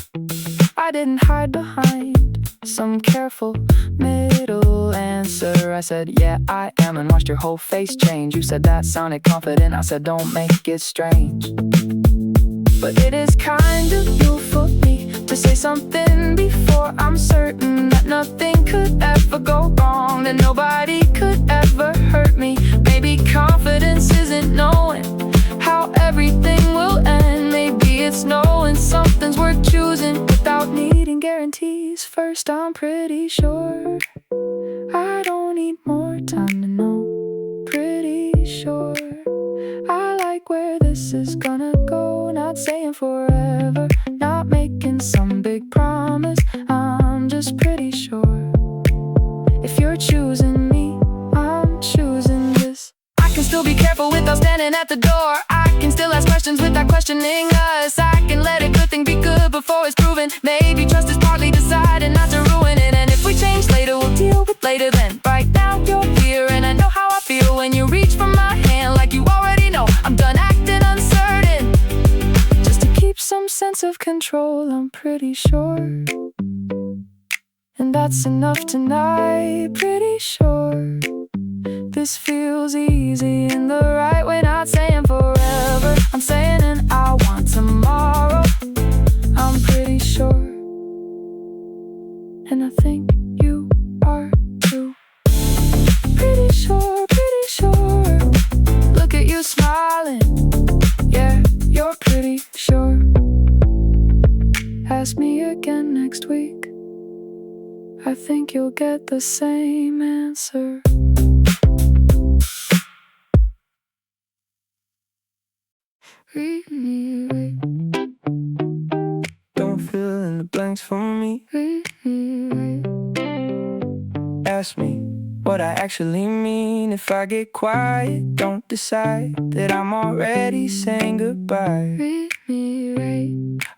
I didn't hide behind some careful middle answer. I said, yeah, I am, and watched your whole face change. You said that sounded confident, I said, don't make it strange. But it is kind of you for me to say something before I'm certain that nothing could ever go wrong, that nobody could ever hurt me. Maybe confidence isn't knowing how everything will end. Maybe it's knowing something's worth choosing without needing guarantees. First, I'm pretty sure I don't need more time to know. Pretty sure I like where this is gonna go. Not saying forever, not making some big promise. I'm just pretty sure if you're choosing me, I'm choosing this. I can still be careful without standing at the door. I can still ask questions without questioning us. I can let a good thing be good before it's proven. Maybe trust is partly decided not to ruin it. And if we change later, we'll deal with later then. Right now you're here, and I know how I feel when you reach for my hand like you already know. I'm done acting uncertain just to keep some sense of control, I'm pretty sure. And that's enough tonight, pretty sure. This feels easy in the right way, not saying forever. I'm saying and I want tomorrow, I'm pretty sure. And I think you are too. Pretty sure, pretty sure. Look at you smiling, yeah, you're pretty sure. Ask me again next week, I think you'll get the same answer. Don't fill in the blanks for me. Ask me what I actually mean. If I get quiet, don't decide that I'm already saying goodbye.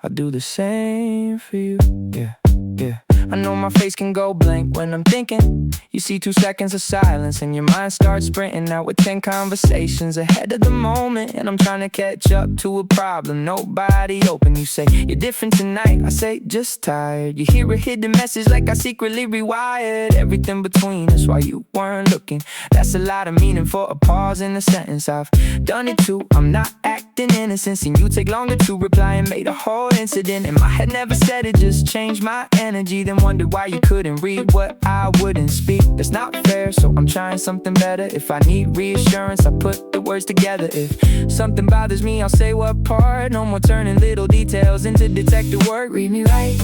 I'll do the same for you, yeah, yeah. I know my face can go blank when I'm thinking. You see 2 seconds of silence and your mind starts sprinting out with 10 conversations ahead of the moment. And I'm trying to catch up to a problem nobody open. You say, you're different tonight, I say, just tired. You hear a hidden message like I secretly rewired everything between us while you weren't looking. That's a lot of meaning for a pause in a sentence. I've done it too, I'm not acting innocent. Seen you take longer to reply and made a whole incident. And my head never said it, just changed my energy. Then wondered why you couldn't read what I wouldn't speak. That's not fair, so I'm trying something better. If I need reassurance, I put the words together. If something bothers me, I'll say what part. No more turning little details into detective work. Read me right,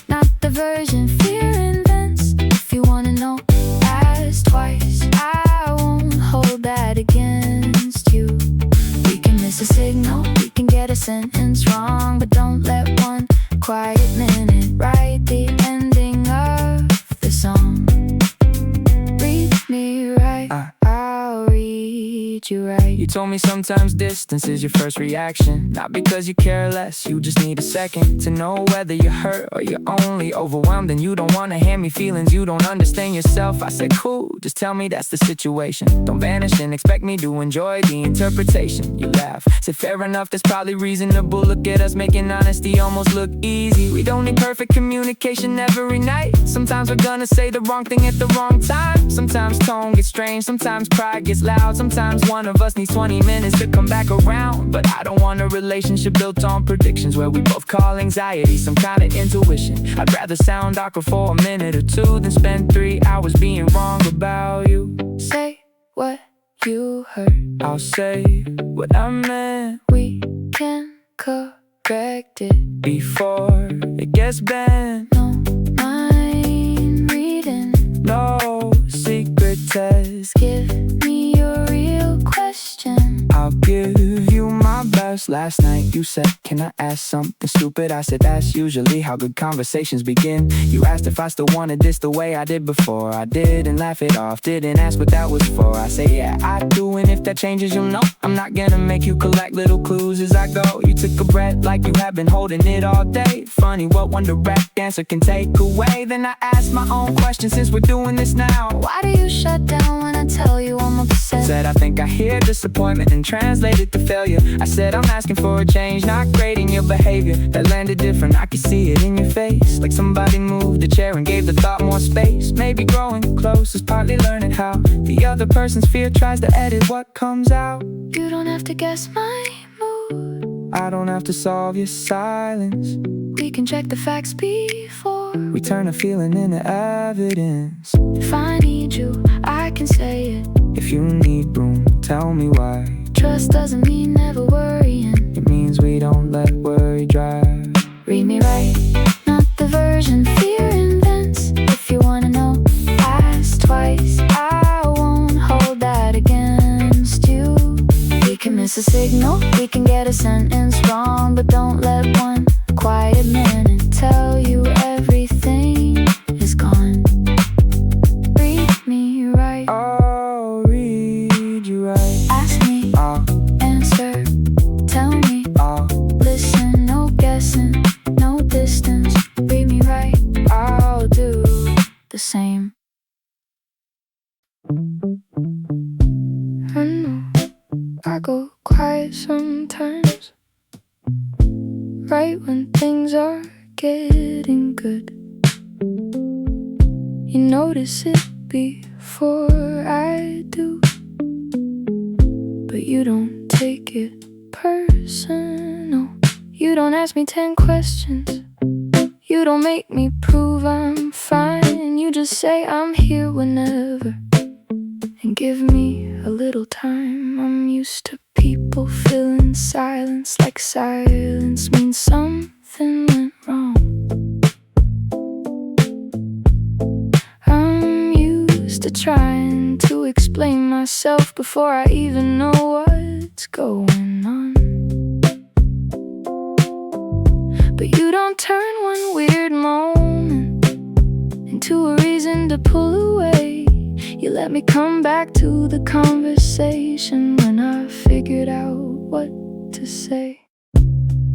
not the version fear invents. If you wanna know, ask twice. I won't hold that against you. We can miss a signal, we can get a sentence wrong, but don't let one quiet minute write the ending of the song. Read me right, I'll read you right. You told me sometimes distance is your first reaction. Not because you care less, you just need a second to know whether you're hurt or you're only overwhelmed. And you don't wanna hand me feelings you don't understand yourself. I said cool, just tell me that's the situation. Don't vanish and expect me to enjoy the interpretation. You laugh, said fair enough, that's probably reasonable. Look at us making honesty almost look easy. We don't need perfect communication every night. Sometimes we're gonna say the wrong thing at the wrong time. Sometimes tone gets strange, sometimes pride gets loud. Sometimes one of us needs 20 minutes to come back around. But I don't want a relationship built on predictions where we both call anxiety some kind of intuition. I'd rather sound awkward for a minute or two than spend 3 hours being wrong about you. Say what you heard, I'll say what I meant. we can correct it Before it gets bent. no mind reading. No secret test. Give me your real question. I'll give you my best Just last night you said, can I ask something stupid? I said, that's usually how good conversations begin. You asked if I still wanted this the way I did before. I didn't laugh it off, didn't ask what that was for. I say, yeah, I do, and if that changes, you'll know. I'm not gonna make you collect little clues as I go. You took a breath like you have been holding it all day. Funny what one direct answer can take away. Then I asked my own question since we're doing this now. Why do you shut down when I tell you I'm upset? Said I think I hear disappointment and translate it to failure. I said I'm asking for a change, not grading your behavior. That landed different, I could see it in your face. Like somebody moved the chair and gave the thought more space. Maybe growing close is partly learning how the other person's fear tries to edit what comes out. You don't have to guess my mood. I don't have to solve your silence. We can check the facts before we turn a feeling into evidence. If I need you, I can say it. If you need room, tell me why. Trust doesn't mean never worrying. It means we don't let worry drive. Read me right, not the version fear invents. If you wanna know, ask twice. I won't hold that against you. We can miss a signal, we can get a sentence wrong, but don't let one quiet minute tell you everything is gone. Read me right. I'll read you right. Ask me, I'll answer. Tell me, I'll listen. No guessing, no distance. Read me right. I'll do the same. I know I go quiet sometimes, right when things are getting good. You notice it before I do, but you don't take it personal. You don't ask me 10 questions. You don't make me prove I'm fine. You just say I'm here whenever and give me a little time. I'm used to people filling silence like silence means something went wrong. I'm used to trying to explain myself before I even know what's going on. But you don't turn one weird moment into a reason to pull away. You let me come back to the conversation when I figured out what to say.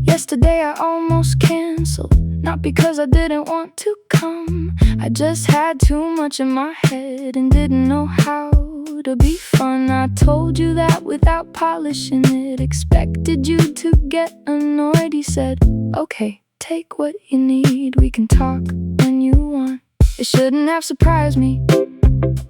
Yesterday I almost canceled, not because I didn't want to come. I just had too much in my head and didn't know how to be fun. I told you that without polishing it, expected you to get annoyed. He said, okay, take what you need, we can talk when you want. It shouldn't have surprised me,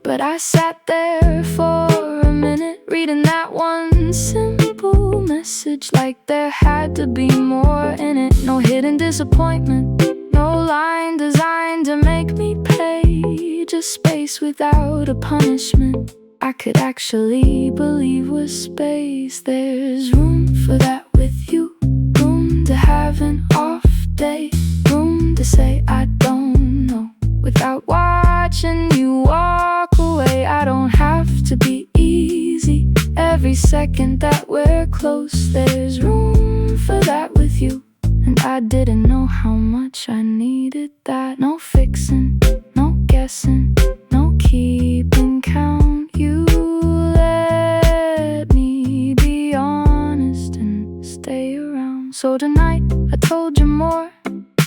but I sat there for a minute reading that one simple message like there had to be more in it. No hidden disappointment, no line designed to make me pay, just space without a punishment I could actually believe was space. There's room for that with you, room to have an off day, room to say I don't know without watching you walk away. I don't have to be easy every second that we're close. There's room for that with you, and I didn't know how much I needed that. No fixing, no guessing, no keeping count. You let me be honest and stay around. So tonight I told you more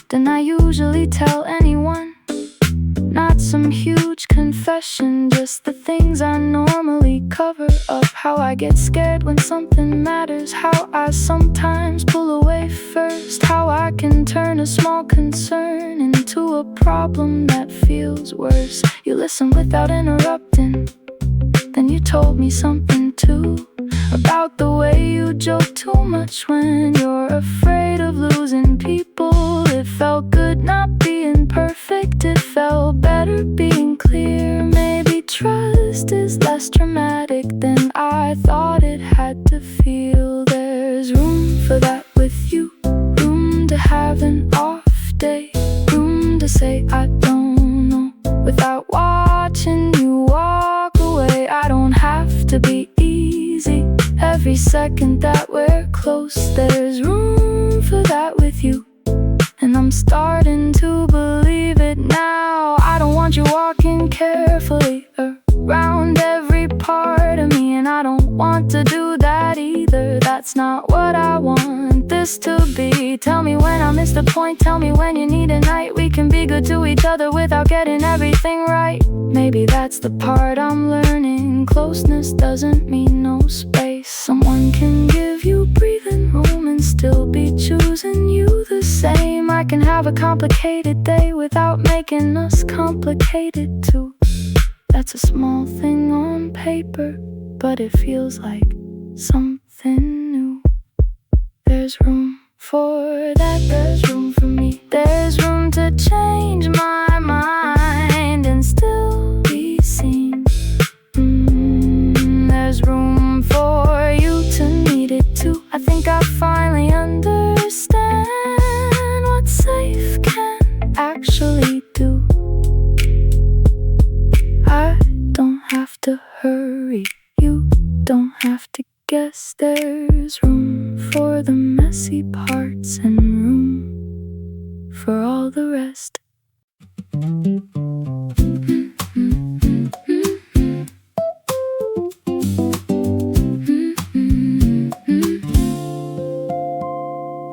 than I usually tell anyone. Not some huge confession, just the things I normally cover up. How I get scared when something matters, how I sometimes pull away first, how I can turn a small concern into a problem that feels worse. You listen without interrupting, then you told me something too, about the way you joke too much when you're afraid of losing people. It felt good not being perfect, it felt better being clear. Maybe trust is less dramatic than I thought it had to feel. There's room for that with you, room to have an off day, room to say I don't know without watching you walk away. I don't have to be easy every every second that we're close. There's room for that with you, and I'm starting to believe it now. I don't want you walking carefully around every part of me, and I don't want to do that either. That's not what I want this to be. Tell me when I miss the point, tell me when you need a night. We can be good to each other without getting everything right. Maybe that's the part I'm learning. Closeness doesn't mean no space. Someone can give you breathing room and still be choosing you the same. I can have a complicated day without making us complicated too. That's a small thing on paper, but it feels like something new. There's room for that, there's room for me. There's room to change my mind and still be seen. There's room for you to need it too. I think I finally understand what safe can actually do. I don't have to hurry, you don't have to guess. There's room for the messy parts and room for all the rest.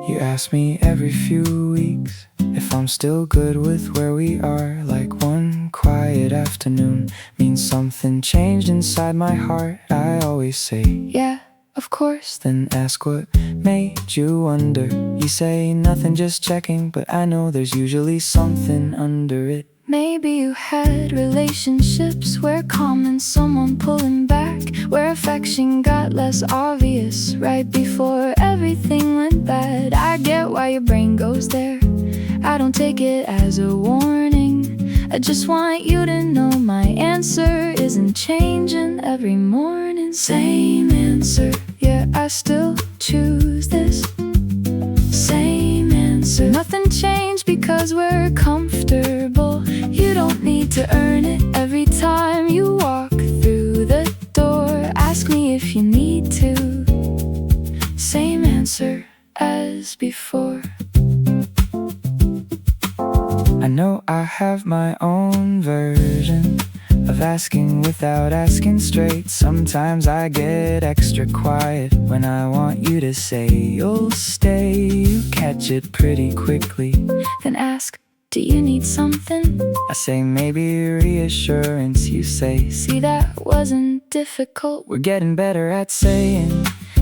You ask me every few weeks if I'm still good with where we are. Like one quiet afternoon means something changed inside my heart. I always say, yeah, of course. Then ask what made you wonder. You say nothing, just checking, but I know there's usually something under it. Maybe you had relationships where calm and someone pulling back, where affection got less obvious right before everything went bad. I get why your brain goes there. I don't take it as a warning. I just want you to know my answer isn't changing every morning. Same answer, yeah, I still choose this. Same answer, nothing changed because we're comfortable. You don't need to earn it every time you walk through the door. Ask me if you need to. Same answer as before. I know I have my own version of asking without asking straight. Sometimes I get extra quiet when I want you to say you'll stay. You catch it pretty quickly. Then ask, do you need something? I say maybe reassurance. You say, See, that wasn't difficult. we're getting better at saying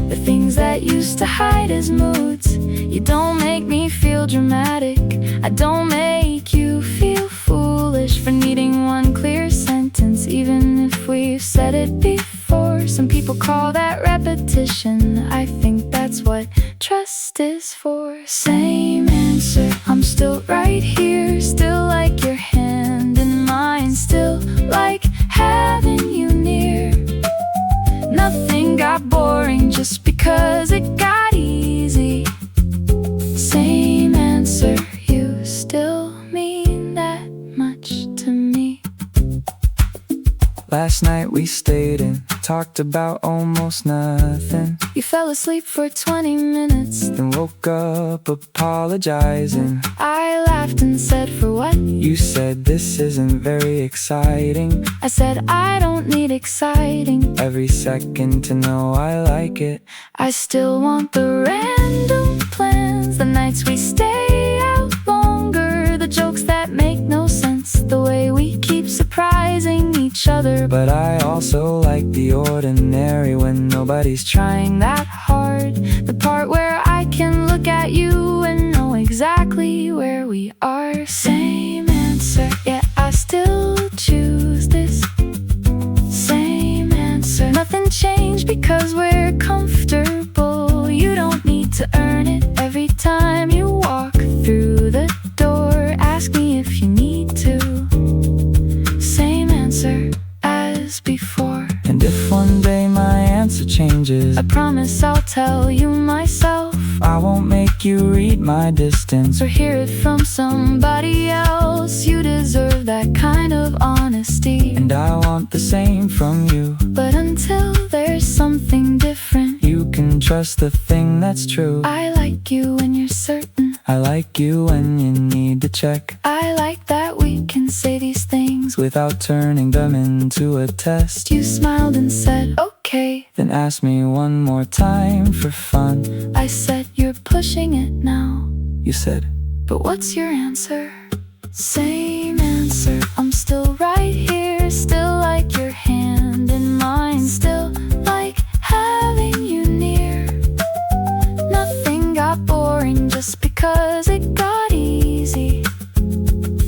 The things that used to hide as moods. You don't make me feel dramatic. I don't make you feel foolish for needing one clear sentence, even if we've said it before. Some people call that repetition. I think that's what trust is for. Same answer, I'm still right here. Still like your hand in mine. Still like having you near. Nothing got boring just because it got easy. Same answer, you still mean that much to me. last night we stayed and talked about almost nothing. You fell asleep for 20 minutes, Then woke up apologizing. I laughed and said, for what? You said this isn't very exciting. I said, I don't need exciting. Every second to know I like it. I still want the random plans, the nights we stay out longer, the jokes that make no sense, the way we keep surprising each other. But I also like the ordinary when nobody's trying that hard. The part where I can look at you and know exactly where we are. Same answer, yeah, I still choose this. Same answer, nothing changed because we're comfortable. You don't need to earn it every time you walk through the door. Ask me if you need to. Same answer as before. And if one day my answer changes, I promise I'll tell you myself, I won't make you read my distance or hear it from somebody else. You deserve that kind of honesty, and I want the same from you. but until there's something different, You trust the thing that's true. I like you when you're certain. I like you when you need to check. I like that we can say these things without turning them into a test. You smiled and said, okay. Then asked me one more time for fun. I said, you're pushing it now. You said, but what's your answer? Same answer. I'm still right here, still like your hand in mine, still like having you near. Nothing got boring just because it got easy.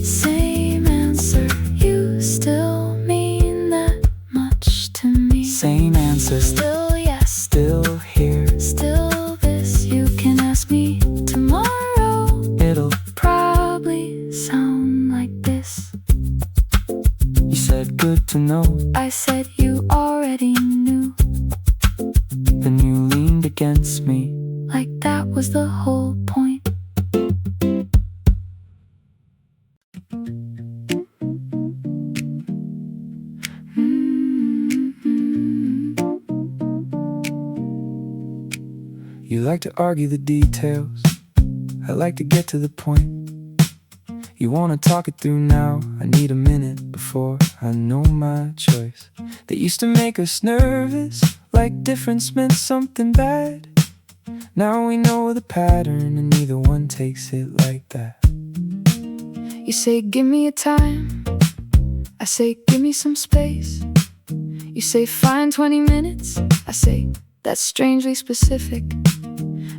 Same answer. You still mean that much to me. same answer. Still yes, Still here. still this. You can ask me tomorrow. It'll. Probably sound like this. You said good to know. I said you already knew. Then you leaned against me. Like that was the whole point. You like to argue the details. I like to get to the point. You wanna talk it through now. I need a minute before I know my choice. That used to make us nervous, like difference meant something bad. Now we know the pattern and neither one takes it like that. You say give me a time. I say give me some space. You say find 20 minutes. I say that's strangely specific.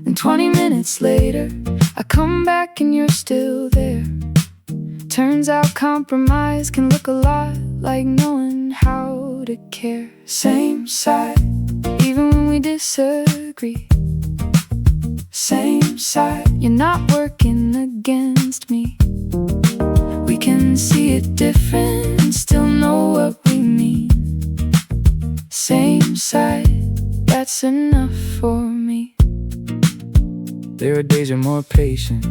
And 20 minutes later I come back and you're still there. Turns out compromise can look a lot like knowing how to care. Same side, even when we disagree. Same side, you're not working against me. We can see it different and still know what we mean. Same side, that's enough for me. There are days you're more patient.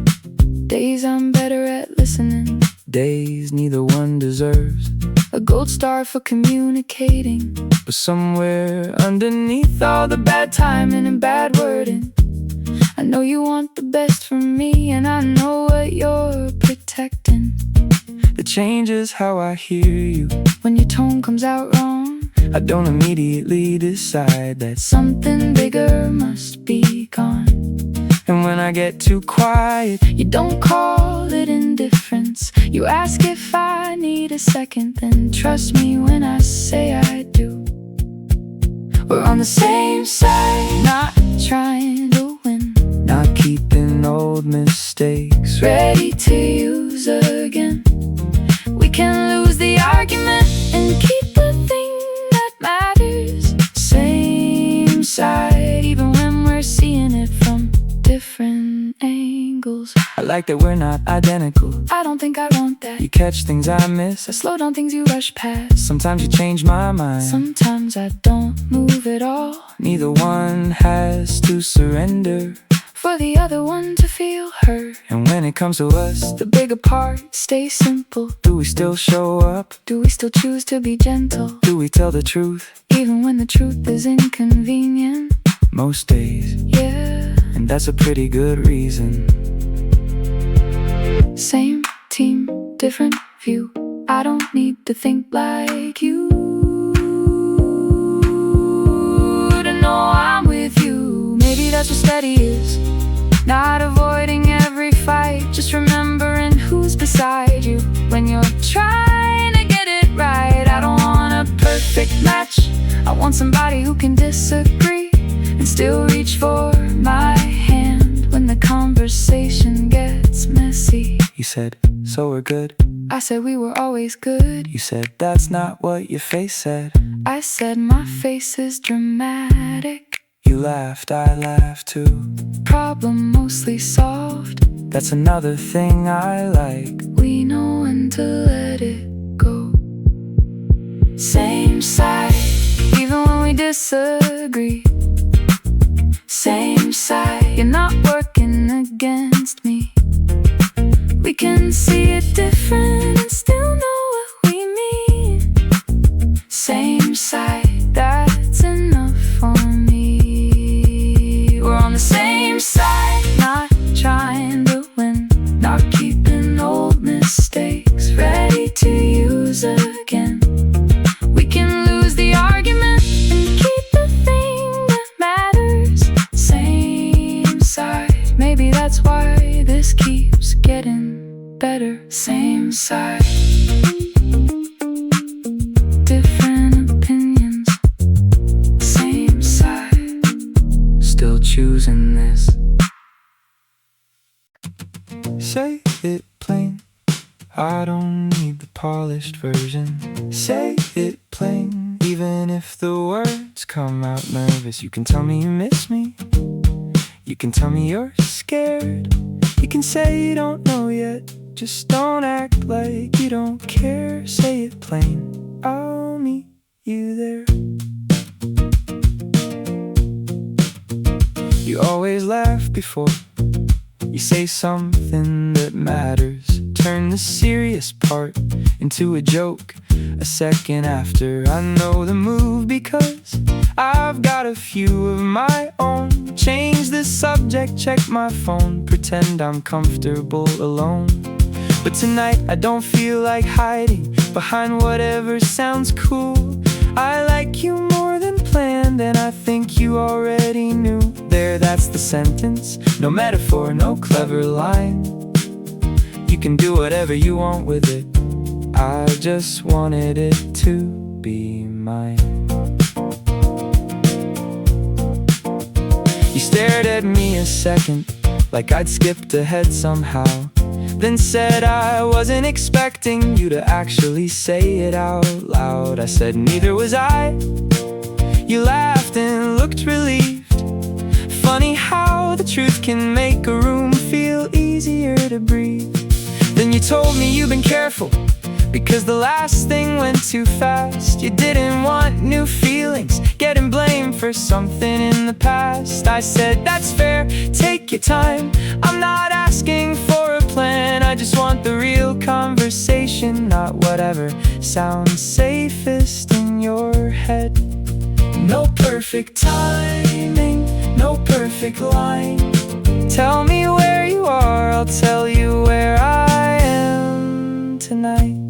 Days I'm better at listening. Days neither one deserves a gold star for communicating. but somewhere underneath all the bad timing and bad wording, I know you want the best for me, and I know what you're protecting. that changes how I hear you. When your tone comes out wrong, I don't immediately decide that. something bigger must be gone. And when I get too quiet, You don't call it indifference. You ask if I need a second, then trust me when I say I do. We're on the same side, not trying to win. not keeping old mistakes. Ready to use again. We can lose the argument and keep the thing that matters. Same side, even when we're seeing it from different angles. I like that we're not identical. I don't think I want that. You catch things I miss. I slow down things you rush past. Sometimes you change my mind. Sometimes I don't move at all. Neither one has to surrender. For the other one to feel hurt. And when it comes to us, The bigger part stays simple. do we still show up? Do we still choose to be gentle? Do we tell the truth? Even when the truth is inconvenient? Most days, Yeah. and that's a pretty good reason. Same team, different view. I don't need to think like you to know I'm with you. Maybe that's what steady is. Not avoiding every fight, just remembering who's beside you when you're trying to get it right. I don't want a perfect match. I want somebody who can disagree and still reach for my hand when the conversation gets messy. You said, so we're good. I said we were always good. You said, that's not what your face said. I said my face is dramatic. You laughed, I laughed too. Problem mostly solved. That's another thing I like. We know when to let it go. Same side, even when we disagree. Same side, you're not working against me. We can see it different and still know what we mean. Same side, that's enough for me. getting better. Same side, different opinions. Same side, still choosing this. Say it plain, I don't need the polished version. Say it plain, even if the words come out nervous. You can tell me you miss me, you can tell me you're scared, you can say you don't know yet, just don't act like you don't care. Say it plain, I'll meet you there. You always laugh before you say something that matters. Turn the serious part into a joke a second after. I know the move because I've got a few of my own. Change the subject, check my phone, pretend I'm comfortable alone. But tonight I don't feel like hiding behind whatever sounds cool. I like you more than planned, and I think you already knew. There, that's the sentence. No metaphor, no clever line. You can do whatever you want with it. I just wanted it to be mine. You stared at me a second, like I'd skipped ahead somehow, then said I wasn't expecting you to actually say it out loud. I said neither was I. You laughed and looked relieved. Funny how the truth can make a room feel easier to breathe. Then you told me you've been careful because the last thing went too fast. You didn't want new feelings, getting blamed for something in the past. I said that's fair, take your time. I'm not asking for a plan, I just want the real conversation, not whatever sounds safest in your head. No perfect timing, no perfect line. Tell me where you are, I'll tell you where I am tonight.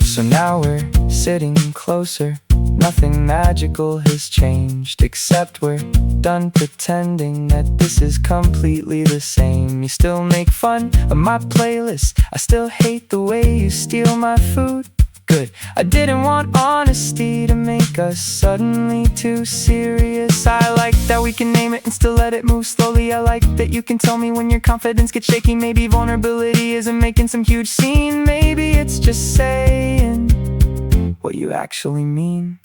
So now we're sitting closer. Nothing magical has changed, except we're done pretending that this is completely the same. You still make fun of my playlist, I still hate the way you steal my food. Good, I didn't want honesty to make us suddenly too serious. I like that we can name it and still let it move slowly. I like that you can tell me when your confidence gets shaky. Maybe vulnerability isn't making some huge scene. Maybe it's just saying what you actually mean.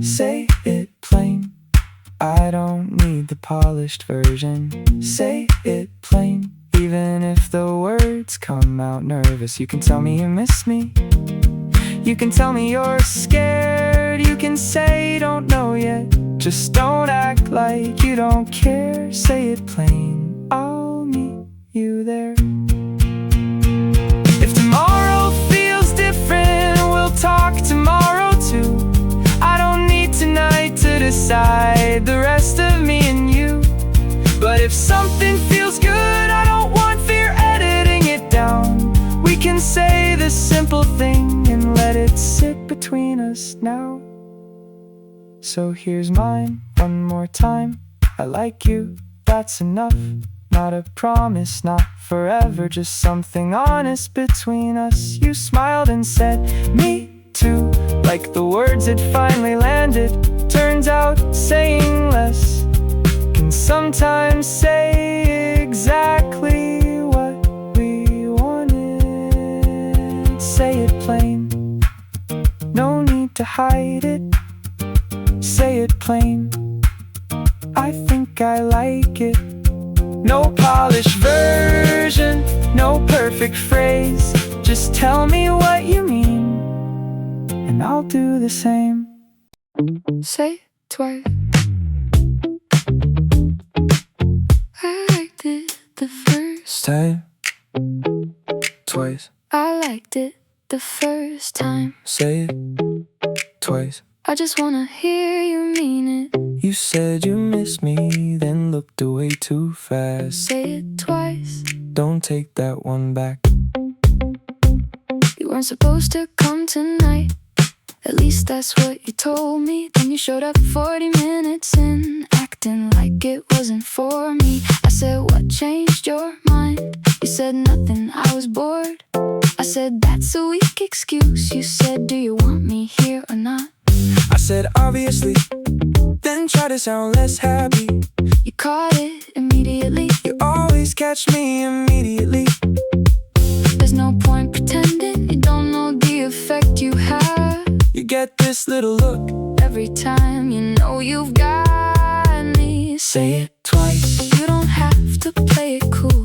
Say it plain, I don't need the polished version. Say it plain, even if the words come out nervous. You can tell me you miss me, you can tell me you're scared, you can say you don't know yet, just don't act like you don't care. Say it plain, I'll meet you there. If tomorrow feels different, we'll talk tomorrow too. I don't need tonight to decide the rest of me and you. But if something feels good, I don't want fear editing it down. We can say the simple thing and let it sit between us now. So here's mine one more time. I like you, that's enough. Not a promise, not forever, just something honest between us. You smiled and said, me too, like the words had finally landed. Turns out saying less can sometimes say exactly what we wanted. Say it plain, no need to hide it. Say it plain, I think I like it. No polished version, no perfect phrase, just tell me what you mean, and I'll do the same. Say it twice. I liked it the first Say it twice. I liked it the first time. Say it twice. I just wanna hear you mean it. You said you missed me, then looked away too fast. Say it twice. Don't take that one back. You weren't supposed to come tonight, at least that's what you told me. Then you showed up 40 minutes in, acting like it wasn't for me. I said, what changed your mind? You said nothing, I was bored. I said, that's a weak excuse. You said, do you want me here or not? I said, obviously. Then try to sound less happy. You caught it immediately. You always catch me immediately. There's no point pretending you don't know the effect you have. You get this little look Every time you know you've got me. Say it twice. You don't have to play it cool.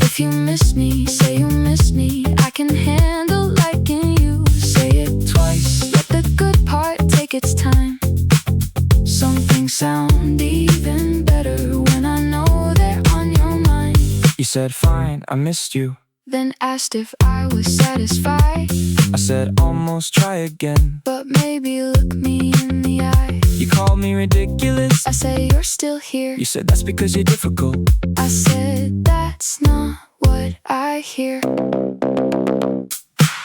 If you miss me, say you miss me. I can handle liking you. Say it twice. Let the good part take its time. Some things sound even better when I know they're on your mind. You said fine, I missed you. Then asked if I was satisfied. I said almost, try again. But maybe look me in the eye. You called me ridiculous. I say you're still here. You said that's because you're difficult. I said that's not what I hear.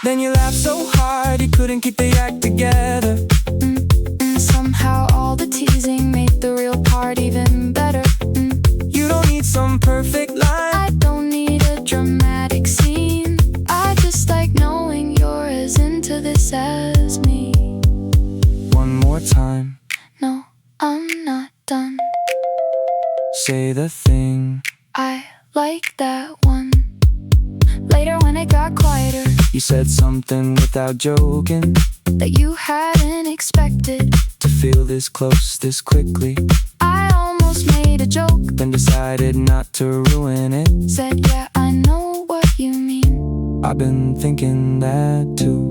Then you laughed so hard you couldn't keep the act together. And somehow all the teasing made the real part even better. You don't need some perfect line. I don't need a dramatic scene. I just like knowing you're as into this as me. One more time. No, I'm not done. Say the thing. I like that one. Later when it got quieter, You said something without joking. that you hadn't expected. To feel this close this quickly. I almost made a joke. Then decided not to ruin it. Said yeah, I know what you mean. I've been thinking that too.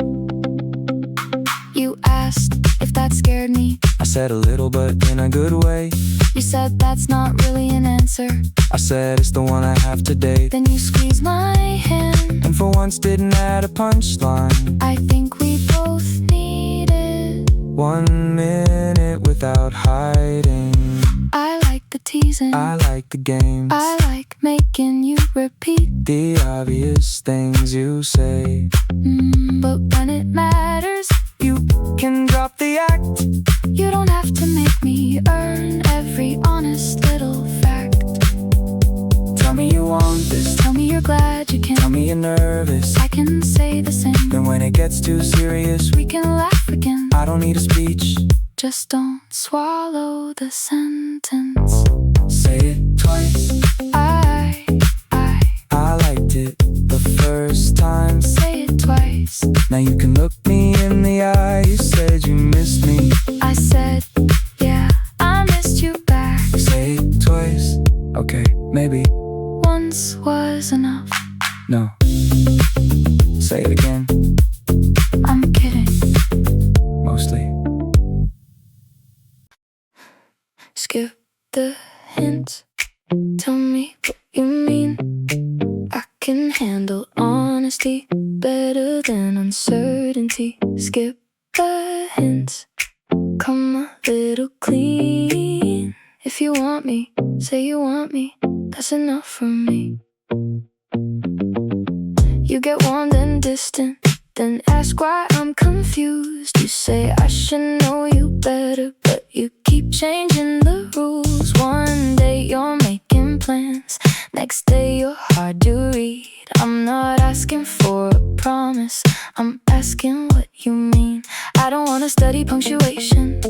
You asked if that scared me. I said a little, but in a good way. You said that's not really an answer. I said it's the one I have today. Then you squeezed my hand. And for once didn't add a punchline. I think we both needed. 1 minute without hiding. I like the teasing. I like the games. I like making you repeat. The obvious things you say. But when it matters, You can drop the act. you don't have to make me earn every honest little fact. Tell me you want this. Tell me you're glad you Tell can. me you're nervous. I can say the same. Then when it gets too serious, We can laugh again. I don't need a speech. Just don't swallow the sentence. Say it twice. I I liked it the first time. say it twice. Now you can look me in the eye. You said you missed me. I said, yeah, I missed you back. Say it twice. Okay, maybe. Once was enough. No. Say it again. I'm kidding. Mostly. Skip the hint. Tell me what you mean. I can handle honesty better than uncertainty. Skip the hints. Come a little clean. If you want me, say you want me. That's enough for me. You get warm then distant, then ask why I'm confused. You say I should know you better, but you keep changing the rules. One day you're making plans, next day you're hard to read. I'm not asking for a promise, I'm asking what you mean. I don't wanna study punctuation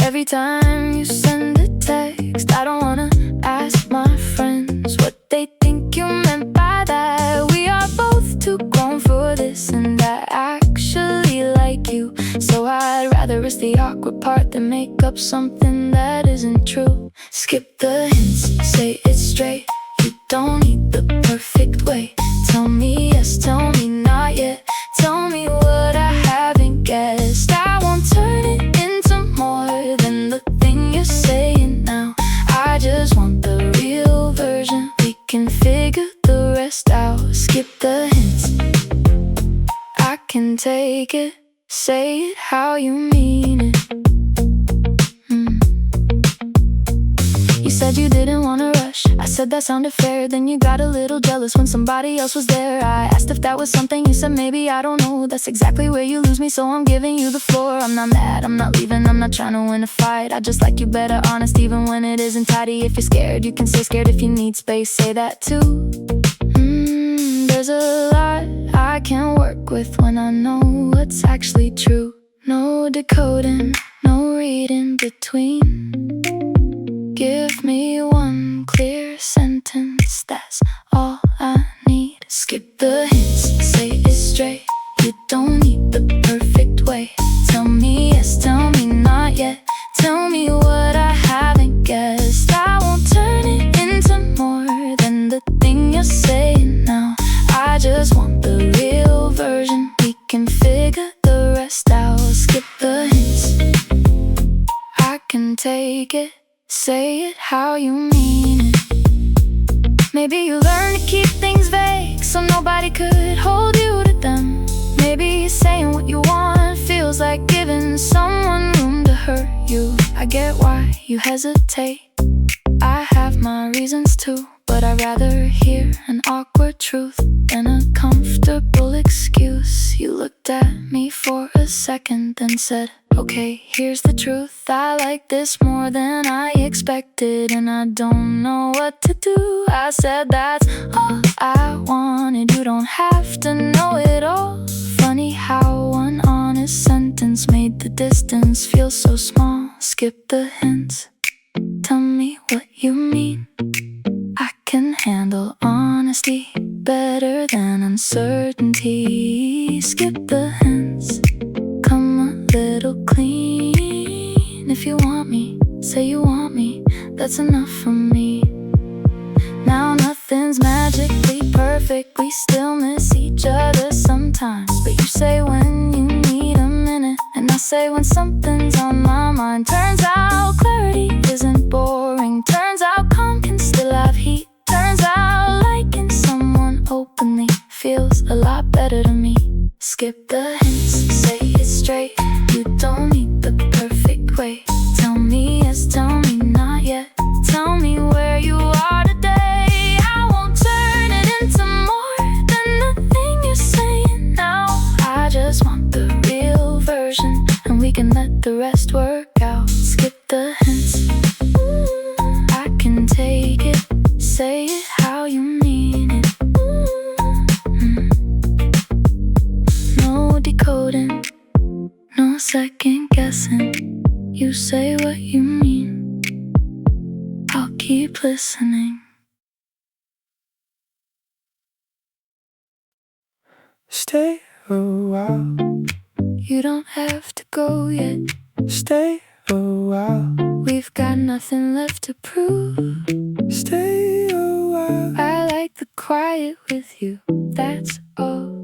every time you send a text. I don't wanna ask my friends what they think you meant by that. We are both too grown for this, and I actually like you. So I'd rather risk the awkward part than make up something that isn't true. Skip the hints, say it straight. You don't need the perfect way. Tell me yes, tell me not yet. Tell me what I haven't guessed. I won't turn it into more than the thing you're saying now. I just want the real version. We can figure the rest out. Skip the hints, I can take it. Say it how you mean it. You said you didn't wanna rush. I said that sounded fair. Then you got a little jealous when somebody else was there. I asked if that was something, you said maybe, I don't know. That's exactly where you lose me, so I'm giving you the floor. I'm not mad, I'm not leaving, I'm not trying to win a fight. I just like you better honest even when it isn't tidy. If you're scared, you can say scared. If you need space, say that too. There's a lot I can't work with when I know what's actually true. No decoding, no reading between. Give me one clear sentence, that's all I need. Skip the hints, say it straight. You don't need the perfect way. Tell me yes, tell me not yet. Tell me what I haven't guessed. I won't turn it into more than the thing you're saying now. I just want the real version. We can figure the rest out. Skip the hints, I can take it. Say it how you mean it. Maybe you learn to keep things vague so nobody could hold you to them. Maybe saying what you want feels like giving someone room to hurt you. I get why you hesitate, I have my reasons too. But I'd rather hear an awkward truth than a comfortable excuse. You looked at me for a second, then said, okay, here's the truth. I like this more than I expected, and I don't know what to do. I said that's all I wanted. You don't have to know it all. Funny how one honest sentence made the distance feel so small. Skip the hints, tell me what you mean. I can handle honesty better than uncertainty. Skip the hints, come a little clean. If you want me, say you want me, that's enough for me. Now nothing's magically perfect, we still miss each other sometimes. But you say when you need a minute, and I say when something's on my mind. Turns out clarity isn't boring. Turns out calm can still have heat. Turns out liking someone openly feels a lot better to me. Skip the hints, say it straight. You don't need the perfect way. Tell me yes, tell me not yet. Tell me where you are today. I won't turn it into more than the thing you're saying now. I just want the real version, and we can let the rest work out. Skip the hints, I can take it. Say it how you mean it. No decoding, no second guessing. You say what you mean, I'll keep listening. Stay a while, You don't have to go yet. stay a while, We've got nothing left to prove. stay a while. I like the quiet with you, that's all.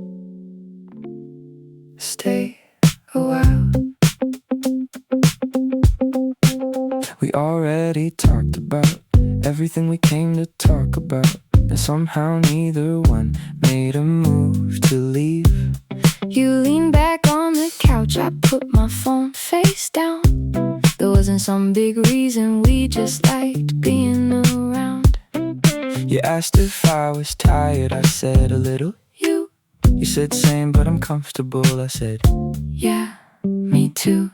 Stay A while. We already talked about everything we came to talk about, and somehow neither one made a move to leave. You lean back on the couch, I put my phone face down. There wasn't some big reason, we just liked being around. You asked if I was tired, I said a little. You said same, but I'm comfortable, I said Yeah, me too.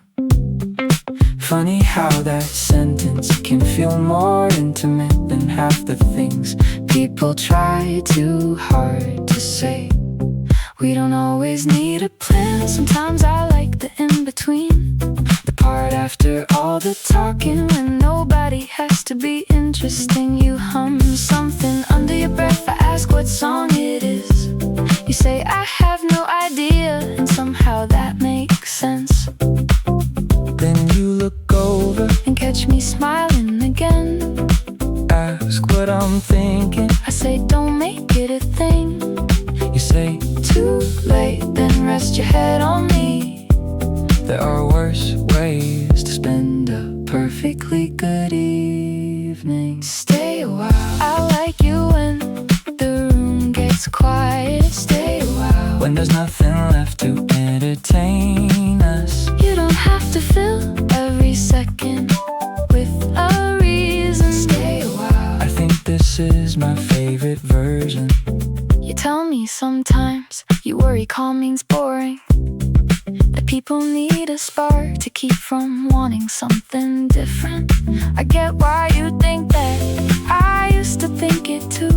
Funny how that sentence can feel more intimate than half the things people try too hard to say. We don't always need a plan, sometimes I like the in-between. The part after all the talking when nobody has to be interesting. You hum something under your breath, I ask what song it is. You say I have no idea, and somehow that makes sense. Then you look over And catch me smiling again. ask what I'm thinking. I say don't make it a thing. You say Too late, then rest your head on me. there are worse ways to spend a perfectly good evening. Stay a while. I like you when the room gets quiet. Stay a while. When there's nothing left to entertain us. You don't have to fill every second with a reason. Stay a while. I think this is routine's boring, that people need a spark to keep from wanting something different. I get why you think that, I used to think it too,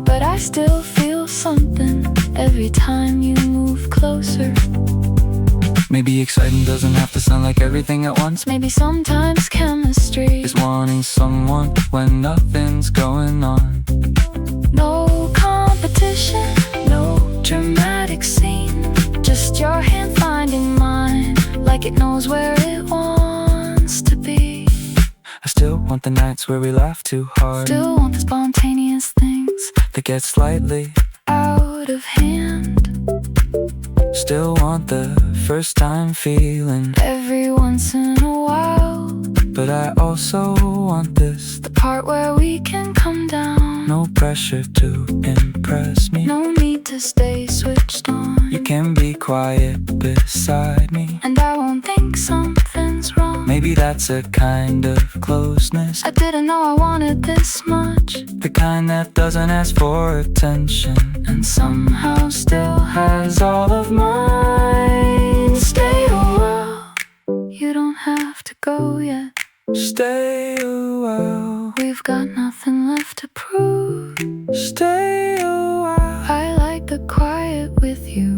but I still feel something every time you move closer. Maybe exciting doesn't have to sound like everything at once. Maybe sometimes chemistry is wanting someone when nothing's going on. no competition, no dramatic scene, just your hand finding mine, like it knows where it wants to be. I still want the nights where we laugh too hard, Still want the spontaneous things that get slightly. out of hand. Still want the first time feeling, Every once in a while, but I also want this. the part where we can come down. No pressure to impress me. No need to stay switched on. You can be quiet beside me. And I won't think something's wrong. Maybe that's a kind of closeness, I didn't know I wanted this much, the kind that doesn't ask for attention and somehow still has all of mine. Stay a while, you don't have to go yet. Stay a while, We've got nothing left to prove. stay a while. I like the quiet with you.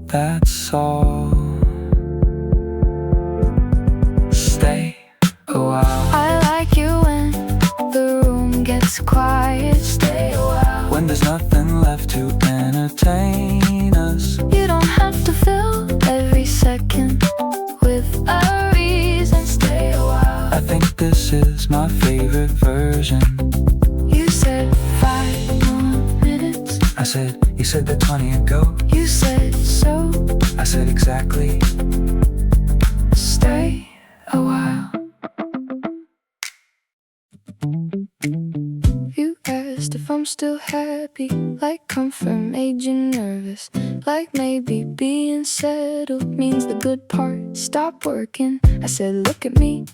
That's all. Stay a while. I like you when the room gets quiet. Stay a while. When there's nothing left to entertain us. You don't have to fill every second with a reason. Stay a while. I think this is my favorite version. You said 5 more minutes. I said, you said that 20 ago. You said so. I said exactly. Stay a while. You asked if I'm still happy, like comfort made you nervous, like maybe being settled means the good part stopped working. I said, look at me,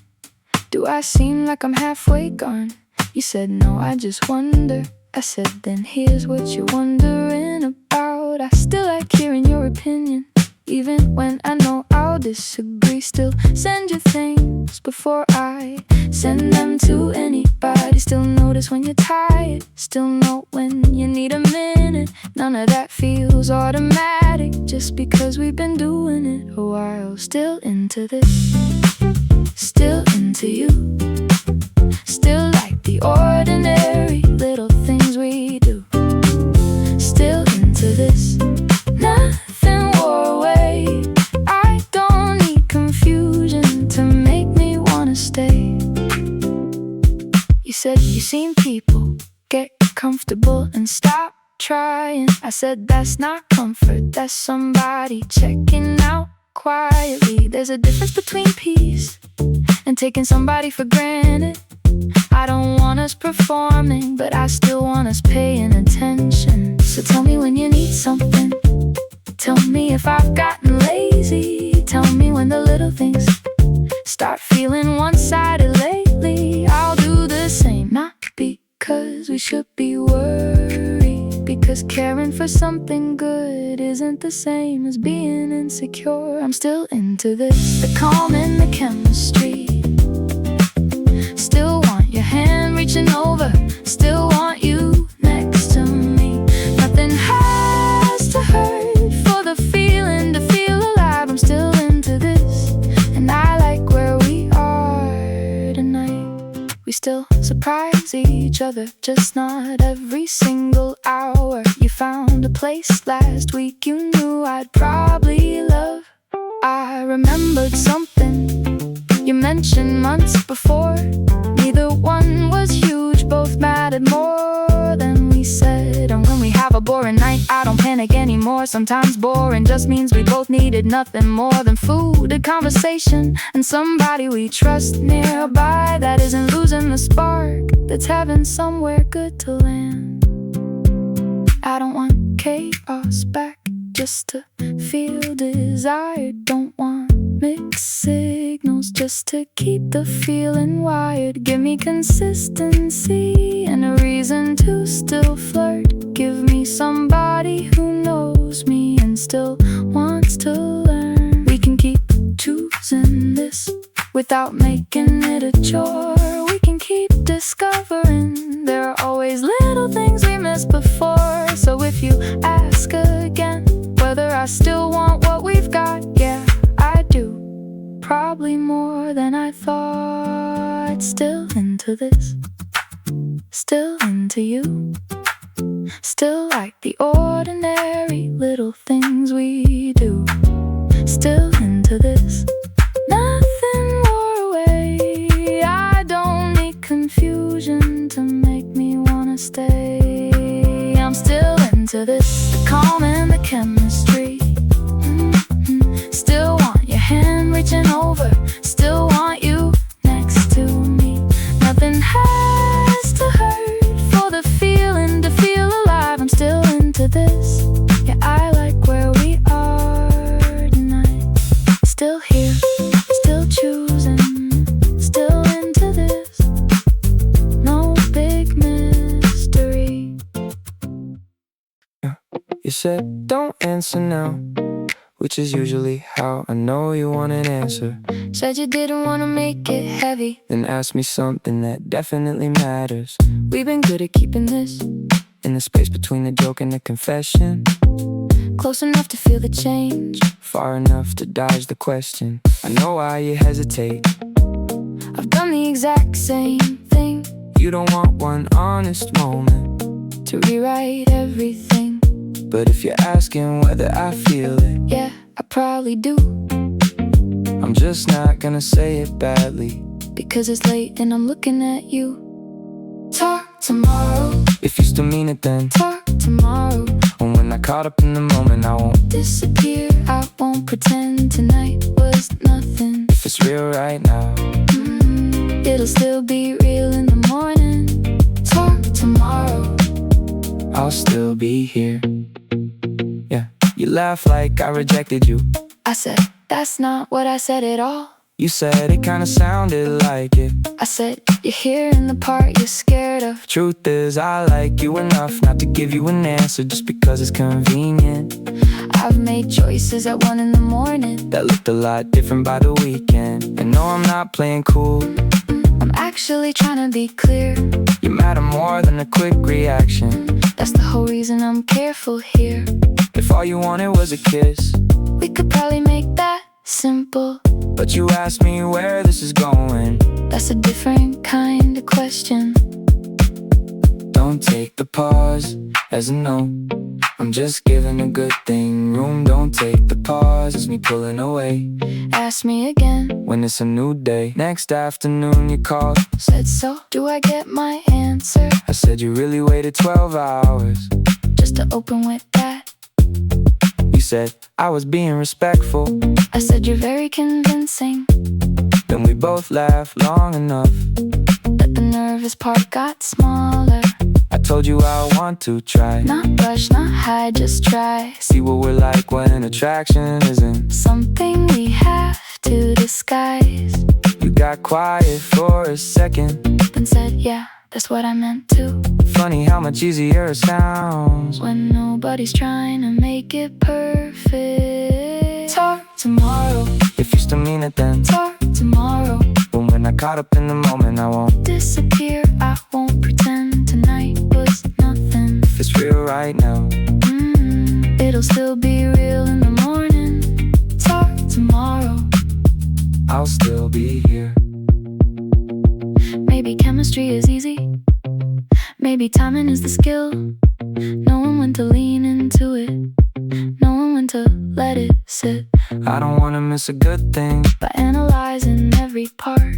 do I seem like I'm halfway gone? You said, no, I just wonder. I said, then here's what you're wondering about. I still like hearing your opinion, even when I know I'll disagree. Still send your things before I send them to anybody. Still notice when you're tired, still know when you need a minute. None of that feels automatic, just because we've been doing it a while. Still into this, still into you, still like the ordinary little things we do. Still into this, nothing wore away. I don't need confusion to make me wanna stay. You said you seen people get comfortable and stop trying. I said that's not comfort, that's somebody checking out quietly. There's a difference between peace and taking somebody for granted. I don't want us performing, but I still want us paying attention. So tell me when you need something, tell me if I've gotten lazy, tell me when the little things start feeling one-sided lately. I'll do the same, not because we should be worried, because caring for something good isn't the same as being insecure. I'm still into this, the calm and the chemistry. Still want your hand reaching over, still want you next to me. Nothing has to hurt for the feeling to feel alive. I'm still into this, and I like where we are tonight. We still surprise each other, just not every single hour. You found a place last week you knew I'd probably love. I remembered something you mentioned months before. Neither one was huge, both mattered more than we said. And when we have a boring night, I don't panic anymore. Sometimes boring just means we both needed nothing more than food, a conversation, and somebody we trust nearby that isn't losing the spark, that's having somewhere good to land. I don't want chaos back, just to feel desired. Don't want mixed signals, just to keep the feeling wired. Give me consistency and a reason to still flirt. Give me somebody who knows me still wants to learn. We can keep choosing this without making it a chore. We can keep discovering there are always little things we missed before. So if you ask again whether I still want what we've got, yeah, I do. Probably more than I thought. Still into this, still into you, still like the ordinary little things we do. Still into this, nothing wore away. I don't need confusion to make me wanna stay. I'm still into this, the calm and the chemistry. Still want your hand reaching over, still want you next to me. Nothing has to hurt for the feeling to feel alive. I'm still into this, yeah, I like where we are tonight. Still here, still choosing, still into this. No big mystery. You said don't answer now, which is usually how I know you want an answer. Said you didn't want to make it heavy, Then ask me something that definitely matters. we've been good at keeping this In the space between the joke and the confession, close enough to feel the change. far enough to dodge the question. I know why you hesitate. I've done the exact same thing You don't want one honest moment, to rewrite everything. but if you're asking whether I feel it, Yeah, I probably do, I'm just not gonna say it badly. because it's late and I'm looking at you. Talk tomorrow, If you still mean it, then talk tomorrow. and when I caught up in the moment, I won't. Disappear, I won't pretend tonight was nothing. If it's real right now, It'll still be real in the morning. Talk tomorrow, I'll still be here. Yeah, you laugh like I rejected you. I said, that's not what I said at all. You said it kinda sounded like it. I said, you're hearing the part you're scared of. Truth is, I like you enough not to give you an answer just because it's convenient. I've made choices at 1 in the morning. That looked a lot different by the weekend. And no, I'm not playing cool. I'm actually trying to be clear. You matter more than a quick reaction. That's the whole reason I'm careful here. If all you wanted was a kiss, We could probably make that simple. but you asked me where this is going. That's a different kind of question. Don't take the pause as a no. I'm just giving a good thing room. Don't take the pause as me pulling away. Ask me again, When it's a new day, next afternoon you called. said so. Do I get my answer? I said you really waited 12 hours. Just to open with that, You said I was being respectful. I said you're very convincing. Then we both laughed long enough. That the nervous part got smaller. I told you I want to try. Not rush, not hide, just try. See what we're like when attraction isn't Something we have to disguise. You got quiet for a second. Then said, yeah, that's what I meant to. Funny how much easier it sounds When nobody's trying to make it perfect. Talk tomorrow, if you still mean it, then talk tomorrow. but when I caught up in the moment, I won't. Disappear, I won't pretend tonight was nothing. If it's real right now, It'll still be real in the morning. Talk tomorrow, I'll still be here. maybe chemistry is easy. Maybe timing is the skill. Knowing when to lean into it, knowing when to let it sit. I don't wanna miss a good thing. By analyzing every part,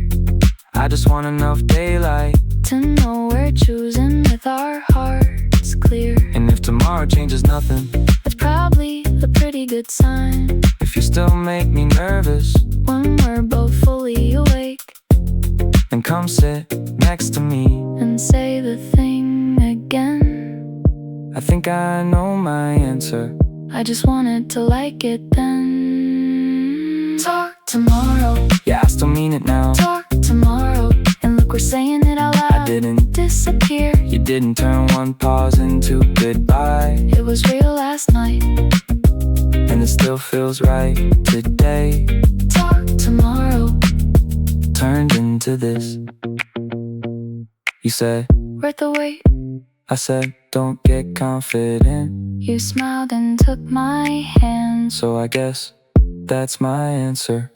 I just want enough daylight. to know we're choosing with our hearts clear. And if tomorrow changes nothing, That's probably a pretty good sign. if you still make me nervous, When we're both fully awake, then come sit next to me. and say the thing again. I think I know my answer. I just wanted to like it then. Talk tomorrow, Yeah, I still mean it now. talk tomorrow. And look, we're saying it out loud. I didn't disappear. You didn't turn one pause into goodbye. It was real last night. still feels right today. Talk tomorrow. Turned into this. You said, Worth the wait. I said, don't get confident. You smiled and took my hand. So I guess that's my answer.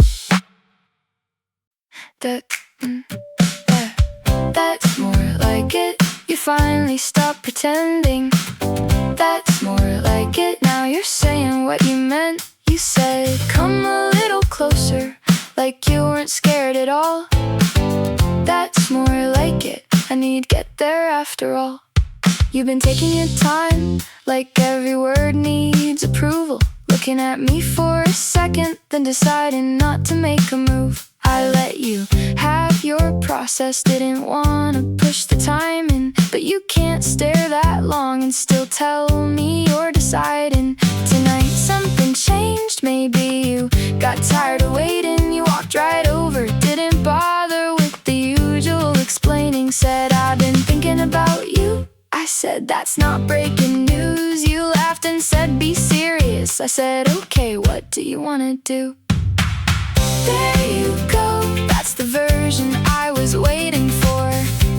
That's more like it. You finally stopped pretending. That's more like it. Now you're saying what you meant. You said, come a little closer, like you weren't scared at all. That's more like it. I need get there after all. You've been taking your time, like every word needs approval. Looking at me for a second, then deciding not to make a move. I let you have your process, didn't wanna push the time in. But you can't stare that long and still tell me you're deciding. Tonight something changed, maybe you got tired of waiting. You walked right over, didn't bother with the usual explaining. Said, I've been thinking about you. I said, that's not breaking news. You laughed and said, be serious. I said, okay, what do you wanna do? There you go, that's the version I was waiting for.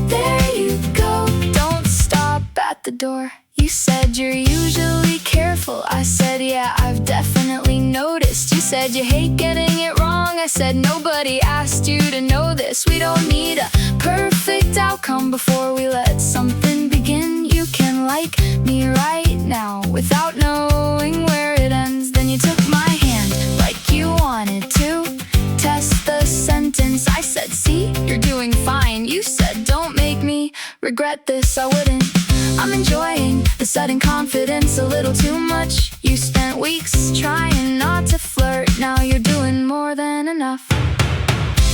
There you go, don't stop at the door. You said you're usually careful. I said, yeah, I've definitely noticed. You said you hate getting it wrong. I said, nobody asked you to know this. We don't need a perfect outcome before we let something begin. You can like me right now without knowing where it ends. Then you took my hand like you wanted to test the sentence. I said, see, you're doing fine. You said, don't make me regret this. I wouldn't. I'm enjoying the sudden confidence a little too much. You spent weeks trying not to flirt. Now you're doing more than enough.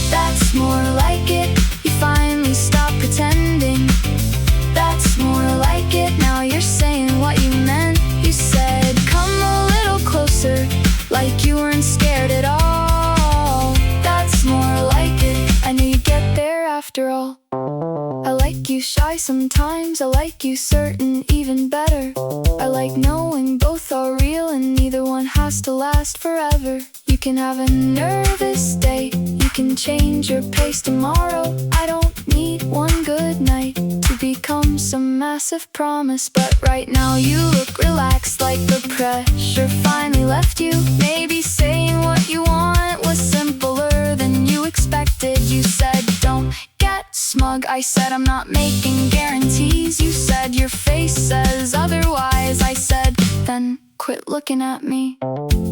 That's more like it. You finally stopped pretending. That's more like it. Now you're saying what you meant. You said, come a little closer, like you weren't scared at all. That's more like it. I knew you'd get there after all. I like you shy sometimes, I like you certain even better. I like knowing both are real and neither one has to last forever. You can have a nervous day, you can change your pace tomorrow. I don't need one good night to become some massive promise. But right now you look relaxed, like the pressure finally left you. Maybe saying what you want was simpler than you expected. You said, don't get smug. I said, I'm not making guarantees. You said, your face says otherwise. I said, then quit looking at me.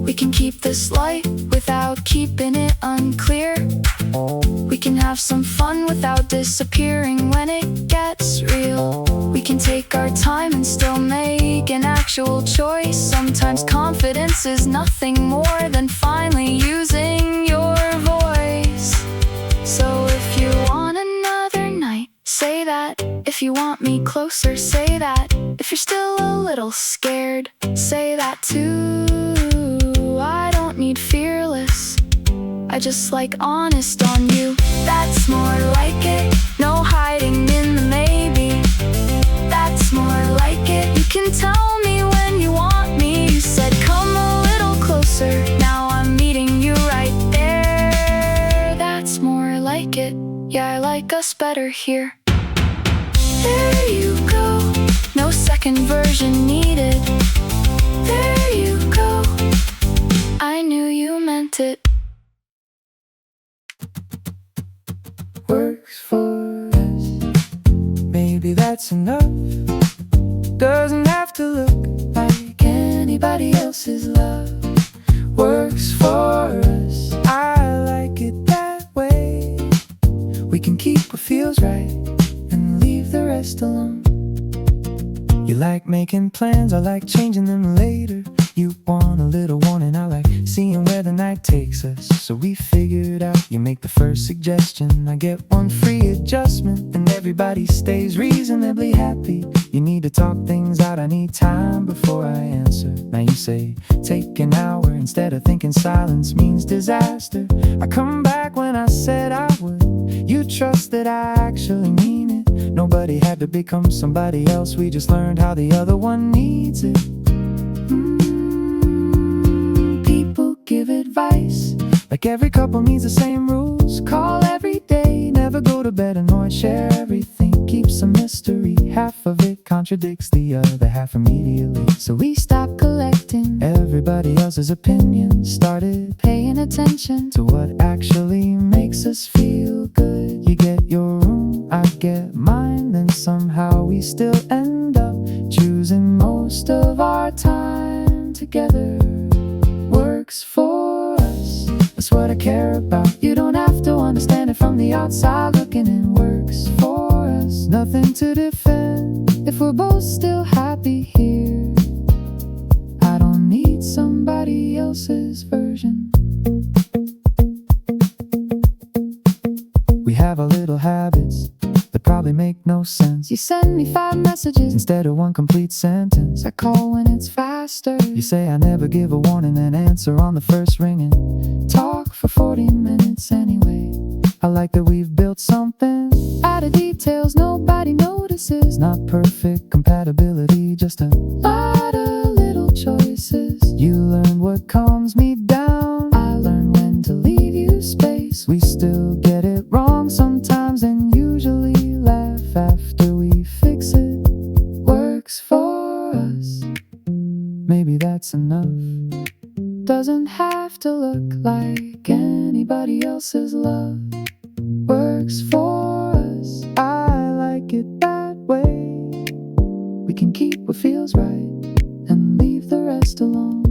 We can keep this light without keeping it unclear. We can have some fun without disappearing when it gets real. We can take our time and still make an actual choice. Sometimes confidence is nothing more than finally using your voice. So if you want another night, say that. If you want me closer, say that. If you're still a little scared, say that too. I don't need fearless, I just like honest on you. That's more like it. No hiding in the maybe. That's more like it. You can tell me when you want me. You said come a little closer. Now I'm meeting you right there. That's more like it. Yeah, I like us better here. There you go. No second version needed. There you go. I knew you meant it. Works for us, maybe that's enough. Doesn't have to look like anybody else's love. Works for us, I like it that way. We can keep what feels right and leave the rest alone. You like making plans, I like changing them later. You want a little warning, I like seeing where the night takes us. So we figured out, you make the first suggestion, I get one free adjustment, and everybody stays reasonably happy. You need to talk things out, I need time before I answer. Now you say, take an hour, instead of thinking silence means disaster. I come back when I said I would. You trust that I actually mean it. Nobody had to become somebody else, we just learned how the other one needs it. Like every couple needs the same rules. Call every day, never go to bed annoyed. Share everything, keeps a mystery. Half of it contradicts the other half immediately. So we stopped collecting Everybody else's opinions, started paying attention to what actually makes us feel good. You get your room, I get mine, then somehow we still end up choosing most of our time together. Works for us, that's what I care about. You don't have to understand it from the outside looking in. Works for us, nothing to defend if we're both still happy here. I don't need somebody else's version. We have our little habits that probably make no sense. You send me 5 messages Instead of one complete sentence. I call when it's faster. You say I never give a warning, then answer on the first ringing. Talk for 40 minutes anyway. I like that we've built something Out of details nobody notices. not perfect compatibility, just a Lot of little choices. You learn what calms me down, I learn when to leave you space. we still get it wrong sometimes and usually laugh after we fix it. Works for us. Maybe that's enough. Doesn't have to look like anybody else's love. Works for us. I like it that way. We can keep what feels right and leave the rest alone.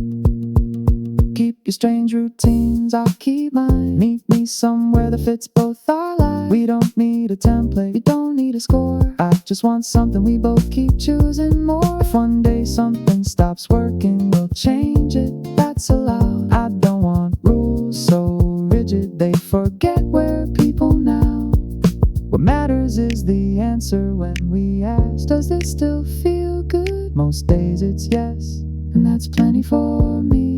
Keep your strange routines, I'll keep mine. Meet me somewhere that fits both our lives. We don't need a template, We don't need a score. I just want something we both keep choosing more. If one day something stops working, we'll change it, that's allowed. I don't want rules so rigid they forget we're people now. What matters is the answer when we ask, Does this still feel good? most days it's yes. And that's plenty for me.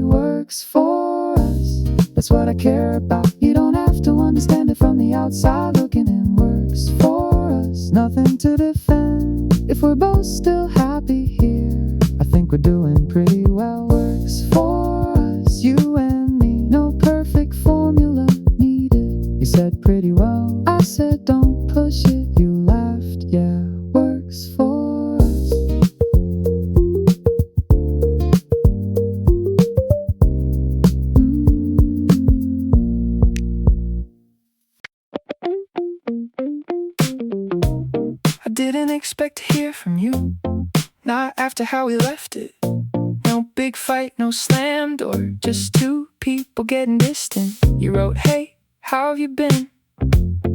Works for us. That's what I care about. You don't have to understand it from the outside looking in. Works for us. Nothing to defend If we're both still happy here. I think we're doing pretty well. Works for us. You and me, No perfect formula needed. you said pretty well. I said don't push it. You laughed, yeah. Works for us. I didn't expect to hear from you, not after how we left it. No big fight, no slam door, just two people getting distant. You wrote, hey, how have you been?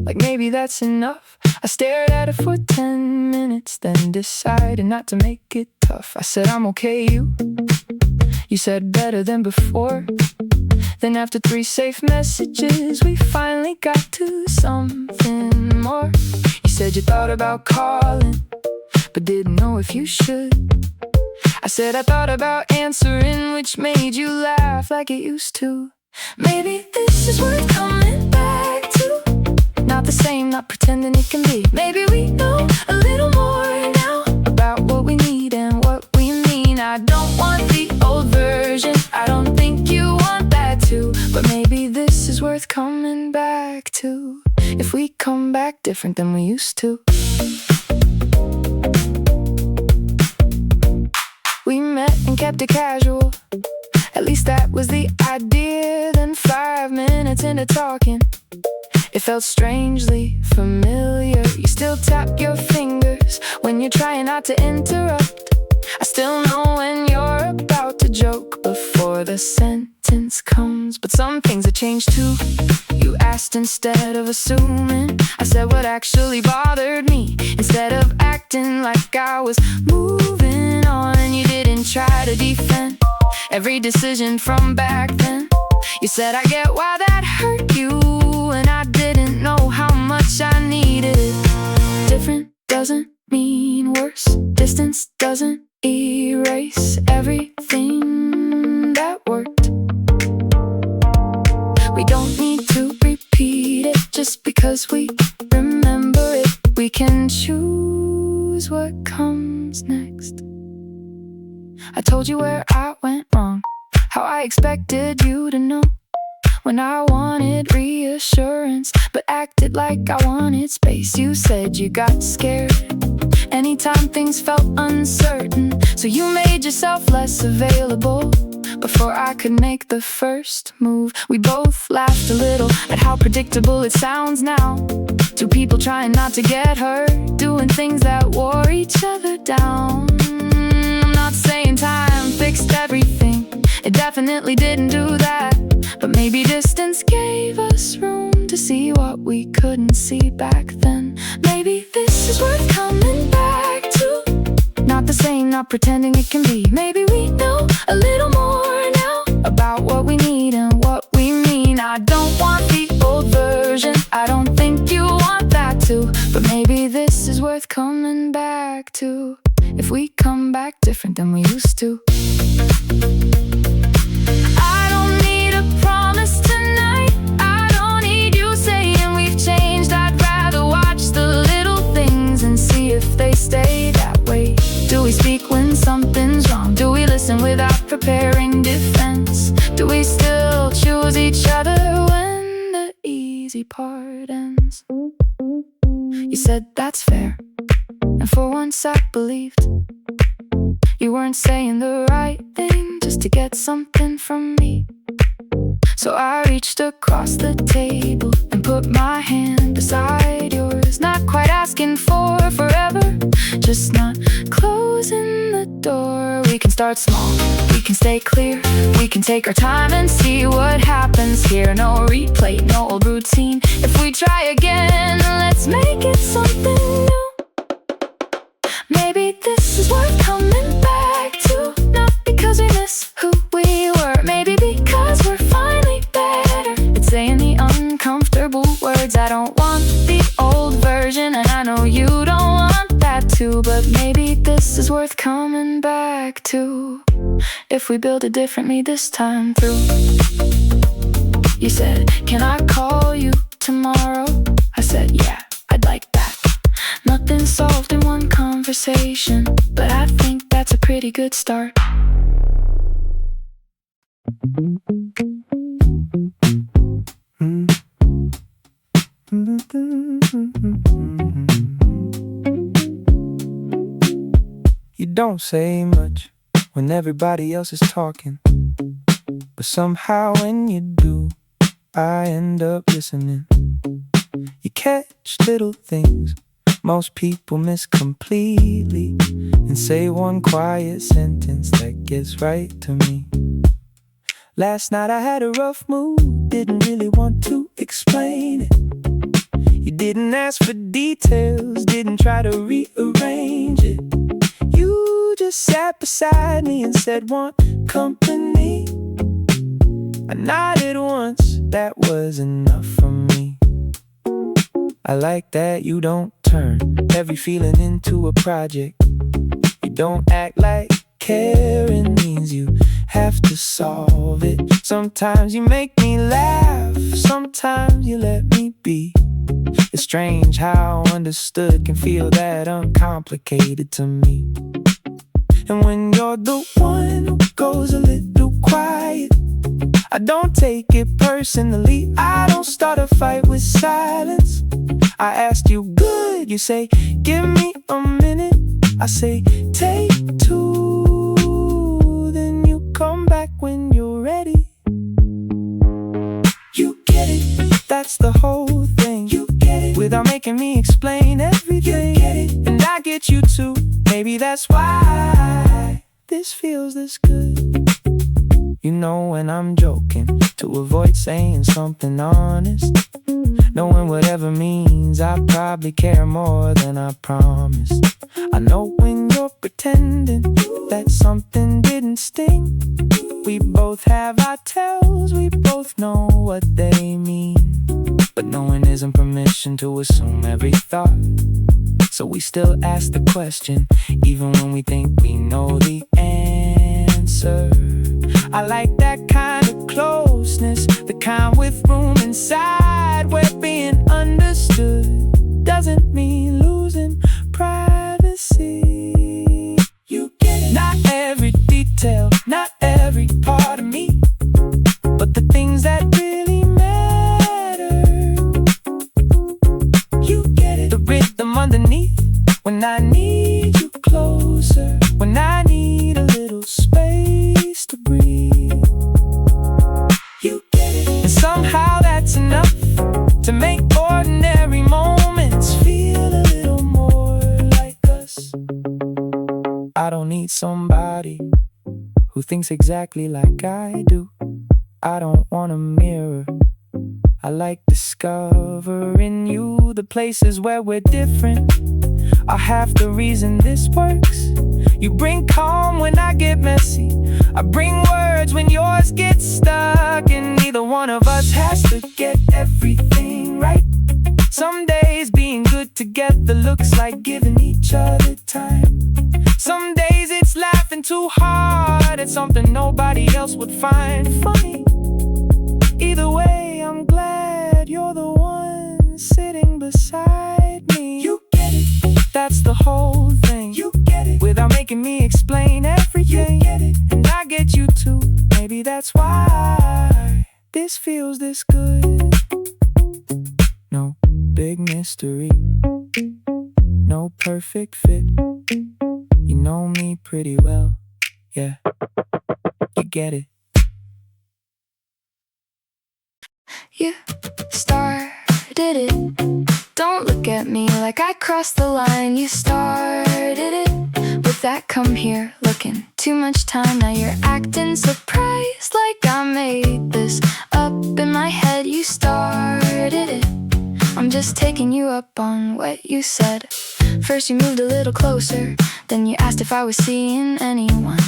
Like maybe that's enough. I stared at it for 10 minutes, then decided not to make it tough. I said, I'm okay, you said better than before. Then after 3 safe messages, we finally got to something more. You said you thought about calling, but didn't know if you should. I said I thought about answering, which made you laugh like it used to. Maybe this is worth coming back to. Not the same, not pretending it can be. Maybe we know a little more now about what we need and what we mean. I don't want the old version, I don't think you want that too. But maybe this is worth coming back to. If we come back different than we used to. We met and kept it casual, at least that was the idea. Then 5 minutes into talking, it felt strangely familiar. You still tap your fingers when you're trying not to interrupt. I still know when you're about to joke before the sentence comes. But some things have changed too. You asked instead of assuming. I said what actually bothered me, instead of acting like I was moving on. You didn't try to defend every decision from back then. You said I get why that hurt you, and I didn't know how much I needed it. Different doesn't mean worse. Distance doesn't erase everything that worked. We don't need to repeat it just because we remember it. We can choose what comes next. I told you where I went wrong, how I expected you to know when I wanted reassurance, but acted like I wanted space. You said you got scared anytime things felt uncertain, so you made yourself less available before I could make the first move. We both laughed a little at how predictable it sounds now. Two people trying not to get hurt, doing things that wore each other down. I'm not saying time fixed everything, it definitely didn't do that, but maybe distance gave us room to see what we couldn't see back then. Maybe this is worth coming back to. Not the same, not pretending it can be. Maybe we know a little more now about what we need and what we mean. I don't want the old version, I don't think you want that too, but maybe this is worth coming back to. If we come back different than we used to. I don't need a promise tonight, I don't need you saying we've changed. I'd rather watch the little things and see if they stay that way. Do we speak when something's wrong? Do we listen without preparing defense? Do we still choose each other when the easy part ends? You said that's fair, and for once I believed. You weren't saying the right thing just to get something from me. So I reached across the table and put my hand beside yours, not quite asking for forever, just not closing the door. We can start small, we can stay clear, we can take our time and see what happens here. No replay, no old routine. If we try again, let's make it something new. Maybe this is worth coming back to, not because we miss who we were, maybe because we're finally better at saying the uncomfortable words. I don't want the old version, and I know you don't want that too, but maybe this is worth coming back to, if we build it differently this time through. You said, can I call you tomorrow? I said, yeah, I'd like that. Nothing solved in one conversation, but I think that's a pretty good start. You don't say much when everybody else is talking, but somehow when you do, I end up listening. You catch little things most people miss completely, and say one quiet sentence that gets right to me. Last night I had a rough mood, didn't really want to explain it. You didn't ask for details, didn't try to rearrange it. You just sat beside me and said, want company? I nodded once, that was enough for me. I like that you don't turn every feeling into a project. You don't act like caring means you have to solve it. Sometimes you make me laugh, sometimes you let me be. It's strange how understood can feel that uncomplicated to me. And when you're the one who goes a little quiet, I don't take it personally, I don't start a fight with silence. I asked you good, you say, give me a minute. I say, take two, then you come back when you're ready. You get it, that's the whole thing. You get it, without making me explain everything. You get it, and I get you too. Maybe that's why this feels this good. You know when I'm joking, to avoid saying something honest, knowing whatever means I probably care more than I promised. I know when you're pretending that something didn't sting. We both have our tells, we both know what they mean, but knowing isn't permission to assume every thought. So we still ask the question, even when we think we know the answer. I like that kind of closeness, the kind with room inside, where being understood doesn't mean losing privacy. You get it? Not every detail, not every part of me, but the things that really somebody who thinks exactly like I do. I don't want a mirror, I like discovering you. The places where we're different are half the reason this works. You bring calm when I get messy, I bring words when yours get stuck, and neither one of us has to get everything right. Some days being good together looks like giving each other time. Some days it's laughing too hard at something nobody else would find funny. Either way, I'm glad you're the one sitting beside me. You get it, that's the whole thing. You get it, without making me explain everything. You get it, and I get you too. Maybe that's why this feels this good. No big mystery, no perfect fit. You know me pretty well, yeah, you get it. You started it. Don't look at me like I crossed the line. You started it with that come here looking too much time. Now you're acting surprised like I made this up in my head. You started it, I'm just taking you up on what you said. First you moved a little closer, then you asked if I was seeing anyone.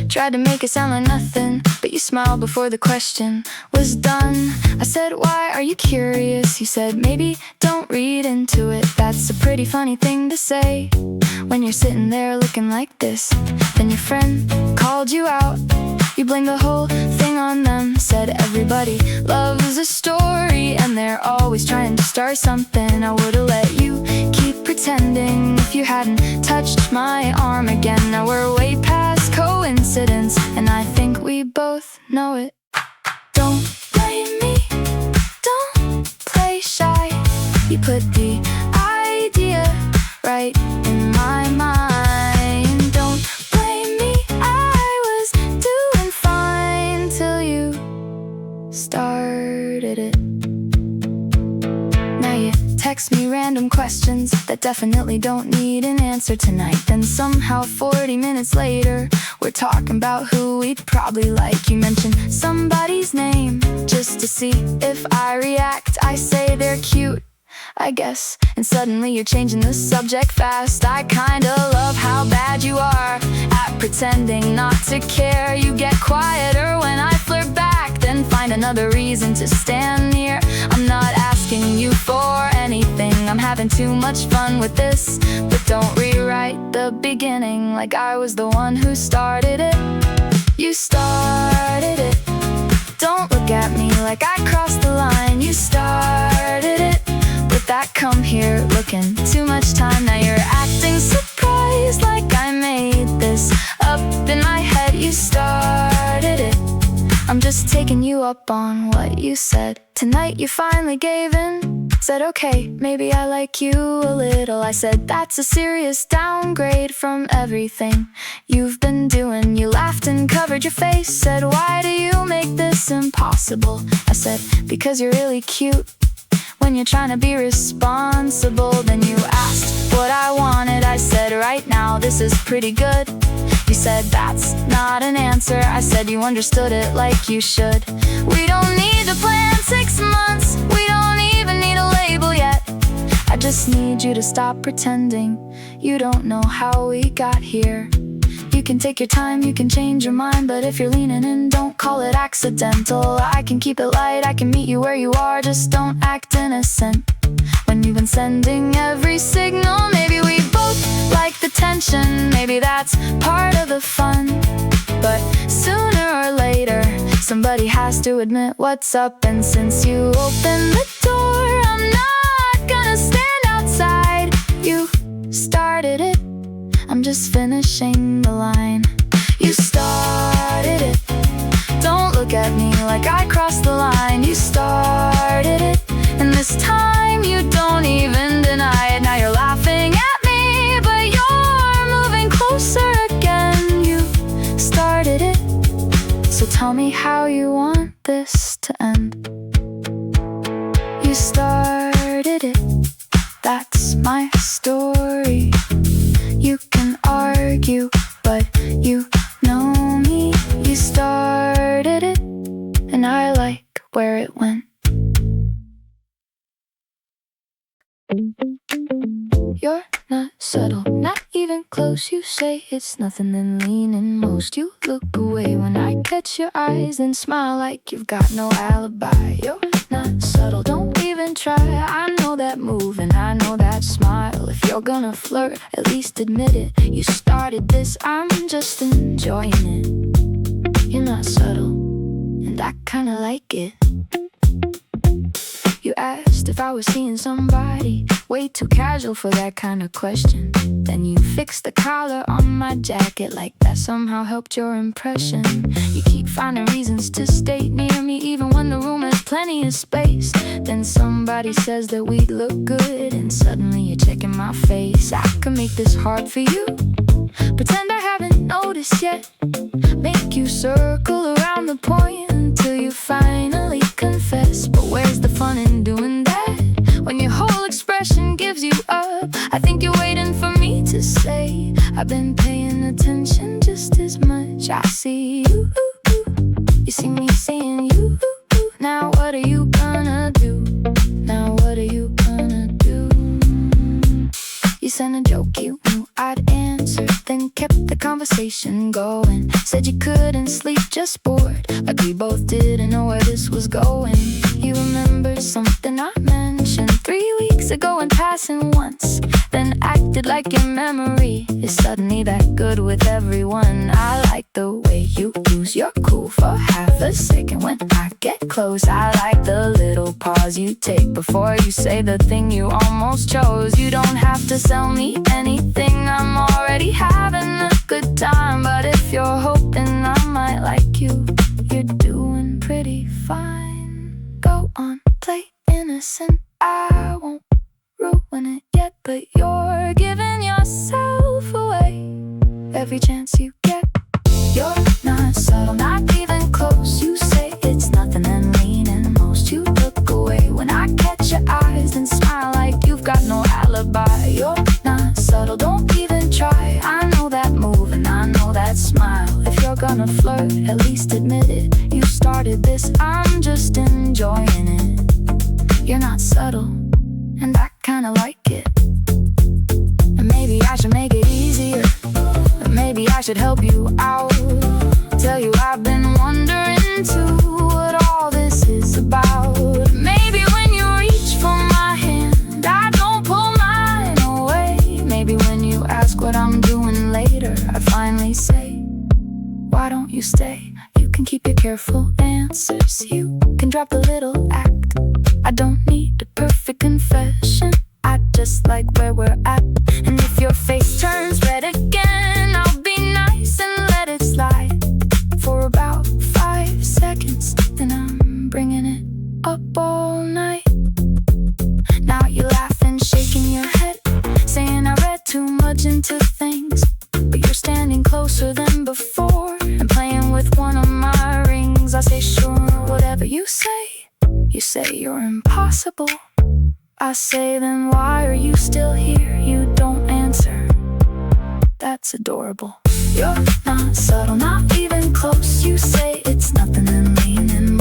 Tried to make it sound like nothing, but you smiled before the question was done. I said, why are you curious? You said, maybe don't read into it. That's a pretty funny thing to say when you're sitting there looking like this. Then your friend called you out, you blamed the whole thing on them. Said everybody loves a story and they're always trying to start something. I would've let you keep pretending if you hadn't touched my arm again. Now we're way past coincidence, and I think we both know it. Don't blame me, don't play shy. You put the idea right in my mind. Don't blame me, I was doing fine till you started it. Now you text me random questions that definitely don't need an answer tonight. Then somehow 40 minutes later we're talking about who we'd probably like. You mention somebody's name just to see if I react. I say they're cute, I guess, and suddenly you're changing the subject fast. I kinda love how bad you are at pretending not to care. You get quieter when I flirt back, then find another reason to stand near. I'm not asking you for anything, I'm having too much fun with this. But don't rewrite the beginning like I was the one who started it. You started it. Don't look at me like I crossed the line. You started it with that come here looking too much time. Now you're acting surprised like I made this up in my head. You started it, I'm just taking you up on what you said. Tonight you finally gave in, said okay, maybe I like you a little. I said that's a serious downgrade from everything you've been doing. You laughed and covered your face, said why do you make this impossible? I said because you're really cute when you're trying to be responsible. Then you asked what I wanted, I said right now this is pretty good. You said that's not an answer, I said you understood it like you should. We don't need to plan 6 months, we don't even need a label yet. I just need you to stop pretending you don't know how we got here. You can take your time, you can change your mind, but if you're leaning in, don't call it accidental. I can keep it light, I can meet you where you are, just don't act innocent. When you've been sending every signal, maybe we both like the tension, maybe that's part of the fun. But sooner or later, somebody has to admit what's up. And since you opened the door, I'm not gonna stand outside. You started it, I'm just finishing the line. You started it, don't look at me like I crossed the line. You started it, and this time you don't even deny it. Now you're laughing at me, but you're moving closer again. You started it, so tell me how you want this to end. You started it, that's my story. You can argue, but and I like where it went. You're not subtle, not even close. You say it's nothing, then lean in most. You look away when I catch your eyes, then smile like you've got no alibi. You're not subtle, don't even try. I know that move and I know that smile. If you're gonna flirt, at least admit it. You started this, I'm just enjoying it. You're not subtle, and I kinda like it. You asked if I was seeing somebody, way too casual for that kind of question. Then you fixed the collar on my jacket like that somehow helped your impression. You keep finding reasons to stay near me even when the room has plenty of space. Then somebody says that we'd look good and suddenly you're checking my face. I can make this hard for you, pretend I haven't noticed yet, make you circle around the point until you finally confess. But where's the fun in doing that when your whole expression gives you up? I think you're waiting for me to say I've been paying attention just as much. I see you, you see me seeing you. Now what are you gonna do? Now what are you gonna do? You sent a joke you knew I'd answer, then kept the conversation going. Said you couldn't sleep, just bored, like we both didn't know where this was going. You remembered something I mentioned 3 weeks ago in passing once, then acted like your memory is suddenly that good with everyone. I like the way you lose your cool for half a second when I get close. I like the little pause you take before you say the thing you almost chose. You don't have to sell me anything, I'm already having a good time. But if you're hoping I might like you, you're doing pretty fine. Go on, play innocent, I won't ruin it yet. But you're giving yourself away every chance you get. You're not subtle, not even close. You say it's nothing and lean in most. You look away when I catch your eyes and smile like you've got no alibi. You're not subtle, don't even try. I know that move and I know that smile. If you're gonna flirt, at least admit it. You started this, I'm just enjoying it. You're not subtle, and I kinda like it. And maybe I should make it easier, or maybe I should help you out. Tell you I've been wondering too what all this is about. Maybe when you reach for my hand, I don't pull mine away. Maybe when you ask what I'm doing later, I finally say, why don't you stay? You can keep your careful answers, you can drop the little act. I don't need a perfect confession, I just like where we're at. And if your face turns red again, I'll be nice and let it slide for about 5 seconds. Then I'm bringing it up all night. Now you're laughing, shaking your head, saying I read too much into things. But you're standing closer than before and playing with one of my rings. I say sure, whatever you say. You say you're impossible. I say then why are you still here? You don't answer. That's adorable. You're not subtle, not even close. You say it's nothing and lean in